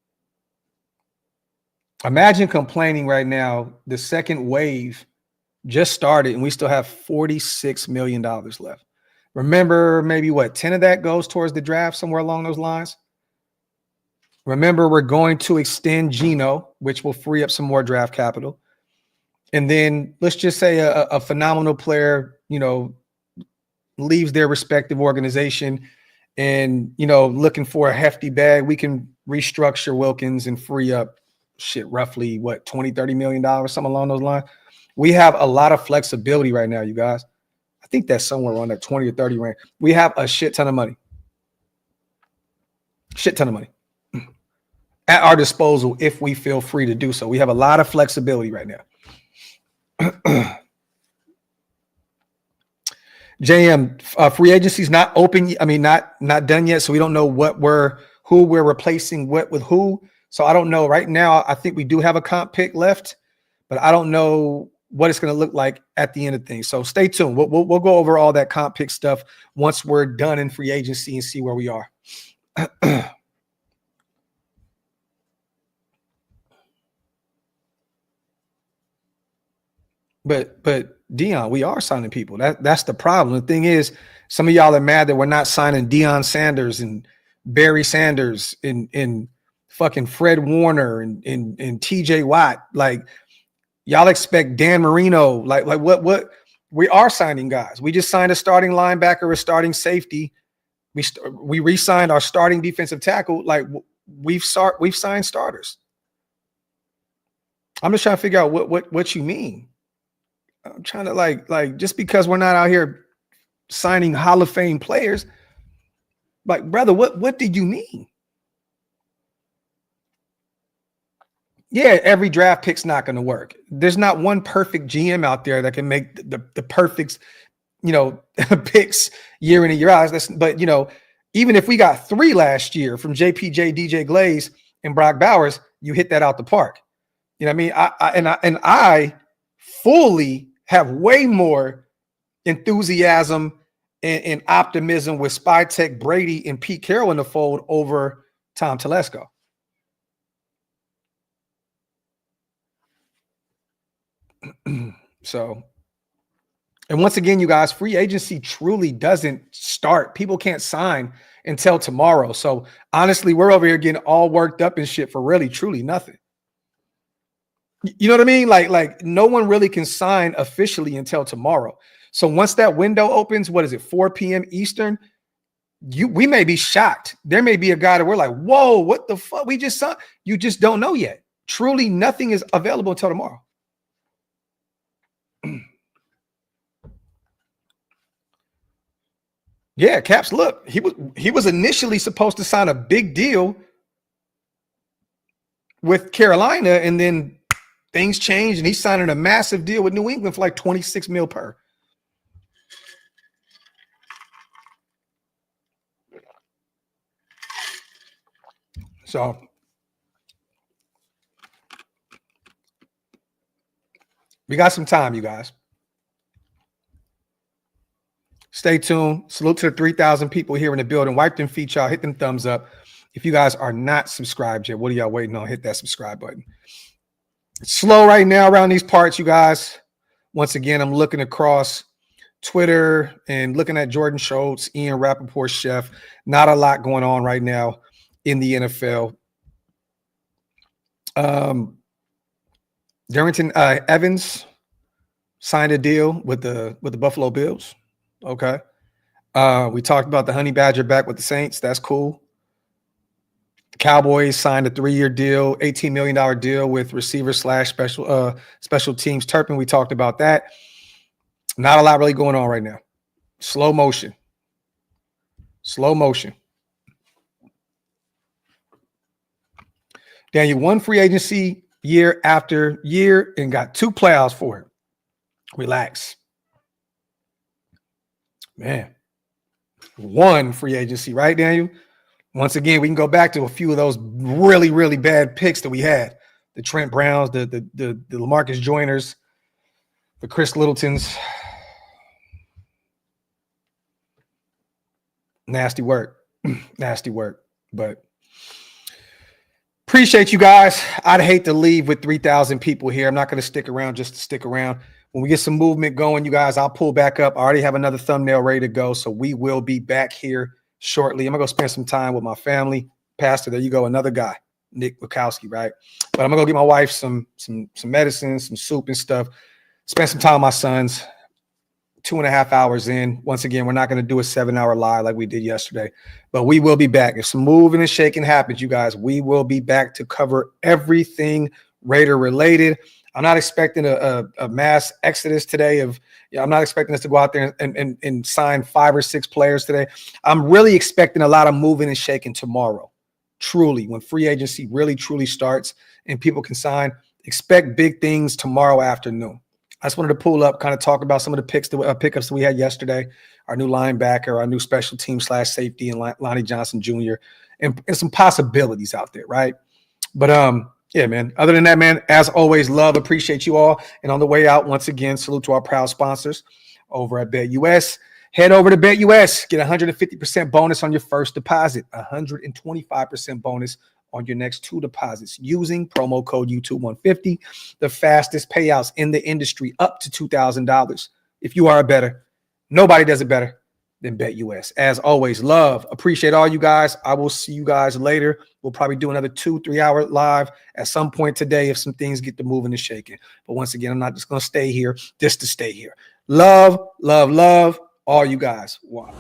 Imagine complaining right now, the second wave just started and we still have $46 million left. Remember, maybe 10 of that goes towards the draft, somewhere along those lines. Remember, we're going to extend Geno, which will free up some more draft capital. And then let's just say a phenomenal player, leaves their respective organization and, looking for a hefty bag. We can restructure Wilkins and free up roughly $20-30 million, something along those lines. We have a lot of flexibility right now, you guys. I think that's somewhere around that 20 or 30 range. We have a shit ton of money. Shit ton of money at our disposal if we feel free to do so. We have a lot of flexibility right now. JM, free agency's not open. I mean, not done yet. So we don't know who we're replacing with who. So I don't know right now. I think we do have a comp pick left, but I don't know what it's going to look like at the end of things. So stay tuned. We'll go over all that comp pick stuff once we're done in free agency and see where we are. But Dion, we are signing people. That's the problem. The thing is, some of y'all are mad that we're not signing Deion Sanders and Barry Sanders and fucking Fred Warner and TJ Watt. Like, y'all expect Dan Marino. Like what we are signing guys. We just signed a starting linebacker, a starting safety. We re-signed our starting defensive tackle. Like we've signed starters. I'm just trying to figure out what you mean. I'm trying to like just because we're not out here signing Hall of Fame players. Like, brother, what did you mean? Yeah, every draft pick's not going to work. There's not one perfect GM out there that can make the perfect, picks year in and year out. But, even if we got 3 last year from JPJ, DJ Glaze, and Brock Bowers, you hit that out the park. You know what I mean? I fully have way more enthusiasm and optimism with Spytek, Brady, and Pete Carroll in the fold over Tom Telesco. So, and once again, you guys, free agency truly doesn't start. People can't sign until tomorrow. So honestly, we're over here getting all worked up and shit for really, truly nothing. You know what I mean? Like no one really can sign officially until tomorrow. So once that window opens, what is it, 4 p.m. Eastern? We may be shocked. There may be a guy that we're like, whoa, what the fuck? We just saw. You just don't know yet. Truly nothing is available until tomorrow. Yeah, Caps, look, he was initially supposed to sign a big deal with Carolina, and then things changed, and he's signing a massive deal with New England for like $26 million per. So we got some time, you guys. Stay tuned. Salute to the 3,000 people here in the building. Wipe them feet, y'all. Hit them thumbs up. If you guys are not subscribed yet, what are y'all waiting on? Hit that subscribe button. It's slow right now around these parts, you guys. Once again, I'm looking across Twitter and looking at Jordan Schultz, Ian Rappaport, Chef. Not a lot going on right now in the NFL. Darrington Evans signed a deal with the Buffalo Bills. Okay. We talked about the Honey Badger back with the Saints. That's cool. The Cowboys signed a 3-year deal, $18 million deal with receiver / special teams Turpin. We talked about that. Not a lot really going on right now. Slow motion. Daniel won free agency year after year and got 2 playoffs for it. Relax. Man, 1 free agency, right, Daniel? Once again, we can go back to a few of those really, really bad picks that we had. The Trent Browns, the LaMarcus Joyners, the Chris Littletons. Nasty work. But appreciate you guys. I'd hate to leave with 3,000 people here. I'm not going to stick around just to stick around. When we get some movement going, you guys, I'll pull back up. I already have another thumbnail ready to go, so we will be back here shortly. I'm going to go spend some time with my family. Pastor, there you go, another guy, Nick Wachowski, right? But I'm going to go get my wife some medicine, some soup and stuff, spend some time with my sons. 2.5 hours in. Once again, we're not going to do a 7-hour live like we did yesterday, but we will be back. If some moving and shaking happens, you guys, we will be back to cover everything Raider related. I'm not expecting a mass exodus today I'm not expecting us to go out there and sign 5 or 6 players today. I'm really expecting a lot of moving and shaking tomorrow. Truly, when free agency really, truly starts and people can sign, expect big things tomorrow afternoon. I just wanted to pull up, kind of talk about some of the pickups that we had yesterday, our new linebacker, our new special team / safety, and Lonnie Johnson Jr., and some possibilities out there, right? But yeah, man. Other than that, man, as always, appreciate you all. And on the way out, once again, salute to our proud sponsors over at BetUS. Head over to BetUS. Get 150% bonus on your first deposit, 125% bonus on your next 2 deposits using promo code YouTube150. The fastest payouts in the industry, up to $2,000. If you are a bettor, nobody does it better than BetUS. As always, appreciate all you guys. I will see you guys later. We'll probably do another 2-3 hour live at some point today if some things get to moving and shaking. But once again, I'm not just going to stay here just to stay here. Love all you guys. Wow.